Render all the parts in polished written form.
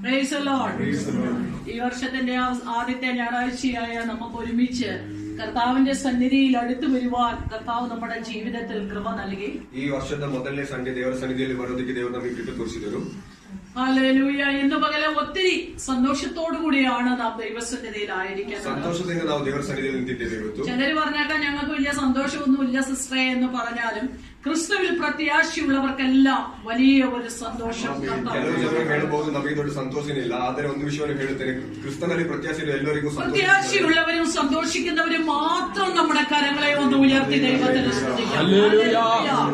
Praise the Lord. ഈ വർഷത്തിന്റെ ആദ്യത്തെ ഞായറാഴ്ചയായ നമുക്ക് ഒരുമിച്ച് കർത്താവിന്റെ സന്നിധിയിൽ അടുത്തു വരുവാൻ കർത്താവ് നമ്മുടെ ജീവിതത്തിൽ കൃപ നൽകി. ഈ വർഷത്തെ ಮೊದಲನೇ ಸಂಡೆ ದೇವರ ಸನ್ನಿಧಿಯಲ್ಲಿ ಬರೋದಕ್ಕೆ ದೇವರು ನಮಗೆ ಕೃಪೆ ತೋರಿಸಿದರು. ഹല്ലേലൂയ. ഇന്ന് പകലെ ഒത്തിരി സന്തോഷത്തോടു കൂടിയാണ് നാം ദൈവസന്നിധിയിലായിരിക്കുന്നത്. സന്തോഷದಿಂದ ನಾವು ದೇವರ ಸನ್ನಿಧಿಯಲ್ಲಿ ನಿಂತಿದ್ದೇವೆ ಇವತ್ತು. ചിലര് പറഞ്ഞേക്കാം ഞങ്ങൾക്ക് വലിയ സന്തോഷമൊന്നുമില്ല സിസ്റ്ററെ എന്ന് പറഞ്ഞാലും ക്രിസ്തുവിൽ പ്രത്യാശയുള്ളവർക്കെല്ലാം വലിയ ഒരു സന്തോഷം. ಕೆಲವು ಜನರು ಹೇಳಬಹುದು ನಮಗೆ ದೊಡ್ಡ ಸಂತೋಷವಿಲ್ಲ, ಆದರೆ ಒಂದು ವಿಷಯವನ್ನು ಹೇಳುತ್ತೇನೆ, ಕ್ರಿಸ್ತನಲ್ಲಿ ಪ್ರತ್ಯಾಶೆ ಎಲ್ಲರಿಗೂ പ്രത്യാശയുള്ളവരും സന്തോഷിക്കുന്നവരും മാത്രം നമ്മുടെ കരങ്ങളെ ഒന്ന് ഉയർത്തി ദൈവത്തിന് സ്തുതിക്കാം.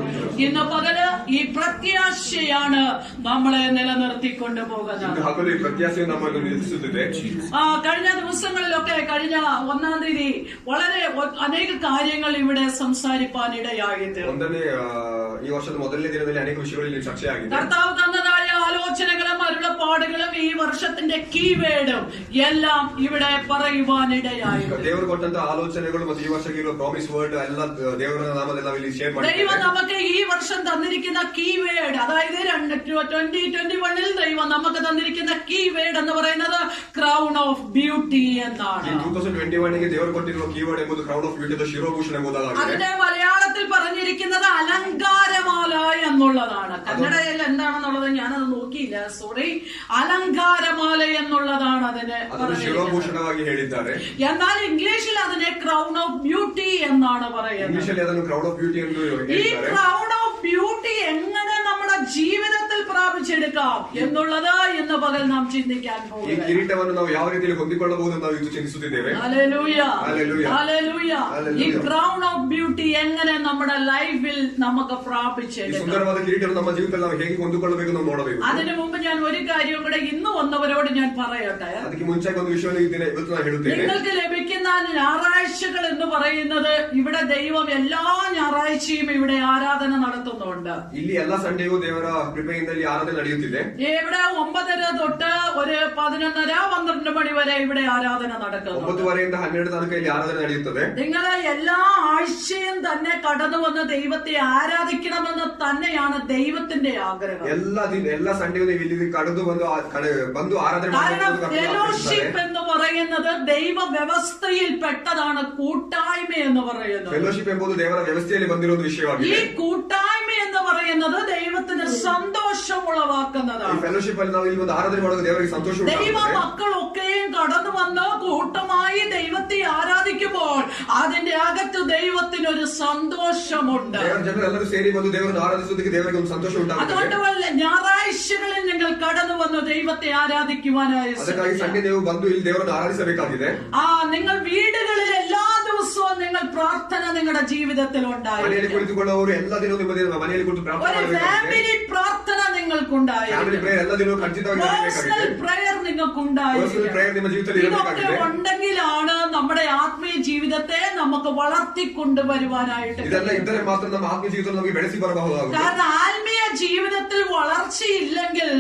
ഇന്ന് പകല് ഈ പ്രത്യാശയാണ് നമ്മളെ നിലനിർത്തിക്കൊണ്ടു പോകുന്നത്. കഴിഞ്ഞ ദിവസങ്ങളിലൊക്കെ കഴിഞ്ഞ 1-ാം തീയതി വളരെ അനേക കാര്യങ്ങൾ ഇവിടെ സംസാരിപ്പാനിടയായത്. ഈ വർഷത്തെ ಮೊದಲನೇ ದಿನದಲ್ಲಿ ಅನೇಕ ವಿಷಯಗಳಲ್ಲಿ ಚರ್ಚೆಯಾಗಿದೆ. കർത്താവ് തന്നതായ ആലോചനകളും അരുളപ്പാടുകളും ഈ വർഷത്തിന്റെ കീവേഡും എല്ലാം ഇവിടെ പറയുവാനിടയായി. ದೇವರು ಕೊಟ್ಟಂತ ಆಲೋಚನೆಗಳು ಮತ್ತು ಈ ವರ್ಷಕ್ಕೆ ಇರುವ ಪ್ರಾಮಿಸ್ ವರ್ಡ್ ಎಲ್ಲ ದೇವರ ನಾಮದಲ್ಲಿ ಇಲ್ಲಿ ಶೇರ್ ಮಾಡಿ. ദൈവം നമുക്ക് ഈ വർഷം തന്നിരിക്കുന്ന കീവേഡ്, അതായത് 2021 ദൈവം നമുക്ക് തന്നിരിക്കുന്ന കീവേഡ് എന്ന് പറയുന്നത് ക്രൗൺ ഓഫ് ബ്യൂട്ടി എന്നാണ്. 2021 ದೇವರು ಕೊಟ್ಟಿರುವ ಕೀವರ್ಡ್ ಎಂಬುದು ಕ್ರೌನ್ ಆಫ್ ಬ್ಯೂಟಿ, ಶಿರೋಭೂಷಣ ಎಂಬುದಾಗಿದೆ. അതിന്റെ മലയാളത്തിൽ പറഞ്ഞിരിക്കുന്നത് അലങ്കാരമാല എന്നുള്ളതാണ്. കന്നഡയിൽ എന്താണെന്നുള്ളത് ഞാനത് നോക്കിയില്ല, സോറി. അലങ്കാരമാല എന്നുള്ളതാണ് അതിന് ಶಿರೋಭೂಷಣವಾಗಿ ಹೇಳಿದ್ದಾರೆ. എന്നാൽ ഇംഗ്ലീഷിൽ അതിനെ ക്രൗൺ ഓഫ് ബ്യൂട്ടി എന്നാണ് പറയുന്നത്. ഈ ക്രൗൺ ഓഫ് ബ്യൂട്ടി എങ്ങനെ നമ്മുടെ ജീവിതത്തിൽ പ്രാപിച്ചെടുക്കാം എന്നുള്ളത് ഇന്ന് പകൽ നാം ചിന്തിക്കാൻ പോകുന്നു. ഈ കിരീടವನ್ನು ನಾವು ಯಾವ ರೀತಿಯಲ್ಲಿ ಹೊಂದಿಕೊಳ್ಳಬಹುದು ಎಂದು ನಾವು ಇದು ಚಿಂತಿಸುತ್ತಿದ್ದೇವೆ. Hallelujah, hallelujah. ഈ ക്രൗൺ ഓഫ് ബ്യൂട്ടി എങ്ങനെ നമ്മുടെ ലൈഫിൽ നമുക്ക് പ്രാപിച്ചെടുക്കാം, സുന്ദരವಾದ ಕಿರೀಟವನ್ನು ನಮ್ಮ ಜೀವಿತದಲ್ಲಿ ನಾವು ಹೇಗೆ ಹೊಂದಿಕೊಳ್ಳಬೇಕು ನಾವು ನೋಡಬೇಕು. അതിനു മുമ്പ് ഞാൻ ഒരു കാര്യം കൂടെ ഇന്ന് വന്നവരോട് ഞാൻ പറയട്ടെ. ಅದಕ್ಕೆ ಮುಂಚೆ ಒಂದು ವಿಷಯವನ್ನು ಇವತ್ತು ನಾನು ಹೇಳುತ್ತೇನೆ. നിങ്ങൾക്ക് ലഭിക്കുന്ന ഞായറാഴ്ചകൾ എന്ന് പറയുന്നത് ഇവിടെ ദൈവം എല്ലാ ഞായറാഴ്ചയും ഇവിടെ ആരാധന നടത്തുന്നുണ്ട്. ಇಲ್ಲಿ ಎಲ್ಲ ಸಂಡೆಯೂ ದೇವರ ಕೃಪೆಯಿಂದ ಇಲ್ಲಿ ಆರಾಧನೆ ನಡೆಯುತ್ತಿದೆ. ഇവിടെ 9:30 തൊട്ട് ഒരു 11:30-12 മണി വരെ ഇവിടെ ആരാധന നടക്കുന്നു. 9:30 12 തನಕ ಇಲ್ಲಿ ಆರಾಧನೆ ನಡೆಯುತ್ತದೆ. നിങ്ങൾ എല്ലാ ആഴ്ചയും തന്നെ കടന്നു വന്ന് ദൈവത്തെ ആരാധിക്കണമെന്ന് തന്നെയാണ് ദൈവത്തിന്റെ ആഗ്രഹം. എല്ലാ സൺഡേയും ನೀವು ಇಲ್ಲಿ ಕಳೆದು ಬಂದು ಆರಾಧನೆ ಮಾಡಬೇಕು. ഫെലോഷിപ്പ് എന്ന് പറയുന്നത് ദൈവ വ്യവസ്ഥയിൽ പെട്ടതാണ്. കൂട്ടായ്മ എന്ന് പറയുന്നത് ഫെലോഷിപ്പ് ಎಂಬುದು ದೇವರ ವ್ಯವಸ್ಥೆಯಲ್ಲಿ ಬಂದಿರುವ ವಿಷಯವಾಗಿದೆ. ഈ കൂട്ടായ്മ എന്ന് പറയുന്നത് ദൈവത്തിന് സന്തോഷം ഉളവാക്കുന്നതാണ്. ഈ ഫെലോഷിപ്പ് ಅಲ್ಲಿ ನಾವು ಇಲ್ಲಿ ಒಂದು ಆರಾಧನೆ ಮಾಡುವಾಗ ದೇವರಿಗೆ ಸಂತೋಷ ಉಂಟಾಗುತ್ತದೆ. ദൈവ മക്കളൊക്കെയും കടന്നു വന്ന് കൂട്ടമായി ദൈവത്തെ ആരാധിക്കുമ്പോൾ അതിന്റെ അകത്ത് ദൈവത്തിന് ഒരു സന്തോഷമുണ്ട്. ಜನರೆಲ್ಲರೂ ಸೇರಿ ಬಂದು ದೇವರನ್ನು ಆರಾಧಿಸುವುದಕ್ಕೆ ದೇವರಿಗೆ ಒಂದು ಸಂತೋಷ ಉಂಟಾಗುತ್ತದೆ. അതുകൊണ്ട് ഞായറാഴ്ചകളിൽ നിങ്ങൾ കടന്നു വന്ന് ദൈവത്തെ ആരാധിക്കുവാനായി ಅದಕ್ಕಾಗಿ ಸಂಡೇ ನೀವು ಬಂದು ಇಲ್ಲಿ ದೇವರನ್ನು ಆರಾಧಿಸಬೇಕಾಗಿದೆ. നിങ്ങൾ വീടുകളിൽ എല്ലാ ദിവസവും നിങ്ങൾ പ്രാർത്ഥന നിങ്ങളുടെ ജീവിതത്തിൽ ഉണ്ടായി. ಮನೆಯಲ್ಲಿ ಕುಳಿತುಕೊಳ್ಳುವವರು ಎಲ್ಲ ದಿನವೂ ನಿಮ್ಮ ಮನೆಯಲ್ಲಿ ಕುಳಿತು ಪ್ರಾರ್ಥನೆ ಮಾಡಬೇಕು. ഫാമിലി പ്രാർത്ഥന നിങ്ങൾക്കുണ്ടായി. ಫ್ಯಾಮಿಲಿ ಪ್ರೇಯರ್ ಎಲ್ಲ ದಿನವೂ ಖಂಡಿತವಾಗಿ ಮಾಡಬೇಕಾಗಿದೆ. പേഴ്സണൽ പ്രയർ നിങ്ങൾക്കുണ്ടായി. പേഴ്സണൽ ಪ್ರೇಯರ್ ನಿಮ್ಮ ಜೀವಿತದಲ್ಲಿ ಇರಬೇಕಾಗಿದೆ. ഇതൊക്കെ ഉണ്ടെങ്കിലാണ് നമ്മുടെ ആത്മീയ ജീവിതത്തെ നമുക്ക് വളർത്തിക്കൊണ്ടുവരുവാനായിട്ട്. ಇದೆಲ್ಲ ಇದ್ದರೆ ಮಾತ್ರ ನಮ್ಮ ಆತ್ಮೀಯ ಜೀವಿತವನ್ನು ನಮಗೆ ಬೆಳೆಸಿ ಬರಬಹುದಾಗಿದೆ. കാരണം ആത്മീയ ജീവിതത്തിൽ വളർച്ചയില്ലെങ്കിൽ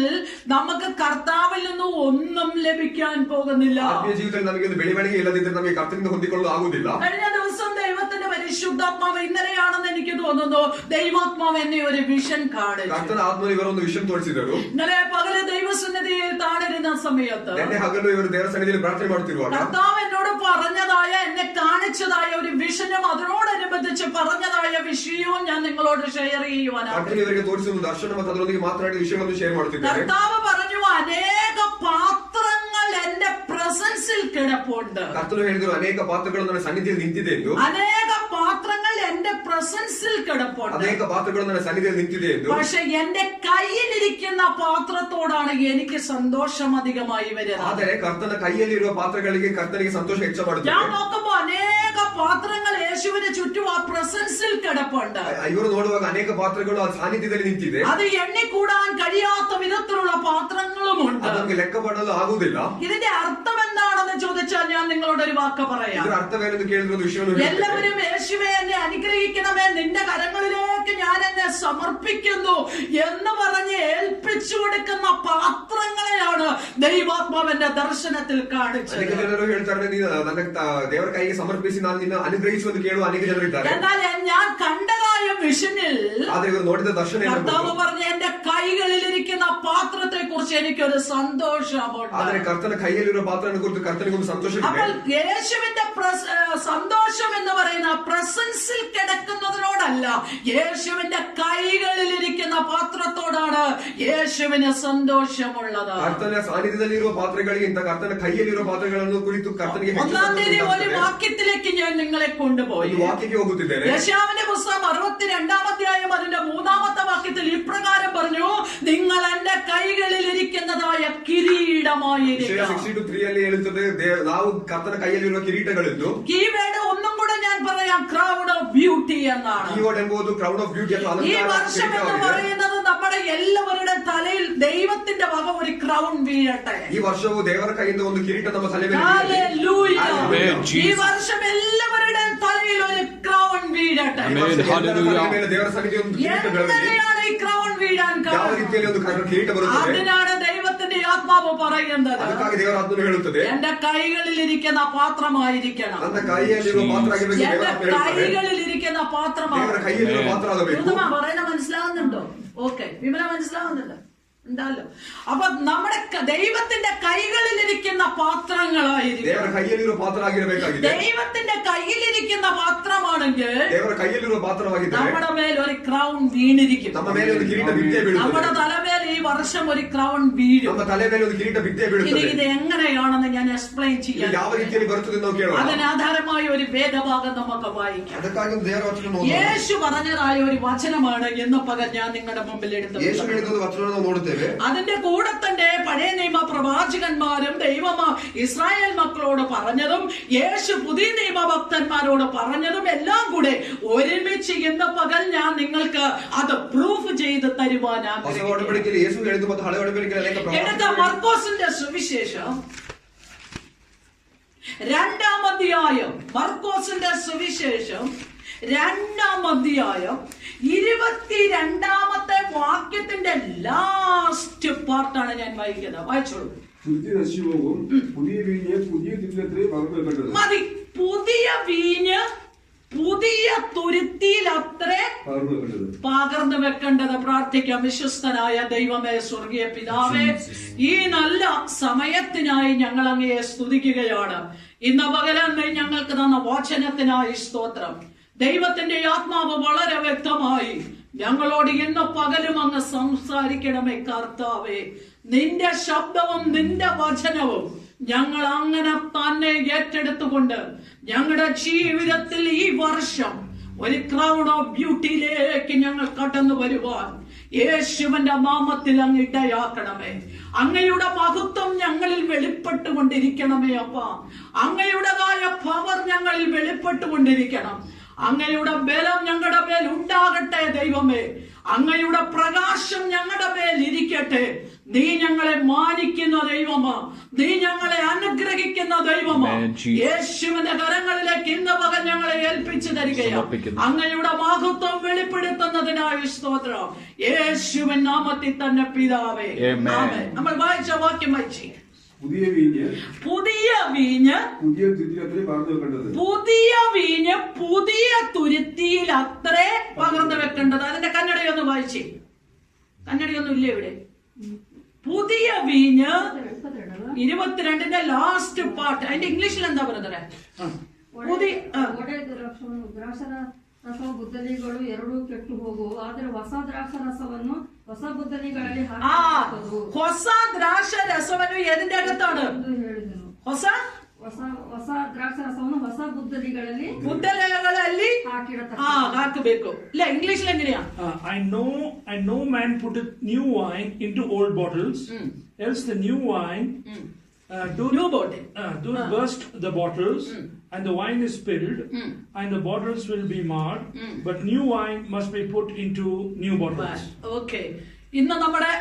നമുക്ക് കർത്താവിൽ നിന്നും ഒന്നും ലഭിക്കാൻ പോകുന്നില്ല. ആത്മീയ ജീവിതത്തിൽ ನಮಗೆ ಒಂದು ಬೆಳವಣಿಗೆ ಇಲ್ಲದಿದ್ದರೆ ನಮಗೆ ಕರ್ತನಿಂದ ಹೊಂದಿಕೊಳ್ಳಲು ಆಗುವುದಿಲ್ಲ. കഴിഞ്ഞ ദിവസം ദൈവത്തിന്റെ പരിശുദ്ധാത്മാവ്, ഇന്നലെയാണെന്ന് എനിക്ക് തോന്നുന്നു, ദൈവാത്മാവ് എന്നെ ഒരു വിഷൻ കാണിച്ചു. ಕರ್ತನ ಆತ್ಮನು ಇವರ ಒಂದು ವಿಷನ್ ತೋರಿಸಿದರು. ഇന്നലെ പകല് ദൈവസന്നിധിയിൽ താണിരുന്ന സമയത്ത് ನಿನ್ನೆ ಹಗಲು ಇವರು ದೇವರ ಸನ್ನಿಧಿಯಲ್ಲಿ ಪ್ರಾರ್ಥನೆ ಮಾಡುತ್ತಿರುವಾಗ കർത്താവ് എന്നോട് പറഞ്ഞതായ, എന്നെ കാണിച്ചതായ ഒരു വിഷനും അതിനോടനുബന്ധിച്ച് പറഞ്ഞതായ വിഷയവും ഞാൻ നിങ്ങളോട് ഷെയർ ചെയ്യുവാനാണ്. ಇವರಿಗೆ ತೋರಿಸಿದ ದರ್ಶನ ಮತ್ತು ಅದರೊಂದಿಗೆ ಮಾತನಾಡಿದ ವಿಷಯವನ್ನು ಶೇರ್ ಮಾಡುತ್ತಿದ್ದಾರೆ. കർത്താവ് പറഞ്ഞു, അനേക പാത്രങ്ങൾ എന്റെ പ്രസൻസിൽ കിടപ്പുണ്ട്. ಕರ್ತನು ಹೇಳಿದರು, ಅನೇಕ ಪಾತ್ರಗಳು ನನ್ನ ಸನ್ನಿಧಿಯಲ್ಲಿ ನಿಂತಿದೆ ಎಂದು. അനേക പാത്രങ്ങൾ എന്റെ പ്രസൻസിൽ കിടപ്പുണ്ട്. ಅನೇಕ ಪಾತ್ರಗಳು ನನ್ನ ಸನ್ನಿಧಿಯಲ್ಲಿ ನಿಂತಿದೆ ಎಂದು. പക്ഷെ എന്റെ കയ്യിലിരിക്കുന്ന പാത്രത്തോടാണ് എനിക്ക് സന്തോഷം അധികമായി വരുന്നത്. ಆದರೆ ಕರ್ತನ ಕೈಯಲ್ಲಿರುವ ಪಾತ್ರಗಳಿಗೆ ಕರ್ತನಿಗೆ ಸಂತೋಷ ಹೆಚ್ಚು ಮಾಡುತ್ತದೆ. ഞാൻ നോക്കുമ്പോ അനേക പാത്രങ്ങൾ യേശുവിന് ചുറ്റും ആ പ്രസൻസിൽ കിടപ്പുണ്ട്. ಇವರು ನೋಡುವಾಗ ಅನೇಕ ಪಾತ್ರಗಳು ಆ ಸಾನ್ನಿಧ್ಯದಲ್ಲಿ ನಿಂತಿದೆ. അത് എണ്ണിക്കൂടാൻ കഴിയാത്ത വിധത്തിലുള്ള പാത്രങ്ങളുമുണ്ട്. ಅದಕ್ಕೆ ಲೆಕ್ಕ ಮಾಡಲು ಆಗುವುದಿಲ್ಲ. ഇതിന്റെ അർത്ഥം എന്താണെന്ന് ചോദിച്ചാൽ ഞാൻ നിങ്ങളോട് ഒരു വാക്ക് പറയാം. ಇದರ ಅರ್ಥವೇನೆಂದು ಕೇಳಿದ್ರೆ ಒಂದು ವಿಷಯವನ್ನು എല്ലാവരും യേശുവേ എന്നെ അനുഗ്രഹിക്കണമേ, നിന്റെ കരങ്ങളിലേക്ക് ഞാൻ എന്നെ സമർപ്പിക്കുന്നു എന്ന് പറഞ്ഞ് ഏൽപ്പിച്ചു കൊടുക്കുന്ന പാത്രങ്ങളെയാണ് ദൈവാത്മാവിന്റെ ദർശനത്തിൽ കാണിച്ചു. ಅನೇಕ ಜನರು ಹೇಳ್ತಾರೆ ನನ್ನ ದೇವರ ಕೈಗೆ ಸಮರ್ಪಿಸಿ ನಾನು ನಿನ್ನ ಅನುಗ್ರಹಿಸುವಂತ ಕೇಳುವ ಅನೇಕ ಜನರು ಇದ್ದಾರೆ. എന്നാൽ ഞാൻ കണ്ടതായ വിഷനിൽ ಆದ್ರೆ ಇವರು ನೋಡಿದ ದರ್ಶನ കർത്താവ് പറഞ്ഞ എന്റെ കൈകളിലിരിക്കുന്ന പാത്രത്തെ കുറിച്ച് എനിക്കൊരു സന്തോഷമുണ്ട്. ಆದ್ರೆ ಕರ್ತನ ಕೈಯಲ್ಲಿರುವ ಪಾತ್ರವನ್ನು ಕುರಿತು ಕರ್ತನಿಗೊಂದು ಸಂತೋಷವಿದೆ. അപ്പോൾ യേശുവിന്റെ സന്തോഷം എന്ന് പറയുന്ന പ്രസൻസിൽ കിടക്കുന്നതിനോടല്ല, യേശുവിന്റെ കൈകളിലിരിക്കുന്ന പാത്രത്തോടാണ് യേശുവിന് സന്തോഷമുള്ളത്. ಕರ್ತನ ಸಾನ್ನಿಧ್ಯದಲ್ಲಿರುವ ಪಾತ್ರೆಗಳಿಗಿಂತ ಕರ್ತನ ಕೈಯಲ್ಲಿರುವ ಪಾತ್ರೆಗಳನ್ನು ಕುರಿತು ಕರ್ತನಿಗೆ ഒന്നാം തീയതി ഒരു വാക്യത്തിലേക്ക് ഞാൻ നിങ്ങളെ കൊണ്ടുപോയി. ವಾಕ್ಯಕ್ಕೆ ಹೋಗುತ್ತಿದ್ದೇನೆ. യെശയ്യാവിന്റെ പുസ്തകം 62-ാം അധ്യായം അതിന്റെ 3-ാമത്തെ വാക്യത്തിൽ ഇപ്രകാരം പറഞ്ഞു, നിങ്ങൾ എന്റെ കൈകളിൽ ഇരിക്കുന്നതായ കിരീടമായിരിക്കും. 63 ಹೇಳುತ್ತದೆ ನಾವು ಕರ್ತನ ಕೈಯಲ್ಲಿರುವ ಕಿರೀಟಗಳಿದ್ದು. ഈ വേർഡ് ഒന്നും കൂടെ ഞാൻ പറയാം, ക്രൗൺ ഓഫ് ബ്യൂട്ടി എന്നാണ്. ഈ വേർഡ് ಎಂಬುದು ಕ್ರೌನ್ ಆಫ್ ಬ್ಯೂಟಿ ಅಥವಾ ഈ വർഷം എന്ന് പറയുന്നത് നമ്മുടെ എല്ലാവരുടെ തലയിൽ ദൈവത്തിന്റെ വക ഒരു ക്രൗൺ വീഴട്ടെ. ഈ വർഷവും ದೇವರ ಕೈಯಿಂದ ಒಂದು ಕಿರೀಟ ನಮ್ಮ ತಲೆ ಮೇಲೆ ഹല്ലേലൂയ. ഈ വർഷം എല്ലാവരുടെ തലയിൽ ഒരു ക്രൗൺ വീഴട്ടെ. ದೇವರ ಸನ್ನಿಧಿಯಲ್ಲಿ ಒಂದು ಕಿರೀಟ ಬೀಳಲಿ. എങ്ങനെയാണ് ഈ ക്രൗൺ വീഴാൻ ಯಾವ ರೀತಿಯಲ್ಲಿ ಒಂದು ಕಿರೀಟ ಬರುತ್ತದೆ? അതിനാണ് ദൈവത്തിന്റെ ആത്മാവ് പറയുന്നത്. ಅದಕ್ಕಾಗಿ ದೇವರ ಆತ್ಮನು ಹೇಳುತ್ತದೆ, എന്റെ കൈകളിൽ ഇരിക്കുന്ന പാത്രമായിരിക്കണം. ನನ್ನ ಕೈಯಲ್ಲಿರುವ ಪಾತ್ರ ಆಗಿರಬೇಕು. എന്റെ കൈകളിൽ ഇരിക്കുന്ന പാത്രമാണ്. ದೇವರ ಕೈಯಲ್ಲಿರುವ ಪಾತ್ರ ಆಗಬೇಕು. പറയുന്നത് മനസ്സിലാവുന്നുണ്ടോ? ഓക്കെ, വിമല മനസ്സിലാവുന്നുണ്ടോ? ഉണ്ടല്ലോ. അപ്പൊ നമ്മുടെ ദൈവത്തിന്റെ കൈകളിലിരിക്കുന്ന പാത്രങ്ങളായിരിക്കും. ದೇವರ ಕೈಯಲ್ಲಿರುವ ಪಾತ್ರ ಆಗಿರಬೇಕಾಗಿದೆ. ദൈവത്തിന്റെ കയ്യിലിരിക്കുന്ന പാത്രമാണെങ്കിൽ ದೇವರ ಕೈಯಲ್ಲಿರುವ ಪಾತ್ರವಾಗಿದ್ದರೆ നമ്മുടെ മേൽ ഒരു ക്രൗൺ വീണിരിക്കും. ನಮ್ಮ ಮೇಲೆ ಒಂದು ಕಿರೀಟ ಬಿದ್ದೇ ಬೀಳುತ್ತದೆ. നമ്മുടെ തലമേൽ ഈ വർഷം ഒരു ക്രൗൺ വീഴും. ನಮ್ಮ തಲೆ ಮೇಲೆ ಒಂದು ಕಿರೀಟ ಬಿದ್ದೇ ಬೀಳುತ್ತದೆ. ഇത് എങ്ങനെയാണെന്ന് ഞാൻ എക്സ്പ്ലെയിൻ ചെയ്യാം. ಯಾವ ರೀತಿಯಲ್ಲಿ ಬರುತ್ತದೆ ನಾವು ಕೇಳೋಣ. അതിനാധാരമായ ഒരു വേദഭാഗം നമുക്ക് വായിക്കാം. ಅದಕ್ಕಾಗಿ ದೇವರ ವಚನ ಓದೋಣ. യേശു പറഞ്ഞതായ ഒരു വചനമാണ് ഇന്ന് പകൽ ഞാൻ നിങ്ങളുടെ മുമ്പിൽ എടുത്തത്. യേശു ಹೇಳಿದ ವಚನ ನಾವು ನೋಡುತ್ತೇವೆ. അതിന്റെ കൂടെ തന്നെ പഴയ നിയമ പ്രവാചകന്മാരും ഇസ്രായേൽ മക്കളോട് പറഞ്ഞതും യേശു പുതിയ നിയമ ഭക്തന്മാരോട് പറഞ്ഞതും എല്ലാം കൂടെ ഒരുമിച്ച് ഇന്ന് പകൽ ഞാൻ നിങ്ങൾക്ക് അത് പ്രൂഫ് ചെയ്ത് തരുവാൻ എടുത്ത മർക്കോസിന്റെ സുവിശേഷം 2-ാം അധ്യായം, മർക്കോസിന്റെ സുവിശേഷം 2-ാം അധ്യായം 22-ാമത്തെ വാക്യത്തിന്റെ ലാസ്റ്റ് പാർട്ടാണ് ഞാൻ വായിക്കുന്നത്. വായിച്ചോളൂ. മതി. പുതിയ വീഞ്ഞ് പുതിയ തുരുത്തിയിൽ അത്രേ പകർന്നു വെക്കേണ്ടത്. പ്രാർത്ഥിക്കാം. വിശ്വസ്തനായ ദൈവമേ, സ്വർഗീയ പിതാവേ, ഈ നല്ല സമയത്തിനായി ഞങ്ങൾ അങ്ങയെ സ്തുതിക്കുകയാണ്. ഇന്ന് പകലന്ന് ഞങ്ങൾക്ക് തന്ന വചനത്തിനായി സ്തോത്രം. ദൈവത്തിന്റെ ആത്മാവ് വളരെ വ്യക്തമായി ഞങ്ങളോട് ഇന്ന് പകലും അങ്ങ് സംസാരിക്കണമേ കർത്താവേ. നിന്റെ ശബ്ദവും നിന്റെ വചനവും ഞങ്ങൾ അങ്ങനെ തന്നെ ഏറ്റെടുത്തുകൊണ്ട് ഞങ്ങളുടെ ജീവിതത്തിൽ ഈ വർഷം ഒരു ക്രൗൺ ഓഫ് ബ്യൂട്ടിയിലേക്ക് ഞങ്ങൾ കടന്നു വരുവാൻ യേശുവിന്റെ നാമത്തിൽ അങ്ങ് ഇടയാക്കണമേ. അങ്ങയുടെ മഹത്വം ഞങ്ങളിൽ വെളിപ്പെട്ടുകൊണ്ടിരിക്കണമേ അപ്പ. അങ്ങയുടേതായ പവർ ഞങ്ങളിൽ വെളിപ്പെട്ടുകൊണ്ടിരിക്കണം. അങ്ങയുടെ ബലം ഞങ്ങളുടെ മേൽ ഉണ്ടാകട്ടെ ദൈവമേ. അങ്ങയുടെ പ്രകാശം ഞങ്ങളുടെ മേൽ ഇരിക്കട്ടെ. നീ ഞങ്ങളെ മാനിക്കുന്ന ദൈവമാ, നീ ഞങ്ങളെ അനുഗ്രഹിക്കുന്ന ദൈവമാ. യേശുവിന്റെ കരങ്ങളിലേക്ക് ഇന്ന് പകൽ ഞങ്ങളെ ഏൽപ്പിച്ചു തരികയാണ്. അങ്ങയുടെ മഹത്വം വെളിപ്പെടുത്തുന്നതിനായി സ്തോത്രം. യേശുവിൻ നാമത്തിൽ തന്നെ പിതാവേ. നമ്മൾ വായിച്ച വാക്യം വായിച്ചേ. പുതിയ വീഞ്ഞ് പുതിയ വീഞ്ഞ് പുതിയ തുരുത്തിയിൽ അത്രേ പകർന്നു വെക്കേണ്ടത്. അതിന്റെ കന്നഡയൊന്ന് വായിച്ചേ. കന്നഡയൊന്നും ഇല്ലേ ഇവിടെ? പുതിയ വീഞ്ഞ് 22-ന്റെ ലാസ്റ്റ് പാർട്ട്. അതിന്റെ ഇംഗ്ലീഷിൽ എന്താ പറയുന്നത്? ರಸವು ಬುದ್ದಲಿಗಳು ಎರಡೂ ಕೆಟ್ಟು ಹೋಗುವು, ಆದರೆ ಹೊಸ ದ್ರಾಕ್ಷ ರಸವನ್ನು ಹೊಸ ಬುದ್ದಲಿಗಳಲ್ಲಿ ಹೊಸ ದ್ರಾಕ್ಷ ರಸವನ್ನು ಎದಿന്റെ ಅಗತ್താണ് ಹೇಳಿದನು. ಹೊಸ ದ್ರಾಕ್ಷ ರಸವನ್ನು ಹೊಸ ಬುದ್ದಲಿಗಳಲ್ಲಿ ಹಾಕಬೇಕು. ಇಲ್ಲ, English ಎങ്ങനെയാ? I know man put a new wine into old bottles, else the new wine do burst the bottles, and the wine is spilled, and the bottles will be marred, but new wine must be put into new bottles. Okay. ഇന്ന് നമ്മുടെ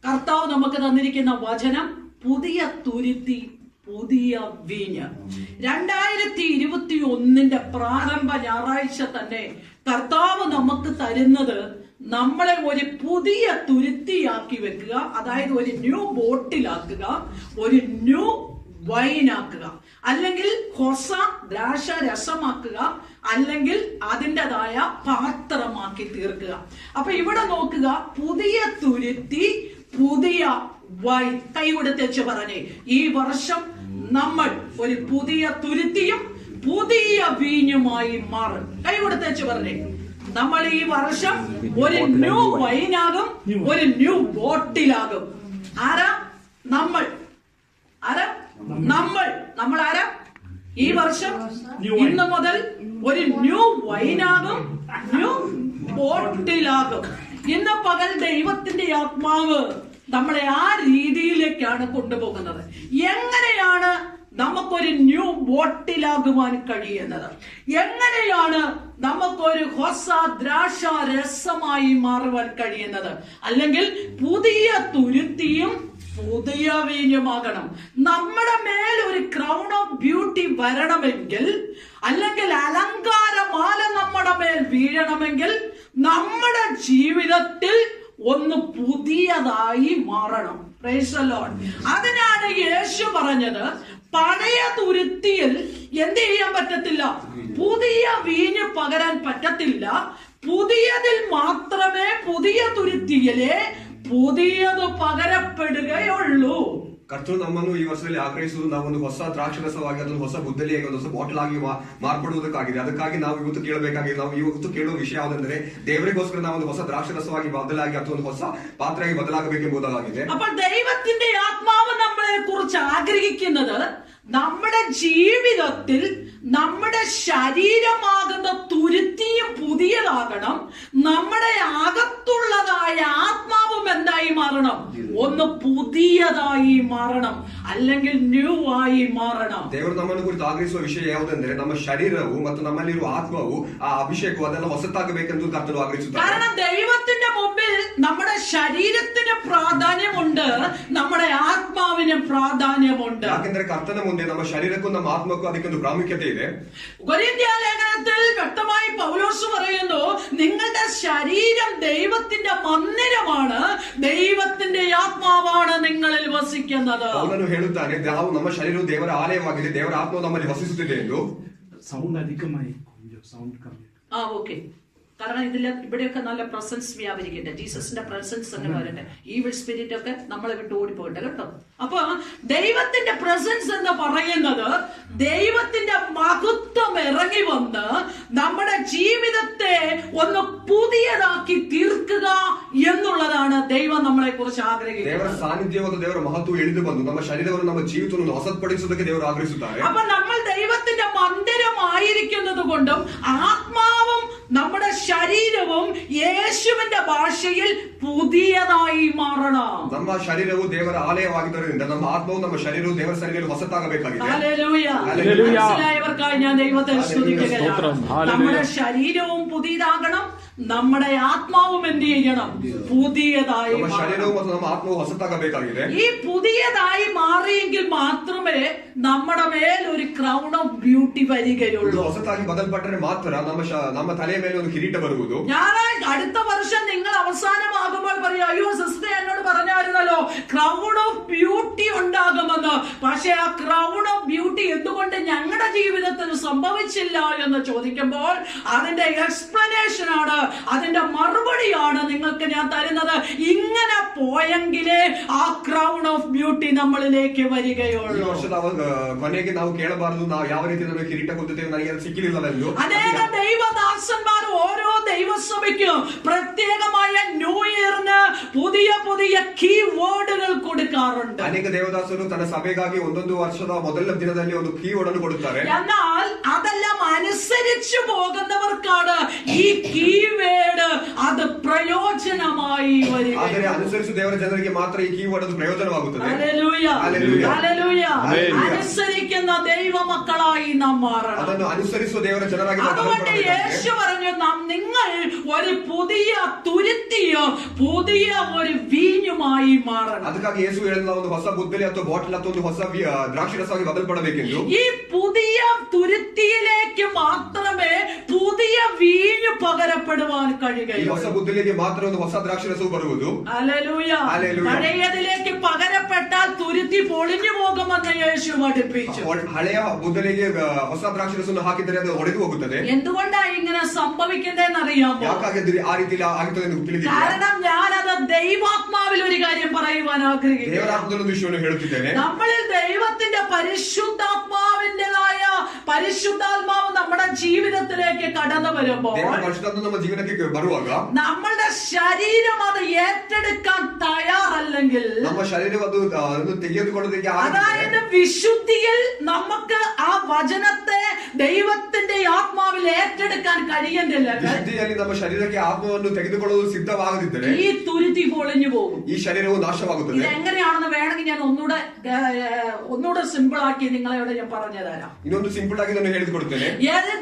കർത്താവ് നമുക്ക് തന്നിരിക്കുന്ന വചനം പുതിയ തുരുത്തി, പുതിയ വീഞ്ഞ്. 2021-ന്റെ പ്രാരംഭ ഞായറാഴ്ച തന്നെ കർത്താവ് നമുക്ക് തരുന്നത് നമ്മളെ ഒരു പുതിയ തുരുത്തിയാക്കി വെക്കുക, അതായത് ഒരു ന്യൂ ബോട്ടിലാക്കുക, ഒരു ന്യൂ വൈനാക്കുക, അല്ലെങ്കിൽ ഹൊസ ദ്രാക്ഷരസമാക്കുക, അല്ലെങ്കിൽ അതിൻ്റെതായ പാത്രമാക്കി തീർക്കുക. അപ്പൊ ഇവിടെ നോക്കുക, പുതിയ തുരുത്തി, പുതിയ വൈൻ. കൈ കൊടുത്തേച്ച് പറഞ്ഞേ, ഈ വർഷം നമ്മൾ ഒരു പുതിയ തുരുത്തിയും പുതിയ വീഞ്ഞുമായി മാറും. കൈ കൊടുത്തേച്ച് പറഞ്ഞേ, നമ്മൾ ഈ വർഷം ഒരു ന്യൂ വൈനാകും, ഒരു ന്യൂ ബോട്ടിലാകും. ആരാ? നമ്മൾ. ആരാ? നമ്മൾ ആരാ? ഈ വർഷം ഇന്ന് മുതൽ ഒരു ന്യൂ വൈനാകും, ന്യൂ ബോട്ടിലാകും. ഇന്ന് പകൽ ദൈവത്തിന്റെ ആത്മാവ് നമ്മളെ ആ രീതിയിലേക്കാണ് കൊണ്ടുപോകുന്നത്. എങ്ങനെയാണ് നമുക്കൊരു ന്യൂ ബോട്ടിലാകുവാൻ കഴിയുന്നത്? എങ്ങനെയാണ് നമുക്കൊരു ഹൊസ ദ്രാക്ഷ രസമായി മാറുവാൻ കഴിയുന്നത്? അല്ലെങ്കിൽ പുതിയ തുരുത്തിയും പുതിയ വീഞ്ഞുമാകണം. നമ്മുടെ മേൽ ഒരു ക്രൗൺ ഓഫ് ബ്യൂട്ടി വരണമെങ്കിൽ, അല്ലെങ്കിൽ അലങ്കാരമാല നമ്മുടെ മേൽ വീഴണമെങ്കിൽ, നമ്മുടെ ജീവിതത്തിൽ ഒന്ന് പുതിയതായി മാറണം. Praise the Lord. അതിനാണ് യേശു പറഞ്ഞത്, പഴയ തുരുത്തിയിൽ എന്ത് ചെയ്യാൻ പറ്റത്തില്ല? പുതിയ വീഞ്ഞ് പകരാൻ പറ്റത്തില്ല. പുതിയതിൽ മാത്രമേ, പുതിയ തുരുത്തിയിലെ പുതിയത് പകരപ്പെടുകയുള്ളൂ. ಕರ್ತನು ನಮ್ಮನ್ನು ಈ ವರ್ಷದಲ್ಲಿ ಆಗ್ರಹಿಸುವುದು ನಾವೊಂದು ಹೊಸ ದ್ರಾಕ್ಷರಸವಾಗಿ, ಅದೊಂದು ಹೊಸ ಬುದ್ದಲಿಯಾಗಿ, ಒಂದು ಹೊಸ ಬಾಟಲ್ ಆಗಿ ಮಾರ್ಪಡುವುದಕ್ಕಾಗಿದೆ. ಅದಕ್ಕಾಗಿ ನಾವು ಇವತ್ತು ಕೇಳಬೇಕಾಗಿದೆ, ನಾವು ಇವತ್ತು ಕೇಳುವ ವಿಷಯ ಯಾವುದೆಂದರೆ, ದೇವರಿಗೋಸ್ಕರ ನಾವೊಂದು ಹೊಸ ದ್ರಾಕ್ಷರಸವಾಗಿ ಬದಲಾಗಿ ಅಥವಾ ಒಂದು ಹೊಸ ಪಾತ್ರೆಯಾಗಿ ಬದಲಾಗಬೇಕೆಂಬುದಾಗಿದೆ. അപ്പോൾ ദൈവത്തിന്റെ ആത്മാവ് നമ്മളെ കുറിച്ച് ആഗ്രഹിക്കുന്നത്, നമ്മുടെ ജീവിതത്തിൽ നമ്മുടെ ശരീരമാകുന്ന തുരുത്തിയും പുതിയതാകണം. നമ്മുടെ അകത്തുള്ളതായ ആത്മാവും എന്തായി മാറണം? ഒന്ന് പുതിയതായി മാറണം, അല്ലെങ്കിൽ ന്യൂ ആയി മാറണം. ದೇವರು ನಮ್ಮನ್ನು ಕುರಿತು ಆಗ್ರಹಿಸುವ ವಿಷಯ ಯಾವುದೆಂದರೆ, ನಮ್ಮ ಶರೀರವು ಮತ್ತು ನಮ್ಮಲ್ಲಿರುವ ಆತ್ಮವು, ಆ ಅಭಿಷೇಕವು ಅದೆಲ್ಲ ಹೊಸತಾಗಬೇಕೆಂದು ಕರ್ತನು ಆಗ್ರಹಿಸುತ್ತಾರೆ. കാരണം ദൈവത്തിന്റെ മുമ്പിൽ നമ്മുടെ ശരീരത്തിന് പ്രാധാന്യമുണ്ട്, നമ്മുടെ ആത്മാവിന് പ്രാധാന്യമുണ്ട്. ಯಾಕೆಂದರೆ ಕರ್ತನ ಮುಂದೆ ನಮ್ಮ ಶರೀರಕ್ಕೂ ನಮ್ಮ ಆತ್ಮಕ್ಕೂ ಅದಕ್ಕೊಂದು ಪ್ರಾಮುಖ್ಯತೆ ಇದೆ. കൊരിന്ത്യ ലേഖനത്തിൽ വ്യക്തമായി പൗലോസ് പറയുന്നു, നിങ്ങളുടെ ശരീരം ദൈവത്തിന്റെ മന്ദിരമാണ്, ദൈവത്തിന്റെ ആത്മാവാണ് നിങ്ങളിൽ വസിക്കുന്നത്. ಅವನನ್ನು ಹೇಳುತ್ತಾನೆ, ನಾವು ನಮ್ಮ ಶರೀರವು ದೇವರ ಆಲಯವಾಗಿದೆ, ದೇವರ ಆತ್ಮವು ನಮ್ಮಲ್ಲಿ ವಸಿಸುತ್ತಿದೆ ಎಂದು. സൗണ്ട് അധികമായി, സൗണ്ട് കമ്മി. ഓക്കെ. കാരണം ഇവിടെയൊക്കെ നല്ല പ്രസൻസ് വ്യാപരിക്കട്ടെ, ജീസസിന്റെ പ്രസൻസ് അങ്ങനെ വരട്ടെ, ഈവിൾ സ്പിരിറ്റ് ഒക്കെ നമ്മളെ വിട്ട് ഓടിപ്പോകട്ടെ കേട്ടോ. അപ്പൊ ദൈവത്തിന്റെ പ്രസൻസ് എന്ന് പറയുന്നത്, ദൈവത്തിന്റെ മഹത്വം ഇറങ്ങി വന്ന് നമ്മുടെ ജീവിതത്തെ ഒന്ന് പുതിയതാക്കി തീർക്കുക എന്നുള്ളതാണ് ദൈവം നമ്മളെ കുറിച്ച് ആഗ്രഹിക്കുന്നത്. ದೇವರ ಸಾನ್ನಿಧ್ಯ ಮತ್ತು ದೇವರ ಮಹತ್ವ ಇಳಿದು ಬಂದು ನಮ್ಮ ಶರೀರವನ್ನು, ನಮ್ಮ ಜೀವಿತವನ್ನು ಹೊಸಪಡಿಸುವುದಕ್ಕೆ ದೇವರು ಆಗ್ರಹಿಸುತ್ತಾರೆ. അപ്പൊ നമ്മൾ ദൈവത്തിന്റെ മന്ദിരമായിരിക്കുന്നത് കൊണ്ടും ആത്മാവും നമ്മുടെ ശരീരവും യേശുവിന്റെ ഭാഷയിൽ പുതിയതായി മാറണം. ನಮ್ಮ ಶರೀರವು ದೇವರ ಆಲಯವಾಗಿದ್ದರಿಂದ ನಮ್ಮ ಆತ್ಮವು, ನಮ್ಮ ಶರೀರವು ದೇವರ ಸನ್ನಿಧಿಯಲ್ಲಿ ಹೊಸತಾಗಬೇಕಾಗಿದೆ. ഹല്ലേലൂയ. മനസ്സിലായവർക്കായി ഞാൻ ദൈവത്തെ സ്തുതിക്കുകയാണ്. നമ്മുടെ ശരീരവും പുതിയതാകണം, നമ്മുടെ ആത്മാവും എന്ത് ചെയ്യണം? പുതിയതായി. ನಮ್ಮ ಶರೀರವು ಮತ್ತು ನಮ್ಮ ಆತ್ಮವು ಹೊಸತಾಗಬೇಕಾಗಿದೆ. ഈ പുതിയതായി മാറിയെങ്കിൽ മാത്രമേ നമ്മുടെ മേൽ ഒരു ക്രൗൺ ഓഫ് ബ്യൂട്ടി വരികയുള്ളൂ. ಹೊಸತಾಗಿ ಬದಲ್ಪಟ್ಟರೆ ಮಾತ್ರ ನಮ್ಮ ತಲೆಯ ಮೇಲೆ ಒಂದು ಕಿರೀಟ ಬರುವುದು. ഞാൻ അടുത്ത വർഷം നിങ്ങൾ അവസാനമാകുമ്പോൾ പറയും, അയ്യോ സിസ്റ്റർ എന്നോട് പറഞ്ഞായിരുന്നല്ലോ ക്രൗൺ ഓഫ് ബ്യൂട്ടി ഉണ്ടാകുമെന്ന്. പക്ഷെ ആ ക്രൗൺ ഓഫ് ബ്യൂട്ടി എന്തുകൊണ്ട് ഞങ്ങളുടെ ജീവിതത്തിൽ സംഭവിച്ചില്ല എന്ന് ചോദിക്കുമ്പോൾ അതിന്റെ എക്സ്പ്ലനേഷൻ ആണ്, അതിന്റെ മറുപടിയാണ് നിങ്ങൾക്ക് ഞാൻ തരുന്നത്. ഇങ്ങനെ പോയെങ്കിലേ ആ ക്രൗൺ ഓഫ് ബ്യൂട്ടി നമ്മളിലേക്ക് വരികയുള്ളൂ. ಈ ವರ್ಷದ ಕೊನೆಗೆ ನಾವು ಕೇಳಬಾರದು, ನಾವು ಯಾವ ರೀತಿ ನಮಗೆ ಕಿರೀಟ ಕೊಡುತ್ತೇವೆ, ನನಗೆ ಅದು ಸಿಕ್ಕಿರಲಿಲ್ಲವೆಂದು. അനേക ദൈവദാസന്മാർ ഓരോ ദൈവസഭയ്ക്കും പ്രത്യേകമായ ന്യൂ ഇയറിന് പുതിയ പുതിയ കീ വേർഡുകൾ കൊടുക്കാറുണ്ട്. ಅನೇಕ ದೇವದಾಸರು ತನ್ನ ಸಭೆಗಾಗಿ ಒಂದೊಂದು ವರ್ಷದ ಮೊದಲ ದಿನದಲ್ಲಿ ಒಂದು ಕೀ ವರ್ಡ್ ಅನ್ನು ಕೊಡುತ್ತಾರೆ. എന്നാൽ അതെല്ലാം അനുസരിച്ചു പോകുന്നവർക്കാണ് ഈ കീ വേർഡ് അത് പ്രയോജനമായി വരിക. ಆದರೆ ಅನುಸರಿಸುವ ದೇವರ ಜನರಿಗೆ ಮಾತ್ರ ಈ ಕೀ ವರ್ಡ್ ಅದು ಪ್ರಯೋಜನವಾಗುತ್ತದೆ. ഹല്ലേലൂയ. ഹല്ലേലൂയ. ഹല്ലേലൂയ. ഹല്ലേലൂയ. അനുസരിക്കുന്ന ദൈവമക്കളായി നാം മാറണം. ಅದನ್ನು ಅನುಸರಿಸುವ ದೇವರ ಜನರಾಗಿ അതുകൊണ്ട് യേശു പറഞ്ഞു, നിങ്ങൾ ഒരു പുതിയ തുരുത്തിയോ പുതിയ ഒരു വീഞ്ഞുമായി മാറണം. ಅದಕ್ಕಾಗಿ ಯೇಸು ಹೇಳಿದ ನಾವು ಒಂದು ಹೊಸ ಬುದ್ದಲಿ ಅಥವಾ ಬಾಟಲ್ ಅಥವಾ ಒಂದು ಹೊಸ ದ್ರಾಕ್ಷಿ ರಸವಾಗಿ ಬದಲ್ಪಡಬೇಕೆಂದು. ഈ പുതിയ തുരുത്തിയിലേക്ക് മാത്രമേ പുതിയ വീഞ്ഞ് പകരപ്പെടുവാൻ ಈ കഴിയുകയുള്ളൂ. ಹೊಸ ಬುದ್ದಲಿಗೆ ಮಾತ್ರ ಒಂದು ಹೊಸ ದ್ರಾಕ್ಷಿ ರಸವು ಬರುವುದು. ഹല്ലേലൂയ. ഹല്ലേലൂയ. പഴയതിലേക്ക് പകരപ്പെട്ടാൽ തുരുത്തി പൊളിഞ്ഞു പോകുമെന്ന് യേശു പഠിപ്പിച്ചു. ಹಳೆಯ ಬುದ್ದಲಿಗೆ ಹೊಸ ದ್ರಾಕ್ಷಿ ರಸವನ್ನು ಹಾಕಿದರೆ ಅದು ಒಡೆದು ಹೋಗುತ್ತದೆ. എന്തുകൊണ്ടാ ഇങ്ങനെ സംഭവിക്കുന്നതെന്ന് അറിയാമോ? ಯಾಕಾಗಿದ್ರೆ ಆ ರೀತಿ ಆಗುತ್ತದೆ ಎಂದು ತಿಳಿದಿಲ್ಲ. കാരണം ഞാനത് ദൈവാത്മാവിൽ ഒരു കാര്യം പറയുവാൻ ആഗ്രഹിക്കുന്നു. ದೇವರಾತ್ಮದಲ್ಲಿ ಒಂದು ವಿಷಯವನ್ನು ಹೇಳುತ್ತಿದ್ದೇನೆ. നമ്മളിൽ ദൈവത്തിന്റെ പരിശുദ്ധാത്മാവിന്റേതായ പരിശുദ്ധാത്മാവ് നമ്മുടെ ജീവിതത്തിലേക്ക് കടന്നു വരുമ്പോൾ ದೇವರ ಪರಿಶುದ್ಧಾತ್ಮ ನಮ್ಮ ಜೀವನಕ್ಕೆ ಬರುವಾಗ നമ്മളുടെ ശരീരം അത് ഏറ്റെടുക്കാൻ തയ്യാറല്ലെങ്കിൽ, ನಮ್ಮ ಶರೀರ ಅದು ತೆಗೆದುಕೊಳ್ಳೋದಕ್ಕೆ അതായത് വിശുദ്ധിയിൽ നമുക്ക് ആ വചനത്തെ ദൈവത്തിന്റെ ആത്മാവിൽ ഏറ്റെടുക്കാൻ കഴിയുന്നില്ല, ವಿಶುದ್ಧಿಯಲ್ಲಿ ನಮ್ಮ ಶರೀರಕ್ಕೆ ಆತ್ಮವನ್ನು ತೆಗೆದುಕೊಳ್ಳಲು ಸಿದ್ಧವಾಗದಿದ್ದರೆ ഈ തുരുത്തി പൊളിഞ്ഞു പോകും. ಈ ಶರೀರವು ನಾಶವಾಗುತ್ತದೆ. ഇത് എങ്ങനെയാണെന്ന് വേണമെങ്കിൽ ഞാൻ ഒന്നുകൂടെ സിമ്പിൾ ആക്കി നിങ്ങളോട് ഞാൻ പറഞ്ഞു തരാം. ಇನ್ನೊಂದು ಸಿಂಪಲ್ ಆಗಿ ನಾನು ಹೇಳಿಕೊಡುತ್ತೇನೆ.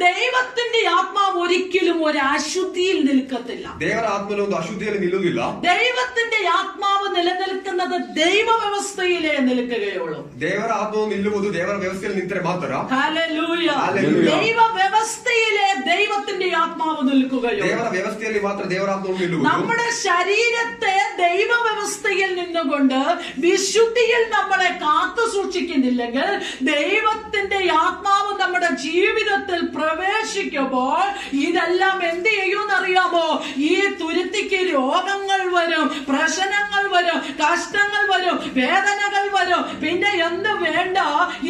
ദൈവത്തിന്റെ ആത്മാവ് ഒരിക്കലും ഒരു അശുദ്ധിയിൽ നിൽക്കത്തില്ല. ದೇವರ ಆತ್ಮನ ಒಂದು ಅಶುದ್ಧಿಯಲ್ಲಿ ನಿಲ್ಲುವುದಿಲ್ಲ. ദൈവത്തിന്റെ ആത്മാവ് നിലനിൽക്കുന്നത് ദൈവ വ്യവസ്ഥയിലേ നിൽക്കുകയുള്ളൂ. ದೇವರ ಆತ್ಮವು ನಿಲ್ಲುವುದು ದೇವರ ವ್ಯವಸ್ಥೆಯಲ್ಲಿ ನಿಂತರೆ ಮಾತ್ರ. ഹല്ലേലൂയ. ഹല്ലേലൂയ. ദൈവ വ്യവസ്ഥയിലെ ദൈവത്തിന്റെ ആത്മാവ് നിൽക്കുകയുള്ളൂ. ದೇವರ ವ್ಯವಸ್ಥೆಯಲ್ಲಿ ಮಾತ್ರ ದೇವರ ಆತ್ಮವು ನಿಲ್ಲುವುದು. നമ്മുടെ ശരീരത്തെ ദൈവ വ്യവസ്ഥയിൽ നിന്നുകൊണ്ട് വിശുദ്ധിയിൽ നമ്മളെ കാത്തു സൂക്ഷിക്കുന്നില്ലെങ്കിൽ ദൈവത്തിന്റെ ആത്മാവ് നമ്മുടെ ജീവിതത്തിൽ പ്രവേശിക്കുമ്പോൾ ഇതെല്ലാം എന്ത് ചെയ്യുമെന്നറിയാമോ? ഈ തുരുത്തിക്ക് രോഗങ്ങൾ വരും, പ്രശ്നങ്ങൾ വരും, കഷ്ടങ്ങൾ വരും, വേദനകൾ വരും. പിന്നെ എന്ത് വേണ്ട,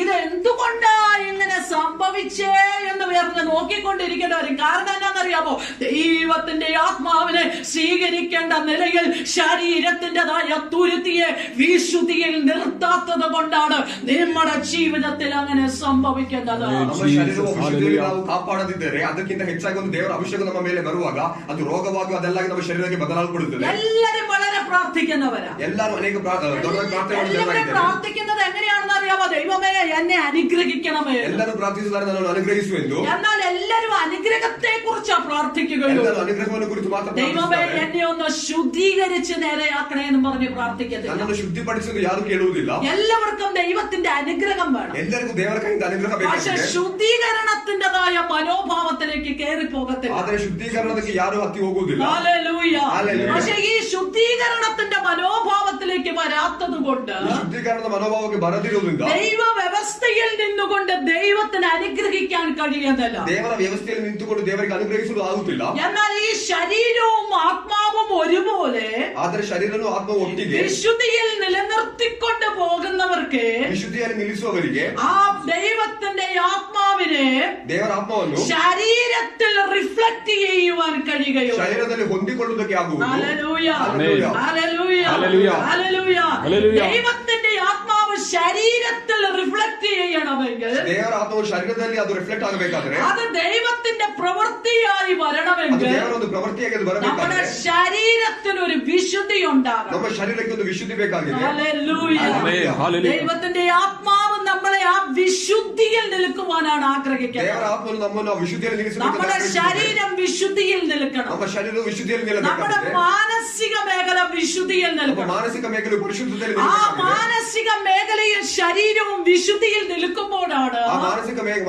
ഇത് എന്തുകൊണ്ടാ ഇങ്ങനെ സംഭവിച്ചേ എന്ന് പറഞ്ഞ് നോക്കിക്കൊണ്ടിരിക്കേണ്ടി വരും. കാരണം എന്താണെന്നറിയാമോ? ദൈവത്തിന്റെ ആത്മാവിനെ സ്വീകരിക്കേണ്ട നിലയിൽ ശരീരത്തിൻ്റെതായ തുരുത്തിയെ വിശുദ്ധിയിൽ നിർത്താത്തത് കൊണ്ടാണ് നമ്മുടെ ജീവിതത്തിൽ അങ്ങനെ സംഭവിക്കുന്നത്. ನಮ್ಮ ಶರೀರವು ವಿಶುದ್ಧಿಯಲ್ಲಿ ನಾವು ಕಾಪಾಡದಿದ್ದರೆ ಅದಕ್ಕಿಂತ ಹೆಚ್ಚಾಗಿ ಒಂದು ದೇವರ ಅಭಿಷೇಕ ನಮ್ಮ ಮೇಲೆ ಬರುವಾಗ ಅದು ರೋಗವಾಗಿ ಅದೆಲ್ಲ ನಮ್ಮ ಶರೀರಕ್ಕೆ ಬದಲಾಗಲ್ಪಡುತ್ತದೆ. എല്ലാരും വളരെ പ്രാർത്ഥിക്കുന്നവരാ. ಎಲ್ಲರೂ ಅನೇಕ ದೊಡ್ಡ ಪ್ರಾರ್ಥನೆ എല്ലാവരും പ്രാർത്ഥിക്കുന്നത് എങ്ങനെയാണെന്ന് അറിയാമോ? ദൈവമേ എന്നെ അനുഗ്രഹിക്കണമേ. ಎಲ್ಲರೂ ಪ್ರಾರ್ಥಿಸಿದರೆ ನನ್ನನ್ನು ಅನುಗ್ರಹಿಸು ಎಂದು. എന്നാൽ എല്ലാരും അനുഗ്രഹത്തെ കുറിച്ചാ പ്രാർത്ഥിക്കുകയുള്ളൂ. ಎಲ್ಲರೂ ಅನುಗ್ರಹವನ್ನು ಕುರಿತು ಮಾತ್ರ ദൈവമേ ಪ್ರಾರ್ಥಿಸುತ್ತಾರೆ. എന്നെ ഒന്ന് ശുദ്ധീകരിച്ച് നേരെയാക്കണേ എന്ന് പറഞ്ഞ് പ്രാർത്ഥിക്കത്തില്ല. ನನ್ನನ್ನು ಶುದ್ಧಿಪಡಿಸುವುದು ಯಾರು ಕೇಳುವುದಿಲ್ಲ. എല്ലാവർക്കും ദൈവത്തിന്റെ അനുഗ്രഹം വേണം. ಎಲ್ಲರಿಗೂ ದೇವರ ಕೈಯಿಂದ ಅನುಗ್ರಹ പക്ഷെ ಬೇಕಾಗಿದೆ. ശുദ്ധീകരണത്തിൻ്റെതായ മനോഭാവത്തിലേക്ക് കയറി പോകത്തില്ല. ಆದರೆ ಶುದ್ಧೀಕರಣಕ್ಕೆ ಯಾರು ಹತ್ತಿ ಹೋಗುವುದಿಲ್ಲ. ഹല്ലേലൂയ. ഹല്ലേലൂയ. പക്ഷെ ഈ ശുദ്ധീകരണത്തിന്റെ മനോഭാവത്തിലേക്ക് വരാത്തത് കൊണ്ട്, ಈ ಶುದ್ಧೀಕರಣದ ಮನೋಭಾವಕ್ಕೆ ಬರದಿರುವುದರಿಂದ ദൈവ വ്യവസ്ഥയിൽ നിന്നുകൊണ്ട് ദൈവത്തിന് അനുഗ്രഹിക്കാൻ കഴിയുന്നില്ല. ದೇವರ ವ್ಯವಸ್ಥೆಯಲ್ಲಿ ನಿಂತುಕೊಂಡು ದೇವರಿಗೆ ಅನುಗ್ರಹಿಸುವುದು ಆಗುತ್ತಿಲ್ಲ. എന്നാൽ ഈ ശരീരവും ആത്മാവും ഒരുപോലെ ಆದರೆ ಶರೀರನು ಆತ್ಮವು ಒಟ್ಟಿಗೆ വിശുദ്ധിയിൽ നിലനിർത്തിക്കൊണ്ട് പോകുന്നവർക്ക് ವಿಶುದ್ಧಿಯಲ್ಲಿ ನಿಲ್ಲಿಸುವವರಿಗೆ ആ ദൈവത്തിന്റെ ആത്മാവിനെ ದೇವರ ಆತ್ಮವನ್ನು ശരീരത്തിൽ റിഫ്ലക്ട് ചെയ്യുവാൻ കഴിയുകയോ? ಶರೀರದಲ್ಲಿ ಹೊಂದಿಕೊಳ್ಳುವುದಕ್ಕೆ ಆಗುವುದು. Hallelujah. Hallelujah. Hallelujah. Hallelujah. Hallelujah. Hallelujah. ദൈവത്തിന്റെ ആത്മാവ് ശരീരത്തിൽ റിഫ്ലക്ട് ചെയ്യണമെങ്കിൽ, ದೇವರ ಆತ್ಮವು ಶರೀರದಲ್ಲಿ ಅದು ರಿಫ್ಲೆಕ್ಟ್ ಆಗಬೇಕಾದ್ರೆ അത് ദൈവത്തിന്റെ പ്രവൃത്തിയായി ಅದು വരണമെങ്കിൽ ದೇವರ ಒಂದು ಪ್ರವೃತ್ತಿಯಾಗಿ ಅದು നമ്മുടെ ಬರಬೇಕಾದ್ರೆ ശരീരത്തിന് ഒരു വിശുദ്ധി ഉണ്ടാകണം. ನಮ್ಮ ಶರೀರಕ್ಕೆ ಒಂದು ವಿಶುದ್ಧಿ ಬೇಕಾಗಿದೆ. ഹല്ലേലൂയ. ഹല്ലേലൂയ. Hallelujah. ദൈവത്തിന്റെ ആത്മാവ് നമ്മളെ ആ വിശുദ്ധിയിൽ നിൽക്കുവാനാണ് ದೇವರ ആഗ്രഹിക്കുന്നത്. ಆತ್ಮನು ನಮ್ಮನ್ನು ಆ ವಿಶುದ್ಧಿಯಲ್ಲಿ ನಿಲ್ಲಿಸಬೇಕು. നമ്മുടെ ശരീരം വിശുദ്ധിയിൽ നിൽക്കണം. ನಮ್ಮ ಶರೀರವು ವಿಶುದ್ಧಿಯಲ್ಲಿ നമ്മുടെ ನಿಲ್ಲಬೇಕಾಗಿದೆ. മാനസിക മേഖല വിശുദ്ധിയിൽ ನಮ್ಮ നിൽക്കണം. ಮಾನಸಿಕ ಮೇಘಲು ಪರಿಶುದ್ಧತೆಯಲ್ಲಿ ആ ನಿಲ್ಲಬೇಕಾಗಿದೆ. മാനസിക മേഖലയിൽ ശരീരവും വിശുദ്ധിയിൽ നിൽക്കുമ്പോഴാണ് ಆ ಮಾನಸಿಕ ಮೇಘ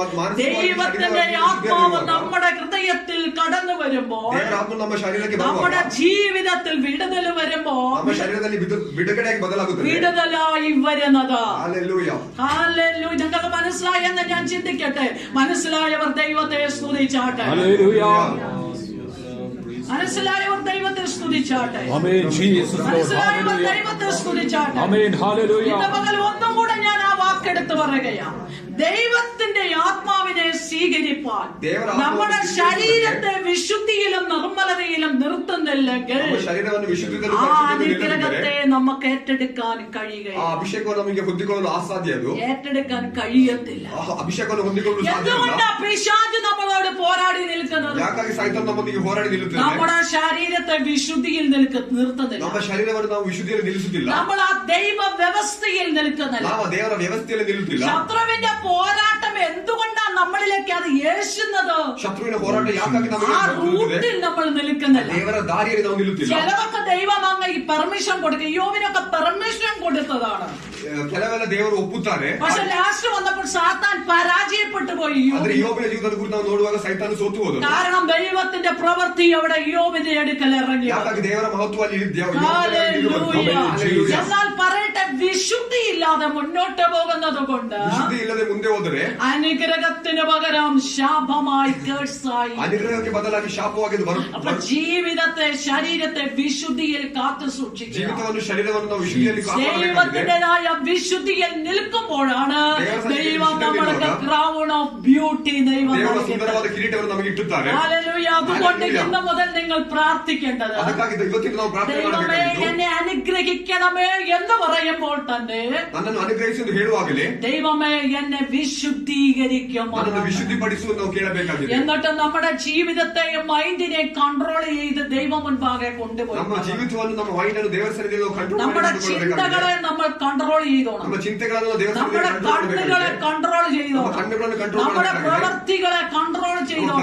ദൈവത്തിന്റെ ആത്മാവ് നമ്മുടെ ഹൃദയത്തിൽ കടന്നു വരുമ്പോൾ, ದೇವರ ಆತ್ಮ ನಮ್ಮ ಶರೀರಕ್ಕೆ നമ്മുടെ ಬರುವಾಗ ജീവിതത്തിൽ വിടുതൽ വരുമ്പോ ನಮ್ಮ ಶರೀರದಲ್ಲಿ ಬಿಡುಗಡೆಯಾಗಿ ಬದಲಾಗುತ್ತದೆ. വിടുതലായി വരുന്നത്. ഹല്ലേലൂയ. ഹല്ലേലൂയ. നിങ്ങൾക്ക് മനസ്സിലായെന്ന് ഞാൻ ചിന്തിക്കട്ടെ. മനസ്സിലായവർ ദൈവത്തെ സ്തുതിച്ചാട്ടെ. Hallelujah. മനസ്സിലായവർ ദൈവത്തെ സ്തുതിച്ചാട്ടെ. Amen. Jesus, Lord. മനസ്സിലായവർ Hallelujah. ദൈവത്തെ സ്തുതിച്ചാട്ടെ. Amen. ഇന്ന് Hallelujah. പകൽ ഒന്നും കൂടെ ഞാൻ ആ വാക്കെടുത്ത് പറയുകയാണ്. ദൈവത്തിന്റെ ആത്മാവിനെ സ്വീകരിപ്പാൻ ದೇವರ ಆತ್ಮವನ್ನು നമ്മുടെ ശരീരത്തെ വിശുദ്ധിയിലും നിർമ്മലതയിലും നിർത്തുന്നില്ലെങ്കിൽ ನಮ್ಮ ಶರೀರವನ್ನು ವಿಶುದ್ಧದಲ್ಲಿ ആ ಪರಿಶುದ್ಧದಲ್ಲಿ അനുഗ്രഹത്തെ ನಿಲ್ಲಿಸಿದರೆ നമുക്ക് ഏറ്റെടുക്കാൻ ಆ കഴിയുകയില്ല. ಅಭಿಷೇಕವನ್ನು ನಮಗೆ ಹೊಂದಿಕೊಳ್ಳಲು ಅಸಾಧ್ಯ. ಅದು ഏറ്റെടുക്കാൻ കഴിയത്തില്ല. ಆ ಅಭಿಷೇಕವನ್ನು ಹೊಂದಿಕೊಳ್ಳಲು ಸಾಧ್ಯವಿಲ್ಲ. എന്തുകൊണ്ടാ പിശാച് നമ്മളോട് പോരാടി നിൽക്കുന്നത്? ಯಾಕಾಗಿ ಸೈತಾನ ನಮ್ಮೊಂದಿಗೆ ಹೋರಾಡಿ ನಿಲ್ಲುತ್ತಾನೆ? നമ്മുടെ ശരീരത്തെ വിശുദ്ധിയിൽ നിർത്തുന്നില്ല. ನಮ್ಮ ಶರೀರವನ್ನು ನಾವು ವಿಶುದ್ಧಿಯಲ್ಲಿ ನಿಲ್ಲಿಸುತ್ತಿಲ್ಲ. നമ്മൾ ആ ദൈവ വ്യവസ്ഥയിൽ നിൽക്കുന്നില്ല. ನಾವು ದೇವರ ವ್ಯವಸ್ಥೆಯಲ್ಲಿ ನಿಲ್ಲುತ್ತಿಲ್ಲ. ശത്രുവിന്റെ പോരാട്ടം എന്തുകൊണ്ടാണ് നമ്മളിലേക്ക് അത് യേശുന്നത്? ಶತ್ರುವಿನ ಹೋರಾಟ ಯಾಕಾಗಿ ആ ನಮಗೆ ಬರುತ್ತಿದೆ? റൂട്ടിൽ നമ്മൾ നിൽക്കുന്നില്ല. ದೇವರ ದಾರಿಯಲ್ಲಿ ನಾವು ನಿಲ್ಲುತ್ತಿಲ್ಲ. ചിലതൊക്കെ ദൈവം അങ്ങ് ഈ പെർമിഷൻ കൊടുക്കും. യോവിനൊക്കെ പെർമിഷൻ കൊടുത്തതാണ്. ಕೆಲವೆಲ್ಲ ದೇವರು ಒಪ್ಪುತ್ತಾರೆ. പക്ഷെ ലാസ്റ്റ് വന്നപ്പോൾ സാത്താൻ പരാജയപ്പെട്ടു പോയി. ಆದ್ರೆ ಯೋಬನ ಜೀವಿತದ ಕುರಿತು ನಾವು ನೋಡುವಾಗ ಸೈತಾನ ಸೋತು ಹೋದನು. കാരണം ദൈവത്തിന്റെ പ്രവൃത്തി അവിടെ യോബിന്റെ അടുക്കൽ ഇറങ്ങി. ಯಾಕಾಗಿ ದೇವರ ಮಹತ್ವ ಅಲ್ಲಿ എന്നാൽ പറയട്ടെ, വിശുദ്ധി ഇല്ലാതെ മുന്നോട്ട് പോകുന്നത് കൊണ്ട് ವಿಶುದ್ಧಿ ಇಲ್ಲದೆ ಮುಂದೆ ಹೋದರೆ അനുഗ്രഹത്തിന് പകരം ശാപമായി കേഴ്സായി. അനുഗ്രഹಕ್ಕೆ ಬದಲಾಗಿ ಶಾಪವಾಗಿ അപ്പൊ ജീവിതത്തെ ശരീരത്തെ വിശുദ്ധിയിൽ കാത്തു സൂക്ഷിക്കുക. ಜೀವಿತವನ್ನು ಶರೀರವನ್ನು ನಾವು ವಿಶುದ್ಧಿಯಲ್ಲಿ ദൈവത്തിന്റേതായ വിശുദ്ധിയിൽ നിൽക്കുമ്പോഴാണ് ദൈവം നമ്മൾക്ക് ക്രൗൺ ഓഫ് ബ്യൂട്ടി ദൈവം ಸುಂದರವಾದ ಕಿರೀಟವನ್ನು ನಮಗೆ ಇಟ್ಟುತ್ತಾರೆ. ഹല്ലേലൂയ. അതുകൊണ്ട് ഇന്ന് മുതൽ നിങ്ങൾ പ്രാർത്ഥിക്കേണ്ടത്, ദൈവമേ എന്നെ അനുഗ്രഹിക്കണമേ എന്ന് പറയുമ്പോൾ തന്നെ ನನ್ನನ್ನು ಅನುಗ್ರಹಿಸು ಎಂದು ಹೇಳುವಾಗಲೇ ദൈവമേ എന്നെ വിശുദ്ധീകരിക്കും. ನನ್ನನ್ನು ವಿಶುದ್ಧಿಪಡಿಸುವುದು ನಾವು ಕೇಳಬೇಕಾಗಿದೆ. എന്നിട്ട് നമ്മുടെ ജീവിതത്തെയും മൈൻഡിനെ കൺട്രോൾ ചെയ്ത് ദൈവം മുൻപാകെ കൊണ്ടുപോയി ನಮ್ಮ ಜೀವಿತವನ್ನು ನಮ್ಮ ಮೈಂಡ್ ಅನ್ನು ದೇವರ ಸನ್ನಿಧಿಯಲ್ಲಿ ಕಂಟ್ರೋಲ್ നമ്മുടെ ചിന്തകളെ നമ്മൾ കൺട്രോൾ ചെയ്തോണം. ನಮ್ಮ ಚಿಂತೆಗಳನ್ನು ದೇವರ നമ്മുടെ കണ്ണുകളെ കൺട്രോൾ ചെയ്തോണം. നമ്മുടെ പ്രവൃത്തികളെ കൺട്രോൾ ചെയ്തോണം.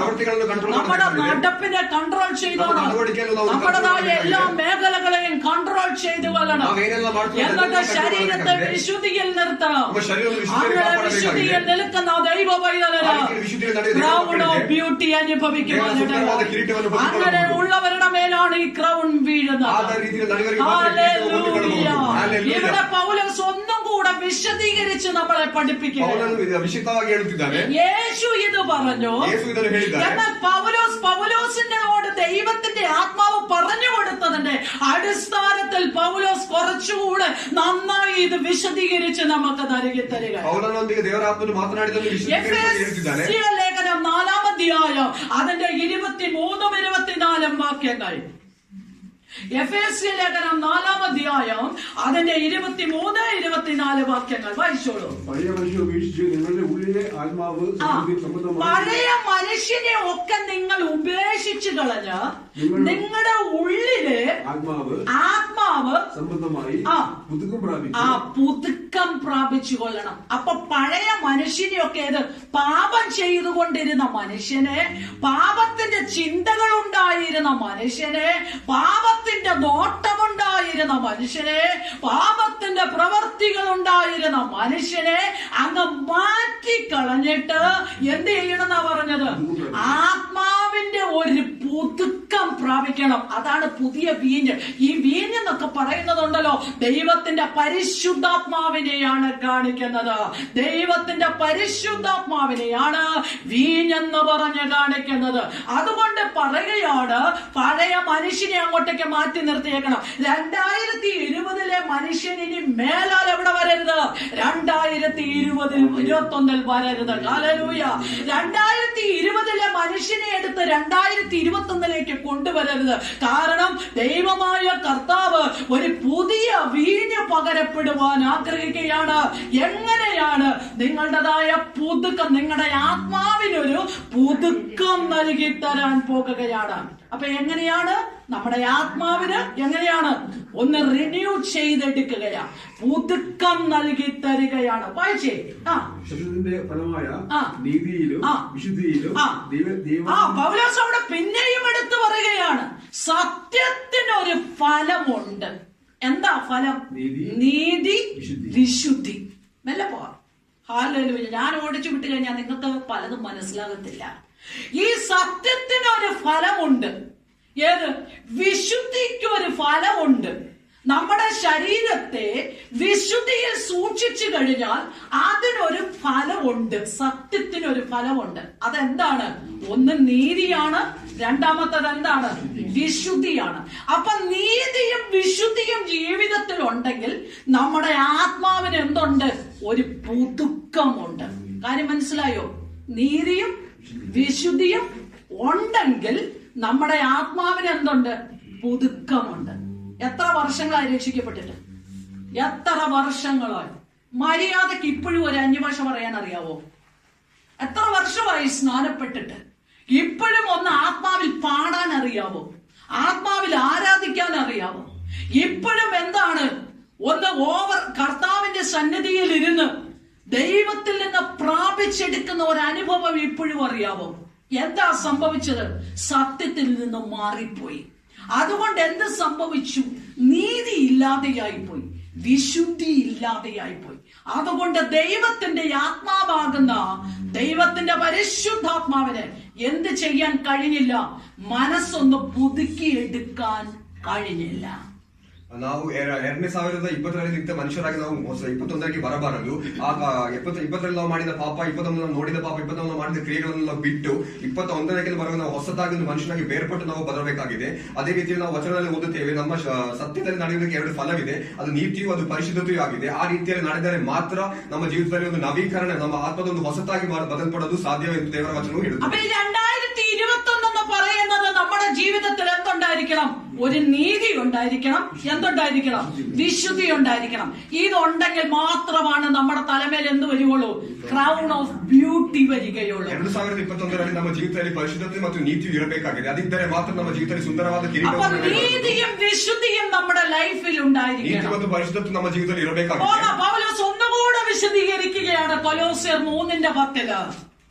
നമ്മുടെ നടപ്പിനെ കൺട്രോൾ ചെയ്തോണം. നമ്മുടേതായ എല്ലാ മേഖലകളെയും കൺട്രോൾ ചെയ്തു കൊള്ളണം. എന്നിട്ട് ശരീരത്തെ വിശുദ്ധിയിൽ നിർത്തണം. അങ്ങനെ വിശുദ്ധിയിൽ നിൽക്കുന്ന ദൈവ പൈതലന് ക്രൗൺ ഓഫ് ബ്യൂട്ടി അനുഭവിക്കുവാനിടയായി. അങ്ങനെ ഉള്ളവരുടെ മേലാണ് ഈ ക്രൗൺ വീഴുന്നത്. ഹല്ലേലൂയ. ഇവിടെ പൗലോസ് ഒന്നും കൂടെ വിശദീകരിച്ച് നമ്മളെ പഠിപ്പിക്കുകയാണ്. യേശു ഇത് പറഞ്ഞു. എന്നാൽ പൗലോസിനോട് ദൈവത്തിന്റെ ആത്മാവ് പറഞ്ഞു കൊടുത്തതിന്റെ അടിസ്ഥാനത്തിൽ പൗലോസ് കുറച്ചുകൂടെ നന്നായി ഇത് വിശദീകരിച്ച് നമുക്ക് നൽകി തരിക. എഫേസ്യ ലേഖനം 4-ാം അധ്യായം അതിന്റെ 23-24 വാക്യങ്ങൾ. എഫേസ്യ ലേഖനം 4-ാം അധ്യായം അതിന്റെ 23-24 വാക്യങ്ങൾ വായിച്ചോളൂ. പഴയ മനുഷ്യനെ ഉപേക്ഷിച്ച് നിങ്ങളുടെ ഉള്ളിലെ ആത്മാവ് പഴയ മനുഷ്യനെ ഒക്കെ നിങ്ങൾ ഉപേക്ഷിച്ചു കളഞ്ഞ് നിങ്ങളുടെ ഉള്ളിലെ ആത്മാവ് സംബന്ധമായി പുതുക്കം പ്രാപിച്ചു കൊള്ളണം. അപ്പൊ പഴയ മനുഷ്യനെയൊക്കെ ഇത് പാപം ചെയ്തുകൊണ്ടിരുന്ന മനുഷ്യനെ, പാപത്തിന്റെ ചിന്തകൾ ഉണ്ടായിരുന്ന മനുഷ്യനെ, പാപത്തിന്റെ നോട്ടമുണ്ടായിരുന്ന മനുഷ്യനെ, പാപത്തിന്റെ പ്രവർത്തികൾ ഉണ്ടായിരുന്ന മനുഷ്യനെ അങ്ങ് മാറ്റിക്കളഞ്ഞിട്ട് എന്ത് ചെയ്യണമെന്നാ പറഞ്ഞത്? ആത്മാവിന്റെ ഒരു പുതുക്കം പ്രാപിക്കണം. അതാണ് പുതിയ വീഞ്ഞ്. ഈ വീഞ്ഞ് എന്നൊക്കെ പറയുന്നതുണ്ടല്ലോ, ദൈവത്തിന്റെ പരിശുദ്ധാത്മാവിനെയാണ് കാണിക്കുന്നത്. ദൈവത്തിന്റെ പരിശുദ്ധാത്മാവിനെയാണ് വീഞ്ഞെന്ന് പറഞ്ഞ് കാണിക്കുന്നത്. അതുകൊണ്ട് പറയുകയാണ്, പഴയ മനുഷ്യനെ അങ്ങോട്ടേക്ക് മാറ്റി നിർത്തിയേക്കണം. 2020 മനുഷ്യൻ ഇനി മേലാൽ എവിടെ വരരുത്? 2021 വരരുത്. ഹല്ലേലൂയ. 2020 മനുഷ്യനെ എടുത്ത് 2021 കൊണ്ടുവരരുത്. കാരണം ദൈവമായ കർത്താവ് ഒരു പുതിയ വീഞ്ഞ് പകരപ്പെടുവാൻ ആഗ്രഹിക്കുകയാണ്. എങ്ങനെയാണ്? നിങ്ങളുടേതായ പുതുക്കം, നിങ്ങളുടെ ആത്മാവിനൊരു പുതുക്കം നൽകി തരാൻ പോകുകയാണ്. അപ്പൊ എങ്ങനെയാണ്? നമ്മുടെ ആത്മാവിന് എങ്ങനെയാണ്? ഒന്ന് റിന്യൂ ചെയ്തെടുക്കുകയാണ്, പുതുക്കം നൽകി തരികയാണ്. വായിച്ചേ. ശരീരത്തിന്റെ ഫലമായ നീതിയിലും വിശുദ്ധിയിലും പൗലോസ് അവിടെ പിന്നെയും എടുത്തു പറയുകയാണ്, സത്യത്തിനൊരു ഫലമുണ്ട്. എന്താ ഫലം? നീതി, വിശുദ്ധി. മെല്ലെ പോവാം. ഹല്ലേലൂയ. ഞാൻ ഓടിച്ചു വിട്ട് കഴിഞ്ഞാൽ നിങ്ങൾക്ക് പലതും മനസ്സിലാകത്തില്ല. ഈ സത്യത്തിനൊരു ഫലമുണ്ട്. ഏത്? വിശുദ്ധിക്ക് ഒരു ഫലമുണ്ട്. നമ്മുടെ ശരീരത്തെ വിശുദ്ധിയിൽ സൂക്ഷിച്ചു കഴിഞ്ഞാൽ അതിനൊരു ഫലമുണ്ട്. സത്യത്തിനൊരു ഫലമുണ്ട്. അതെന്താണ്? ഒന്ന് നീതിയാണ്, രണ്ടാമത്തത് എന്താണ്? വിശുദ്ധിയാണ്. അപ്പൊ നീതിയും വിശുദ്ധിയും ജീവിതത്തിൽ ഉണ്ടെങ്കിൽ നമ്മുടെ ആത്മാവിന് എന്തുണ്ട്? ഒരു പുതുക്കമുണ്ട്. കാര്യം മനസ്സിലായോ? നീതിയും വിശുദ്ധിയും ഉണ്ടെങ്കിൽ നമ്മുടെ ആത്മാവിന് എന്തുണ്ട്? പുതുക്കമുണ്ട്. എത്ര വർഷങ്ങളായി രക്ഷിക്കപ്പെട്ടിട്ട്? എത്ര വർഷങ്ങളായി? മര്യാദക്ക് ഇപ്പോഴും ഒരു അന്യഭാഷ പറയാൻ അറിയാവോ? എത്ര വർഷമായി സ്നാനപ്പെട്ടിട്ട്? ഇപ്പോഴും ഒന്ന് ആത്മാവിൽ പാടാൻ അറിയാവോ? ആത്മാവിൽ ആരാധിക്കാൻ അറിയാവോ? ഇപ്പോഴും എന്താണ്? ഒന്ന് കർത്താവിന്റെ സന്നിധിയിൽ ഇരുന്ന് ദൈവത്തിൽ നിന്ന് പ്രാപിച്ചെടുക്കുന്ന ഒരു അനുഭവം ഇപ്പോഴും അറിയാവോ? എന്താ സംഭവിച്ചത്? സത്യത്തിൽ നിന്ന് മാറിപ്പോയി. അതുകൊണ്ട് എന്ത് സംഭവിച്ചു? നീതി ഇല്ലാതെയായി പോയി, വിശുദ്ധി ഇല്ലാതെയായിപ്പോയി. അതുകൊണ്ട് ദൈവത്തിന്റെ ആത്മാവാകുന്ന ദൈവത്തിന്റെ പരിശുദ്ധാത്മാവിന് എന്ത് ചെയ്യാൻ കഴിഞ്ഞില്ല? മനസ്സൊന്ന് പുതുക്കിയെടുക്കാൻ കഴിഞ്ഞില്ല. ನಾವು 2022 ಮನುಷ್ಯರಾಗಿ ನಾವು 21ಕ್ಕೆ ಬರಬಾರದು. ಆಗ 2020 ನಾವು ಮಾಡಿದ ಪಾಪ, 21 ನಾವು ನೋಡಿದ ಪಾಪ, 21 ನಾವು ಮಾಡಿದ ಕ್ರಿಯೆಗಳನ್ನು ನಾವು ಬಿಟ್ಟು 21ಕ್ಕೆ ಬರುವ ನಾವು ಹೊಸದಾಗಿ ಒಂದು ಮನುಷ್ಯನಾಗಿ ಬೇರ್ಪಟ್ಟು ನಾವು ಬರಬೇಕಾಗಿದೆ. ಅದೇ ರೀತಿ ನಾವು ವಚನದಲ್ಲಿ ಓದುತ್ತೇವೆ, ನಮ್ಮ ಸತ್ಯದಲ್ಲಿ ನಡೆಯುವುದಕ್ಕೆ 2 ಫಲವಿದೆ, ಅದು ನೀತಿಯು, ಅದು ಪರಿಶುದ್ಧತೆಯೂ ಆಗಿದೆ. ಆ ರೀತಿಯಲ್ಲಿ ನಡೆದರೆ ಮಾತ್ರ ನಮ್ಮ ಜೀವಿತದಲ್ಲಿ ಒಂದು ನವೀಕರಣ, ನಮ್ಮ ಆತ್ಮದ ಒಂದು ಹೊಸತಾಗಿ ಬದಲ್ಪಡೋದು ಸಾಧ್ಯವೆಂದು ದೇವರ ವಚನವು ಹೇಳುತ್ತದೆ. 2021 പറയുന്നത് നമ്മുടെ ജീവിതത്തിൽ എന്തുണ്ടായിരിക്കണം? ഒരു നീതി ഉണ്ടായിരിക്കണം, എന്തുണ്ടായിരിക്കണം? വിശുദ്ധി ഉണ്ടായിരിക്കണം. ഇതുണ്ടെങ്കിൽ മാത്രമാണ് നമ്മുടെ തലമേൽ എന്ത് വരികയുള്ളൂ? ക്രൗൺ ഓഫ് ബ്യൂട്ടി വരികയുള്ളൂ. 2021 ನಮ್ಮ ಜೀವಿತದಲ್ಲಿ ಪರಿಶುದ್ಧತೆ ಮತ್ತು ನೀತಿಯು ಇರಬೇಕಾಗಿದೆ. ಅದಿದ್ದರೆ ಮಾತ್ರ ನಮ್ಮ ಜೀವಿತದಲ್ಲಿ ಸುಂದರವಾದ ಕಿರೀಟ. അപ്പോൾ നീതിയും വിശുദ്ധിയും നമ്മുടെ ലൈഫിൽ ഉണ്ടായിരിക്കണം. നീതി ಮತ್ತು ಪರಿಶುದ್ಧತೆ ನಮ್ಮ ಜೀವಿತದಲ್ಲಿ ಇರಬೇಕಾಗಿದೆ. പൗലോസ് ഒന്നുകൂടെ വിശദീകരിക്കുകയാണ് കൊലോസ്യർ 3:10.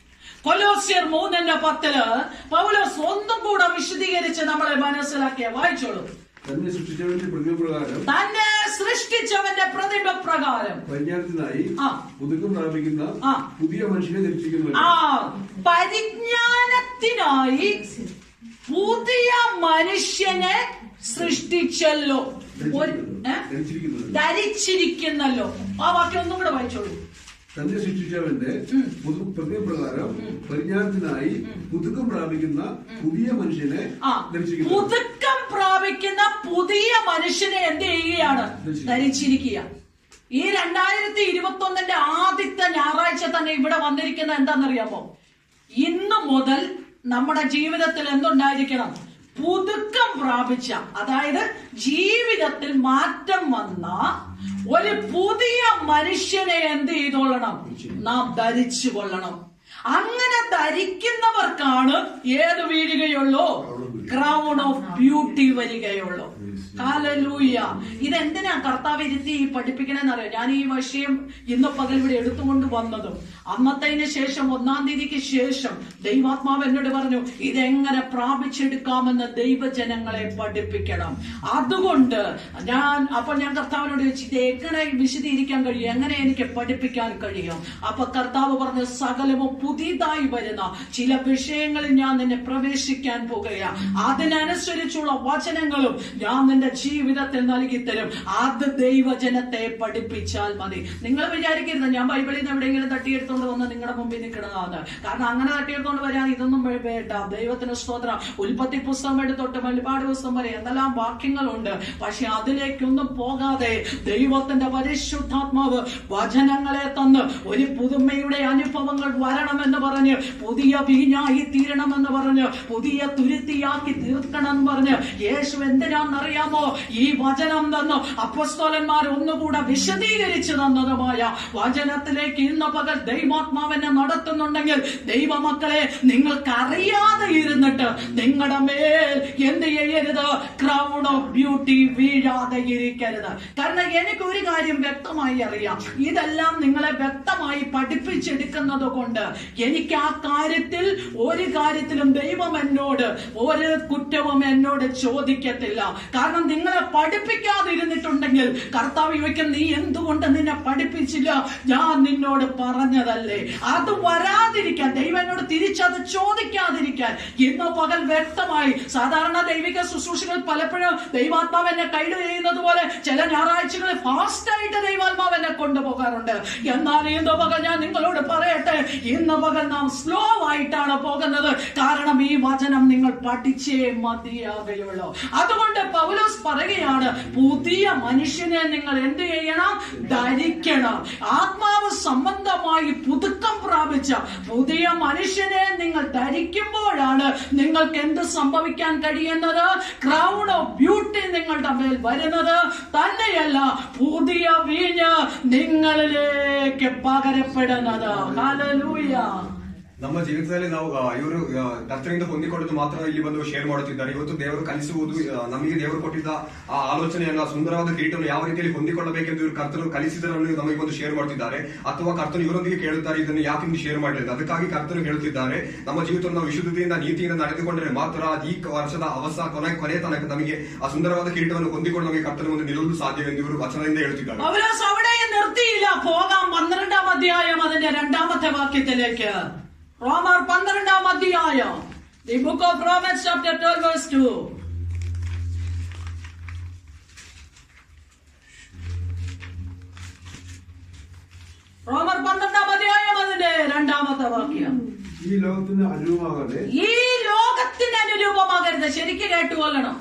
കൊലോസ്യർ 3:10 പൗലോസ് ഒന്നും കൂടെ വിശദീകരിച്ച് നമ്മളെ മനസ്സിലാക്കിയ വായിച്ചോളൂ. തന്നെ സൃഷ്ടിച്ചവന്റെ പ്രതിമപ്രകാരം, തന്നെ സൃഷ്ടിച്ചവന്റെ പ്രതിമപ്രകാരം പരിജ്ഞാനത്തിനായി പുതുക്കം പ്രാപിക്കുന്ന പുതിയ മനുഷ്യനെ ധരിച്ചിരിക്കുന്നു. പരിജ്ഞാനത്തിനായി പുതിയ മനുഷ്യനെ സൃഷ്ടിച്ചല്ലോ, ധരിച്ചിരിക്കുന്നല്ലോ. ആ വാക്യം ഒന്നും കൂടെ വായിച്ചോളൂ. തന്നെ സൃഷ്ടിച്ചവന്റെ പ്രതിമപ്രകാരം പരിജ്ഞാനത്തിനായി പുതുക്കം പ്രാപിക്കുന്ന പുതിയ മനുഷ്യനെ ധരിച്ചിരിക്കുന്നു. പുതുക്കം പ്രാപിക്കുന്ന പുതിയ മനുഷ്യനെ എന്ത് ചെയ്യുകയാണ്? ധരിച്ചിരിക്കുക. ഈ 2021 ആദ്യത്തെ ഞായറാഴ്ച തന്നെ ഇവിടെ വന്നിരിക്കുന്ന എന്താണെന്നറിയാമോ? ഇന്ന് മുതൽ നമ്മുടെ ജീവിതത്തിൽ എന്തുണ്ടായിരിക്കണം? പുതുക്കം പ്രാപിച്ച, അതായത് ജീവിതത്തിൽ മാറ്റം വന്ന ഒരു പുതിയ മനുഷ്യനെ എന്ത് ചെയ്തോളണം? നാം ധരിച്ചു കൊള്ളണം. അങ്ങനെ ധരിക്കുന്നവർക്കാണ് ഏത് വീഴുകയുള്ളൂ? ക്രൗൺ ഓഫ് ബ്യൂട്ടി വരികയുള്ളൂ. ഹല്ലേലൂയ. ഇതെന്തിനാ കർത്താവ് ഇരുത്തി പഠിപ്പിക്കണമെന്നറിയാം. ഞാൻ ഈ വിഷയം ഇന്ന് പകൽ ഇവിടെ എടുത്തുകൊണ്ട് വന്നതും അന്നത്തതിന് ശേഷം 1-ാം തീയതിക്ക് ശേഷം ദൈവാത്മാവ് എന്നോട് പറഞ്ഞു, ഇതെങ്ങനെ പ്രാപിച്ചെടുക്കാമെന്ന് ദൈവജനങ്ങളെ പഠിപ്പിക്കണം. അതുകൊണ്ട് ഞാൻ കർത്താവിനോട് ചോദിച്ചു, ഇത് എങ്ങനെ വിശദീകരിക്കാൻ കഴിയും, എങ്ങനെ എനിക്ക് പഠിപ്പിക്കാൻ കഴിയും? അപ്പൊ കർത്താവ് പറഞ്ഞു, സകലവും പുതിയതായി വരുന്ന ചില വിഷയങ്ങളിൽ ഞാൻ നിന്നെ പ്രവേശിക്കാൻ പോകുകയാണ്. അതിനനുസരിച്ചുള്ള വചനങ്ങളും ഞാൻ നിന്റെ ജീവിതത്തിൽ നൽകി തരും. അത് ദൈവജനത്തെ പഠിപ്പിച്ചാൽ മതി. നിങ്ങൾ വിചാരിക്കരുത് ഞാൻ ബൈബിളിൽ നിന്ന് എവിടെയെങ്കിലും തട്ടിയെടുത്തോണ്ട് വന്ന് നിങ്ങളുടെ മുമ്പിൽ നിൽക്കണതാണ്. കാരണം അങ്ങനെ തട്ടിയെടുത്തോണ്ട് വരാൻ ഇതൊന്നും വേണ്ട. ദൈവത്തിന് സ്തോത്രം. ഉൽപ്പത്തി പുസ്തകം എടുത്തോട്ട് വെളിപാട് പുസ്തകം വരെ എന്തെല്ലാം വാക്യങ്ങളുണ്ട്. പക്ഷെ അതിലേക്കൊന്നും പോകാതെ ദൈവത്തിന്റെ പരിശുദ്ധാത്മാവ് വചനങ്ങളെ തന്ന് ഒരു പുതുമയുടെ അനുഭവങ്ങൾ വരണമെന്ന് പറഞ്ഞ്, പുതിയ വീഞ്ഞായി തീരണമെന്ന് പറഞ്ഞ്, പുതിയ തുരുത്തിയാക്കി തീർക്കണം എന്ന് പറഞ്ഞ്, യേശു എന്തിനാണെന്നറിയാമോ? ഈ വചനം തന്നു അപ്പോസ്തലന്മാർ ഒന്നുകൂടെ വിശദീകരിച്ചു തന്നതുമായ വചനത്തിലേക്ക് ഇന്ന് പകൽ ദൈവാത്മാവിനെ നടത്തുന്നുണ്ടെങ്കിൽ, ദൈവമക്കളെ, നിങ്ങൾക്ക് അറിയാതെ ഇരുന്നിട്ട് നിങ്ങളുടെ മേൽ എന്ത് ചെയ്യരുത്? ക്രൗൺ ഓഫ് ബ്യൂട്ടി വീഴാതെ ഇരിക്കരുത്. കാരണം എനിക്ക് ഒരു കാര്യം വ്യക്തമായി അറിയാം. ഇതെല്ലാം നിങ്ങളെ വ്യക്തമായി പഠിപ്പിച്ചെടുക്കുന്നത് കൊണ്ട് എനിക്ക് ആ കാര്യത്തിൽ ഒരു കാര്യത്തിലും ദൈവം എന്നോട് ഒരു കുറ്റവും എന്നോട് ചോദിക്കത്തില്ല. കാരണം നിങ്ങളെ പഠിപ്പിക്കാതെ ഇരുന്നിട്ടുണ്ടെങ്കിൽ കർത്താവ് ചോദിക്കും, നീ എന്തുകൊണ്ട് നിന്നെ പഠിപ്പിച്ചില്ല? ഞാൻ നിന്നോട് പറഞ്ഞതല്ലേ. അത് വരാതിരിക്കാൻ, ദൈവം എന്നോട് തിരിച്ചത് ചോദിക്കാതിരിക്കാൻ ഇന്ന് പകൽ വ്യക്തമായി. സാധാരണ ദൈവിക ശുശ്രൂഷകൾ പലപ്പോഴും ദൈവാത്മാവ് എന്നെ കൈഡ് ചെയ്യുന്നത് പോലെ ചില ഞായറാഴ്ചകളിൽ ഫാസ്റ്റായിട്ട് ദൈവാത്മാവ് എന്നെ കൊണ്ടുപോകാറുണ്ട്. എന്നാൽ ഇന്ന് പകൽ ഞാൻ നിങ്ങളോട് പറയട്ടെ, ഇന്ന് പകൽ നാം സ്ലോ ആയിട്ടാണ് പോകുന്നത്. കാരണം ഈ വചനം നിങ്ങൾ പഠിച്ചേ മതിയാകുകയുള്ളൂ. അതുകൊണ്ട് പൗലോസ് പറയുകയാണ്, പുതിയ മനുഷ്യനെ നിങ്ങൾ എന്ത് ചെയ്യണം? ധരിക്കണം. ആത്മാവ് സംബന്ധമായി പുതുക്കം പ്രാപിച്ച പുതിയ മനുഷ്യനെ നിങ്ങൾ ധരിക്കുമ്പോഴാണ് നിങ്ങൾക്ക് എന്ത് സംഭവിക്കാൻ കഴിയുന്നത്? ക്രൗൺ ഓഫ് ബ്യൂട്ടി നിങ്ങളുടെ മേൽ വരുന്നത്. തന്നെയല്ല, പുതിയ വീഞ്ഞ് നിങ്ങളിലേക്ക് പകരപ്പെടുന്നത്. ഹല്ലേലൂയ. ನಮ್ಮ ಜೀವಿತದಲ್ಲಿ ನಾವು ಇವರು ಕರ್ತನಿಂದ ಹೊಂದಿಕೊಂಡದ್ದು ಮಾತ್ರ ಇಲ್ಲಿ ಬಂದು ಶೇರ್ ಮಾಡುತ್ತಿದ್ದಾರೆ. ಇವತ್ತು ದೇವರು ಕಲಿಸುವುದು, ನಮಗೆ ದೇವರು ಕೊಟ್ಟಿದ್ದ ಆ ಆಲೋಚನೆಯನ್ನ, ಸುಂದರವಾದ ಕಿರೀಟವನ್ನು ಯಾವ ರೀತಿಯಲ್ಲಿ ಹೊಂದಿಕೊಳ್ಳಬೇಕೆಂದು ಇವರು ಕರ್ತನು ಕಲಿಸಿದರನ್ನು ನಮಗೆ ಬಂದು ಶೇರ್ ಮಾಡ್ತಿದ್ದಾರೆ. ಅಥವಾ ಕರ್ತನು ಇವರೊಂದಿಗೆ ಕೇಳುತ್ತಾರೆ, ಇದನ್ನು ಯಾಕೆ ನೀವು ಶೇರ್ ಮಾಡಲಿಲ್ಲ. ಅದಕ್ಕಾಗಿ ಕರ್ತನು ಹೇಳುತ್ತಿದ್ದಾರೆ, ನಮ್ಮ ಜೀವಿತವನ್ನು ನಾವು ವಿಶುದ್ಧತೆಯಿಂದ, ನೀತಿಯಿಂದ ನಡೆದುಕೊಂಡರೆ ಮಾತ್ರ ಈ ವರ್ಷದ ಕೊನೆ ತನಕ ನಮಗೆ ಆ ಸುಂದರವಾದ ಕಿರೀಟವನ್ನು ಹೊಂದಿಕೊಂಡು ನಮಗೆ ಕರ್ತನ ಮುಂದೆ ನಿಲ್ಲಲು ಸಾಧ್ಯವೆಂದು ಇವರು ವಚನದಿಂದ ಹೇಳುತ್ತಿದ್ದಾರೆ. അവിടെ നിർത്തിയില്ല, പോകാം 12-ാം അധ്യായം അതിന്റെ 2-ാമത്തെ വാക്യത്തിലേക്ക്. റോമർ 12-ാം അധ്യായം, the book of Romans chapter 12 verse 2. റോമർ 12-ാം അധ്യായം അതിന്റെ 2-ാമത്തെ വാക്യം. ഈ ലോകത്തിന് അനുരൂപമാകരുത്. ഈ ലോകത്തിന് അനുരൂപമാകരുത്. ശരിക്കും കേട്ടുകൊള്ളണം.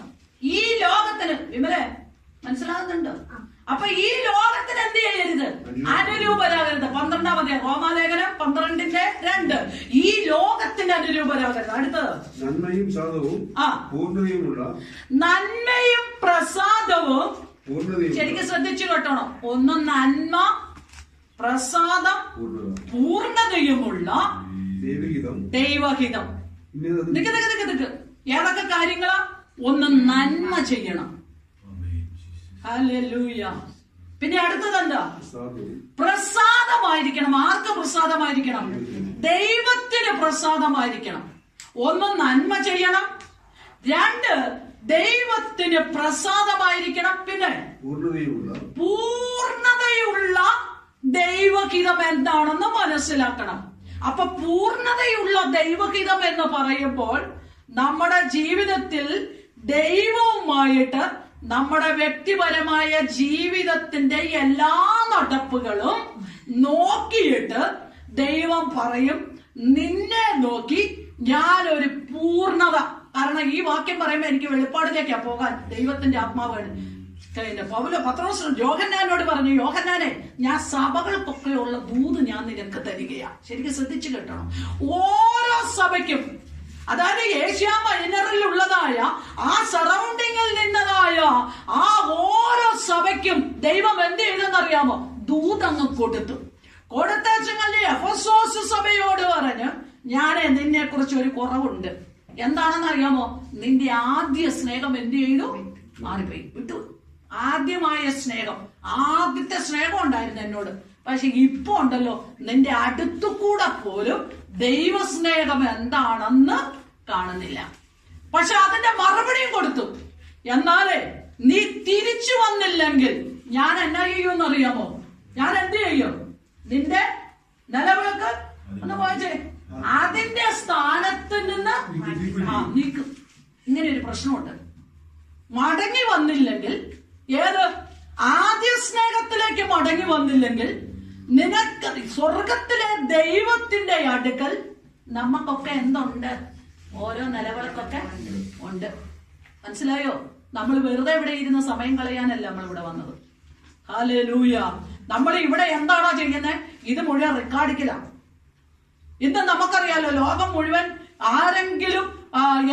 ഈ ലോകത്തിന്, വിമലെ മനസ്സിലാകുന്നുണ്ടോ? അപ്പൊ ഈ ലോകത്തിന് എന്ത് ചെയ്യരുത്? അനുരൂപരാകരുത്. 12-ാം അധ്യായം റോമാലേഖനം 12:2. ഈ ലോകത്തിന് അനുരൂപരാകരുത്. അടുത്തത്, നന്മയും പ്രസാദവും പൂർണ്ണതയുമുള്ള, നന്മയും പ്രസാദവും. ശരിക്കും ശ്രദ്ധിച്ചു കേട്ടോണം. ഒന്ന് നന്മ, പ്രസാദം, പൂർണ്ണതയുമുള്ള ദൈവഹിതം. നിക്ക് ഏതൊക്കെ കാര്യങ്ങളാ? ഒന്ന് നന്മ ചെയ്യണം. ഹല്ലേലൂയ. പിന്നെ അടുത്തത് എന്താ? പ്രസാദമായിരിക്കണം. ആർക്ക് പ്രസാദമായിരിക്കണം? ദൈവത്തിന് പ്രസാദമായിരിക്കണം. ഒന്ന് നന്മ ചെയ്യണം, 2 ദൈവത്തിന് പ്രസാദമായിരിക്കണം. പിന്നെ പൂർണ്ണതയുള്ള ദൈവഹിതം എന്താണെന്ന് മനസ്സിലാക്കണം. അപ്പൊ പൂർണ്ണതയുള്ള ദൈവഹിതം എന്ന് പറയുമ്പോൾ നമ്മുടെ ജീവിതത്തിൽ ദൈവവുമായിട്ട് നമ്മുടെ വ്യക്തിപരമായ ജീവിതത്തിന്റെ എല്ലാ നടപ്പുകളും നോക്കിയിട്ട് ദൈവം പറയും, നിന്നെ നോക്കി ഞാനൊരു പൂർണ്ണത. കാരണം ഈ വാക്യം പറയുമ്പോൾ എനിക്ക് വെളിപ്പാടിലേക്കാ പോകാൻ ദൈവത്തിന്റെ ആത്മാവാണ്. പത്രോസ് യോഹന്നാനോട് പറഞ്ഞു, യോഹന്നാനെ, ഞാൻ സഭകൾക്കൊക്കെയുള്ള ദൂത് ഞാൻ നിനക്ക് തരികയാ. ശരിക്കും ശ്രദ്ധിച്ചു കേട്ടണം. ഓരോ സഭയ്ക്കും, അതായത് ഏഷ്യ മൈനറിലുള്ളതായ ആ സറൗണ്ടിങ്ങിൽ നിന്നതായ ആ ഓരോ സഭയ്ക്കും ദൈവം എന്ത് ചെയ്തെന്നറിയാമോ? ദൂതങ്ങ് കൊടുത്തേച്ചങ്ങളിൽ എഫെസോസ് സഭയോട് പറഞ്ഞ്, ഞാൻ നിന്നെ കുറിച്ച് ഒരു കുറവുണ്ട്. എന്താണെന്ന് അറിയാമോ? നിന്റെ ആദ്യ സ്നേഹം എന്ത് ചെയ്തു? മാറിപ്പോയി, വിട്ടു. ആദ്യമായ സ്നേഹം, ആദ്യത്തെ സ്നേഹം ഉണ്ടായിരുന്നു എന്നോട്. പക്ഷെ ഇപ്പൊ ഉണ്ടല്ലോ, നിന്റെ അടുത്തുകൂടെ പോലും ദൈവസ്നേഹം എന്താണെന്ന് കാണുന്നില്ല. പക്ഷെ അതിന്റെ മറുപടിയും കൊടുത്തു. എന്നാലേ നീ തിരിച്ചു വന്നില്ലെങ്കിൽ ഞാൻ എന്നാ ചെയ്യുമെന്നറിയാമോ? ഞാൻ എന്ത് ചെയ്യും? നിന്റെ നിലവിളക്ക് ഒന്ന് വായിച്ചേ, അതിന്റെ സ്ഥാനത്ത് നിന്ന് നീക്കും. ഇങ്ങനെ ഒരു പ്രശ്നമുണ്ട്. മടങ്ങി വന്നില്ലെങ്കിൽ, ഏത് ആദ്യ സ്നേഹത്തിലേക്ക് മടങ്ങി വന്നില്ലെങ്കിൽ, നിനക്ക് സ്വർഗത്തിലെ ദൈവത്തിന്റെ അടുക്കൽ നമുക്കൊക്കെ എന്തുണ്ട്? ഓരോ നിലവിളക്കൊക്കെ ഉണ്ട്. മനസ്സിലായോ? നമ്മൾ വെറുതെ ഇവിടെ ഇരുന്ന് സമയം കളയാനല്ല നമ്മൾ ഇവിടെ വന്നത്. ഹല്ലേലൂയ. നമ്മൾ ഇവിടെ എന്താണോ ചെയ്യുന്നത്? ഇത് മുഴുവൻ റെക്കോർഡിക്കലാണ്. ഇന്ന് നമുക്കറിയാലോ, ലോകം മുഴുവൻ ആരെങ്കിലും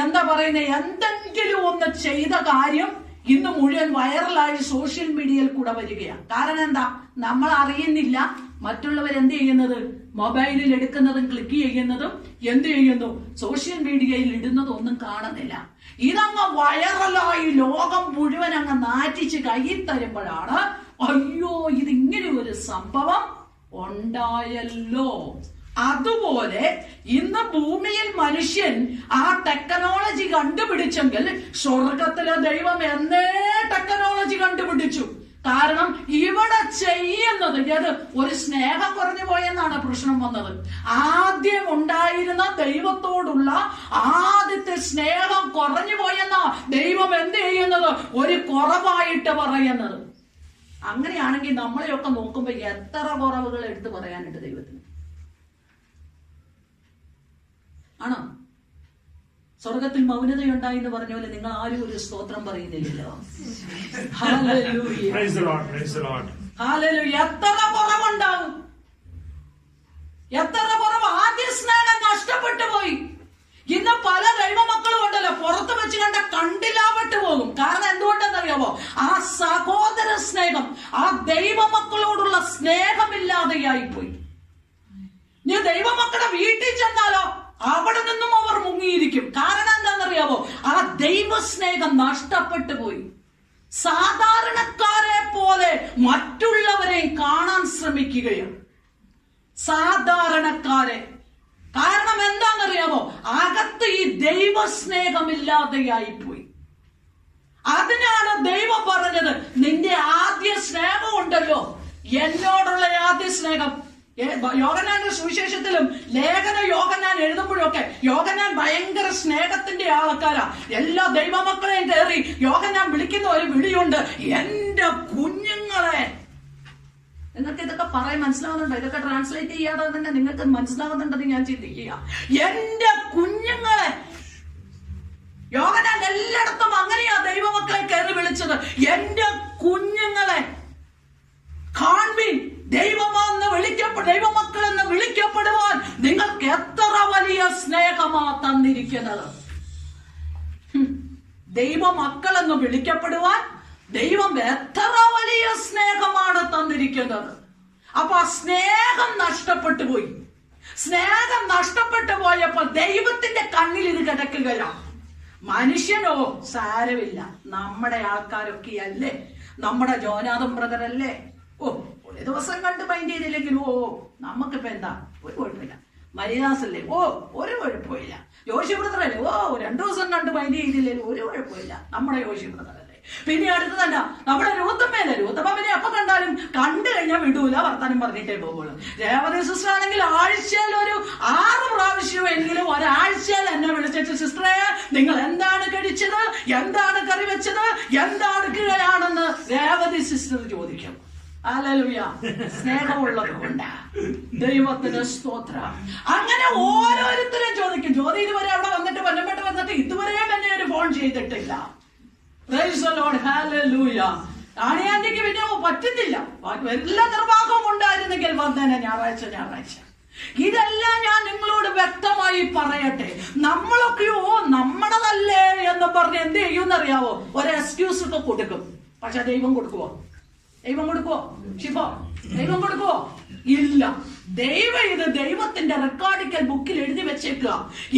എന്താ പറയുന്നത്, എന്തെങ്കിലും ഒന്ന് ചെയ്ത കാര്യം ഇന്ന് മുഴുവൻ വൈറലായി സോഷ്യൽ മീഡിയയിൽ കൂടെ വരികയാണ്. കാരണം എന്താ? നമ്മൾ അറിയുന്നില്ല മറ്റുള്ളവർ എന്ത് ചെയ്യുന്നത്. മൊബൈലിൽ എടുക്കുന്നതും ക്ലിക്ക് ചെയ്യുന്നതും എന്ത് ചെയ്യുന്നു? സോഷ്യൽ മീഡിയയിൽ ഇടുന്നതും ഒന്നും കാണുന്നില്ല. ഇതങ്ങ് വൈറലായി ലോകം മുഴുവൻ അങ്ങ് നാറ്റിച്ച് കയ്യിൽ തരുമ്പോഴാണ്, അയ്യോ ഇതിങ്ങനെ ഒരു സംഭവം ഉണ്ടായല്ലോ. അതുപോലെ ഇന്ന് ഭൂമിയിൽ മനുഷ്യൻ ആ ടെക്നോളജി കണ്ടുപിടിച്ചെങ്കിൽ സ്വർഗത്തിലെ ദൈവം എന്നേ ടെക്നോളജി കണ്ടുപിടിച്ചു. കാരണം ഇവിടെ ചെയ്യുന്നത് ഒരു സ്നേഹം കുറഞ്ഞു പോയെന്നാണ് പ്രശ്നം വന്നത്. ആദ്യം ഉണ്ടായിരുന്ന ദൈവത്തോടുള്ള ആദ്യത്തെ സ്നേഹം കുറഞ്ഞു പോയെന്നാ ദൈവം എന്ത് ചെയ്യുന്നത്? ഒരു കുറവായിട്ട് പറയുന്നത്. അങ്ങനെയാണെങ്കിൽ നമ്മളെയൊക്കെ നോക്കുമ്പോ എത്ര കുറവുകൾ എടുത്തു പറയാനുണ്ട് ദൈവത്തിന്? ആണോ? സ്വർഗത്തിൽ മൗനതയുണ്ടായി എന്ന് പറഞ്ഞ പോലെ നിങ്ങൾ ആരും ഒരു സ്തോത്രം പറയുന്നില്ലല്ലോ. എത്ര കുറവുണ്ടാവും, എത്ര കുറവ്. ആദ്യ സ്നേഹം നഷ്ടപ്പെട്ടു പോയി. ഇന്ന് പല ദൈവമക്കളും ഉണ്ടല്ലോ, പുറത്ത് വെച്ച് കണ്ട കണ്ടില്ലാപെട്ടു പോകും. കാരണം എന്തുകൊണ്ടെന്നറിയാമോ? ആ സഹോദര സ്നേഹം, ആ ദൈവമക്കളോടുള്ള സ്നേഹമില്ലാതെയായി പോയി. നീ ദൈവമക്കളുടെ വീട്ടിൽ ചെന്നാലോ അവിടെ നിന്നും അവർ മുങ്ങിയിരിക്കും. കാരണം എന്താണെന്നറിയാവോ? ആ ദൈവസ്നേഹം നഷ്ടപ്പെട്ടു പോയി. സാധാരണക്കാരെ പോലെ മറ്റുള്ളവരെ കാണാൻ ശ്രമിക്കുകയാണ്. സാധാരണക്കാരെ. കാരണം എന്താണെന്നറിയാമോ? അകത്ത് ഈ ദൈവസ്നേഹമില്ലാതെയായി പോയി. അതിനാണ് ദൈവം പറഞ്ഞത്, നിന്റെ ആദ്യ സ്നേഹം ഉണ്ടല്ലോ, എന്നോടുള്ള ആദ്യ സ്നേഹം. യോഹന്നാന്റെ സുവിശേഷത്തിലും യോഹന്നാൻ എഴുതുമ്പോഴൊക്കെ യോഹന്നാൻ ഭയങ്കര സ്നേഹത്തിന്റെ ആൾക്കാരാ. എല്ലാ ദൈവമക്കളെയും കയറി യോഹന്നാൻ വിളിക്കുന്ന ഒരു വിളിയുണ്ട്, എന്റെ കുഞ്ഞുങ്ങളെ. നിങ്ങൾക്ക് ഇതൊക്കെ പറയാൻ മനസ്സിലാവുന്നുണ്ടോ? ഇതൊക്കെ ട്രാൻസ്ലേറ്റ് ചെയ്യാതെ തന്നെ നിങ്ങൾക്ക് മനസ്സിലാവുന്നുണ്ടെന്ന് ഞാൻ ചിന്തിക്കുക. എന്റെ കുഞ്ഞുങ്ങളെ. യോഹന്നാൻ എല്ലായിടത്തും അങ്ങനെയാ ദൈവമക്കളെ കയറി വിളിച്ചത്, എന്റെ കുഞ്ഞുങ്ങളെ കാൺമീൻ. ദൈവമക്കൾ എന്ന് വിളിക്കപ്പെടുവാൻ നിങ്ങൾക്ക് എത്ര വലിയ സ്നേഹമാ തന്നിരിക്കുന്നത്. ദൈവമക്കൾ എന്ന് വിളിക്കപ്പെടുവാൻ ദൈവം എത്ര വലിയ സ്നേഹമാണ് തന്നിരിക്കുന്നത്. അപ്പൊ ആ സ്നേഹം നഷ്ടപ്പെട്ടു പോയി. സ്നേഹം നഷ്ടപ്പെട്ടു പോയപ്പോ ദൈവത്തിന്റെ കണ്ണിൽ ഇത് കിടക്കുകയാണ്. മനുഷ്യനോ സാരമില്ല, നമ്മുടെ ആൾക്കാരൊക്കെയല്ലേ, നമ്മുടെ ജോനാഥൻ ബ്രദറല്ലേ, ഓ ഒരു ദിവസം കണ്ട് മൈൻഡ് ചെയ്തില്ലെങ്കിൽ ഓ നമുക്കിപ്പോ എന്താ, ഒരു കുഴപ്പമില്ല. മരിദാസ് അല്ലേ, ഓ ഒരു കുഴപ്പമില്ല. ജോഷി ബ്രദറല്ലേ, ഓ 2 ദിവസം കണ്ട് മൈൻഡ് ചെയ്തില്ലെങ്കിൽ ഒരു കുഴപ്പമില്ല, നമ്മുടെ ജോഷി ബ്രദറല്ലേ. പിന്നെ അടുത്തതല്ല നമ്മുടെ രൂത്തമ്മേലെ, രൂത്തമ്മനെ എപ്പോ കണ്ടാലും കണ്ടു കഴിഞ്ഞാൽ വിടൂല, വർത്താനം പറഞ്ഞിട്ടേ പോകുള്ളൂ. രേവതി സിസ്റ്റർ ആണെങ്കിൽ ആഴ്ചയിൽ ഒരു 6 പ്രാവശ്യമെങ്കിലും ഒരാഴ്ചയിൽ എന്നെ വിളിച്ചിട്ട്, സിസ്റ്ററെ നിങ്ങൾ എന്താണ് കഴിച്ചത്, എന്താണ് കറി വെച്ചത്, എന്താണ് കീഴാണെന്ന് രേവതി സിസ്റ്റർ ചോദിക്കും. ഹല്ലേലൂയ. സ്നേഹമുള്ളത് കൊണ്ട് ദൈവത്തിന് സ്തോത്രം. അങ്ങനെ ഓരോരുത്തരും ചോദിക്കും. ജ്യോതി ഇതുവരെ അവിടെ വന്നിട്ട് വന്നിട്ട് ഇതുവരെയും എന്നെ ഒരു ഫോൺ ചെയ്തിട്ടില്ല. Praise the Lord. ഹല്ലേലൂയ. ആണിയാന്റിക്ക് പിന്നെ പറ്റുന്നില്ല. എല്ലാ നിർവാഹവും ഉണ്ടായിരുന്നെങ്കിൽ വന്നേനെ ഞായറാഴ്ച. ഇതെല്ലാം ഞാൻ നിങ്ങളോട് വ്യക്തമായി പറയട്ടെ. നമ്മളൊക്കെയോ നമ്മുടേതല്ലേ എന്ന് പറഞ്ഞ് എന്ത് ചെയ്യുമെന്നറിയാവോ? ഒരു എക്സ്ക്യൂസ് ഒക്കെ കൊടുക്കും. പക്ഷെ ദൈവം കൊടുക്കുവോ? ഷിഫോ ദൈവം കൊടുക്കുവോ? ഇല്ല. ദൈവം ഇത് ദൈവത്തിന്റെ റെക്കോർഡിക്കൽ ബുക്കിൽ എഴുതി വെച്ചേക്കുക.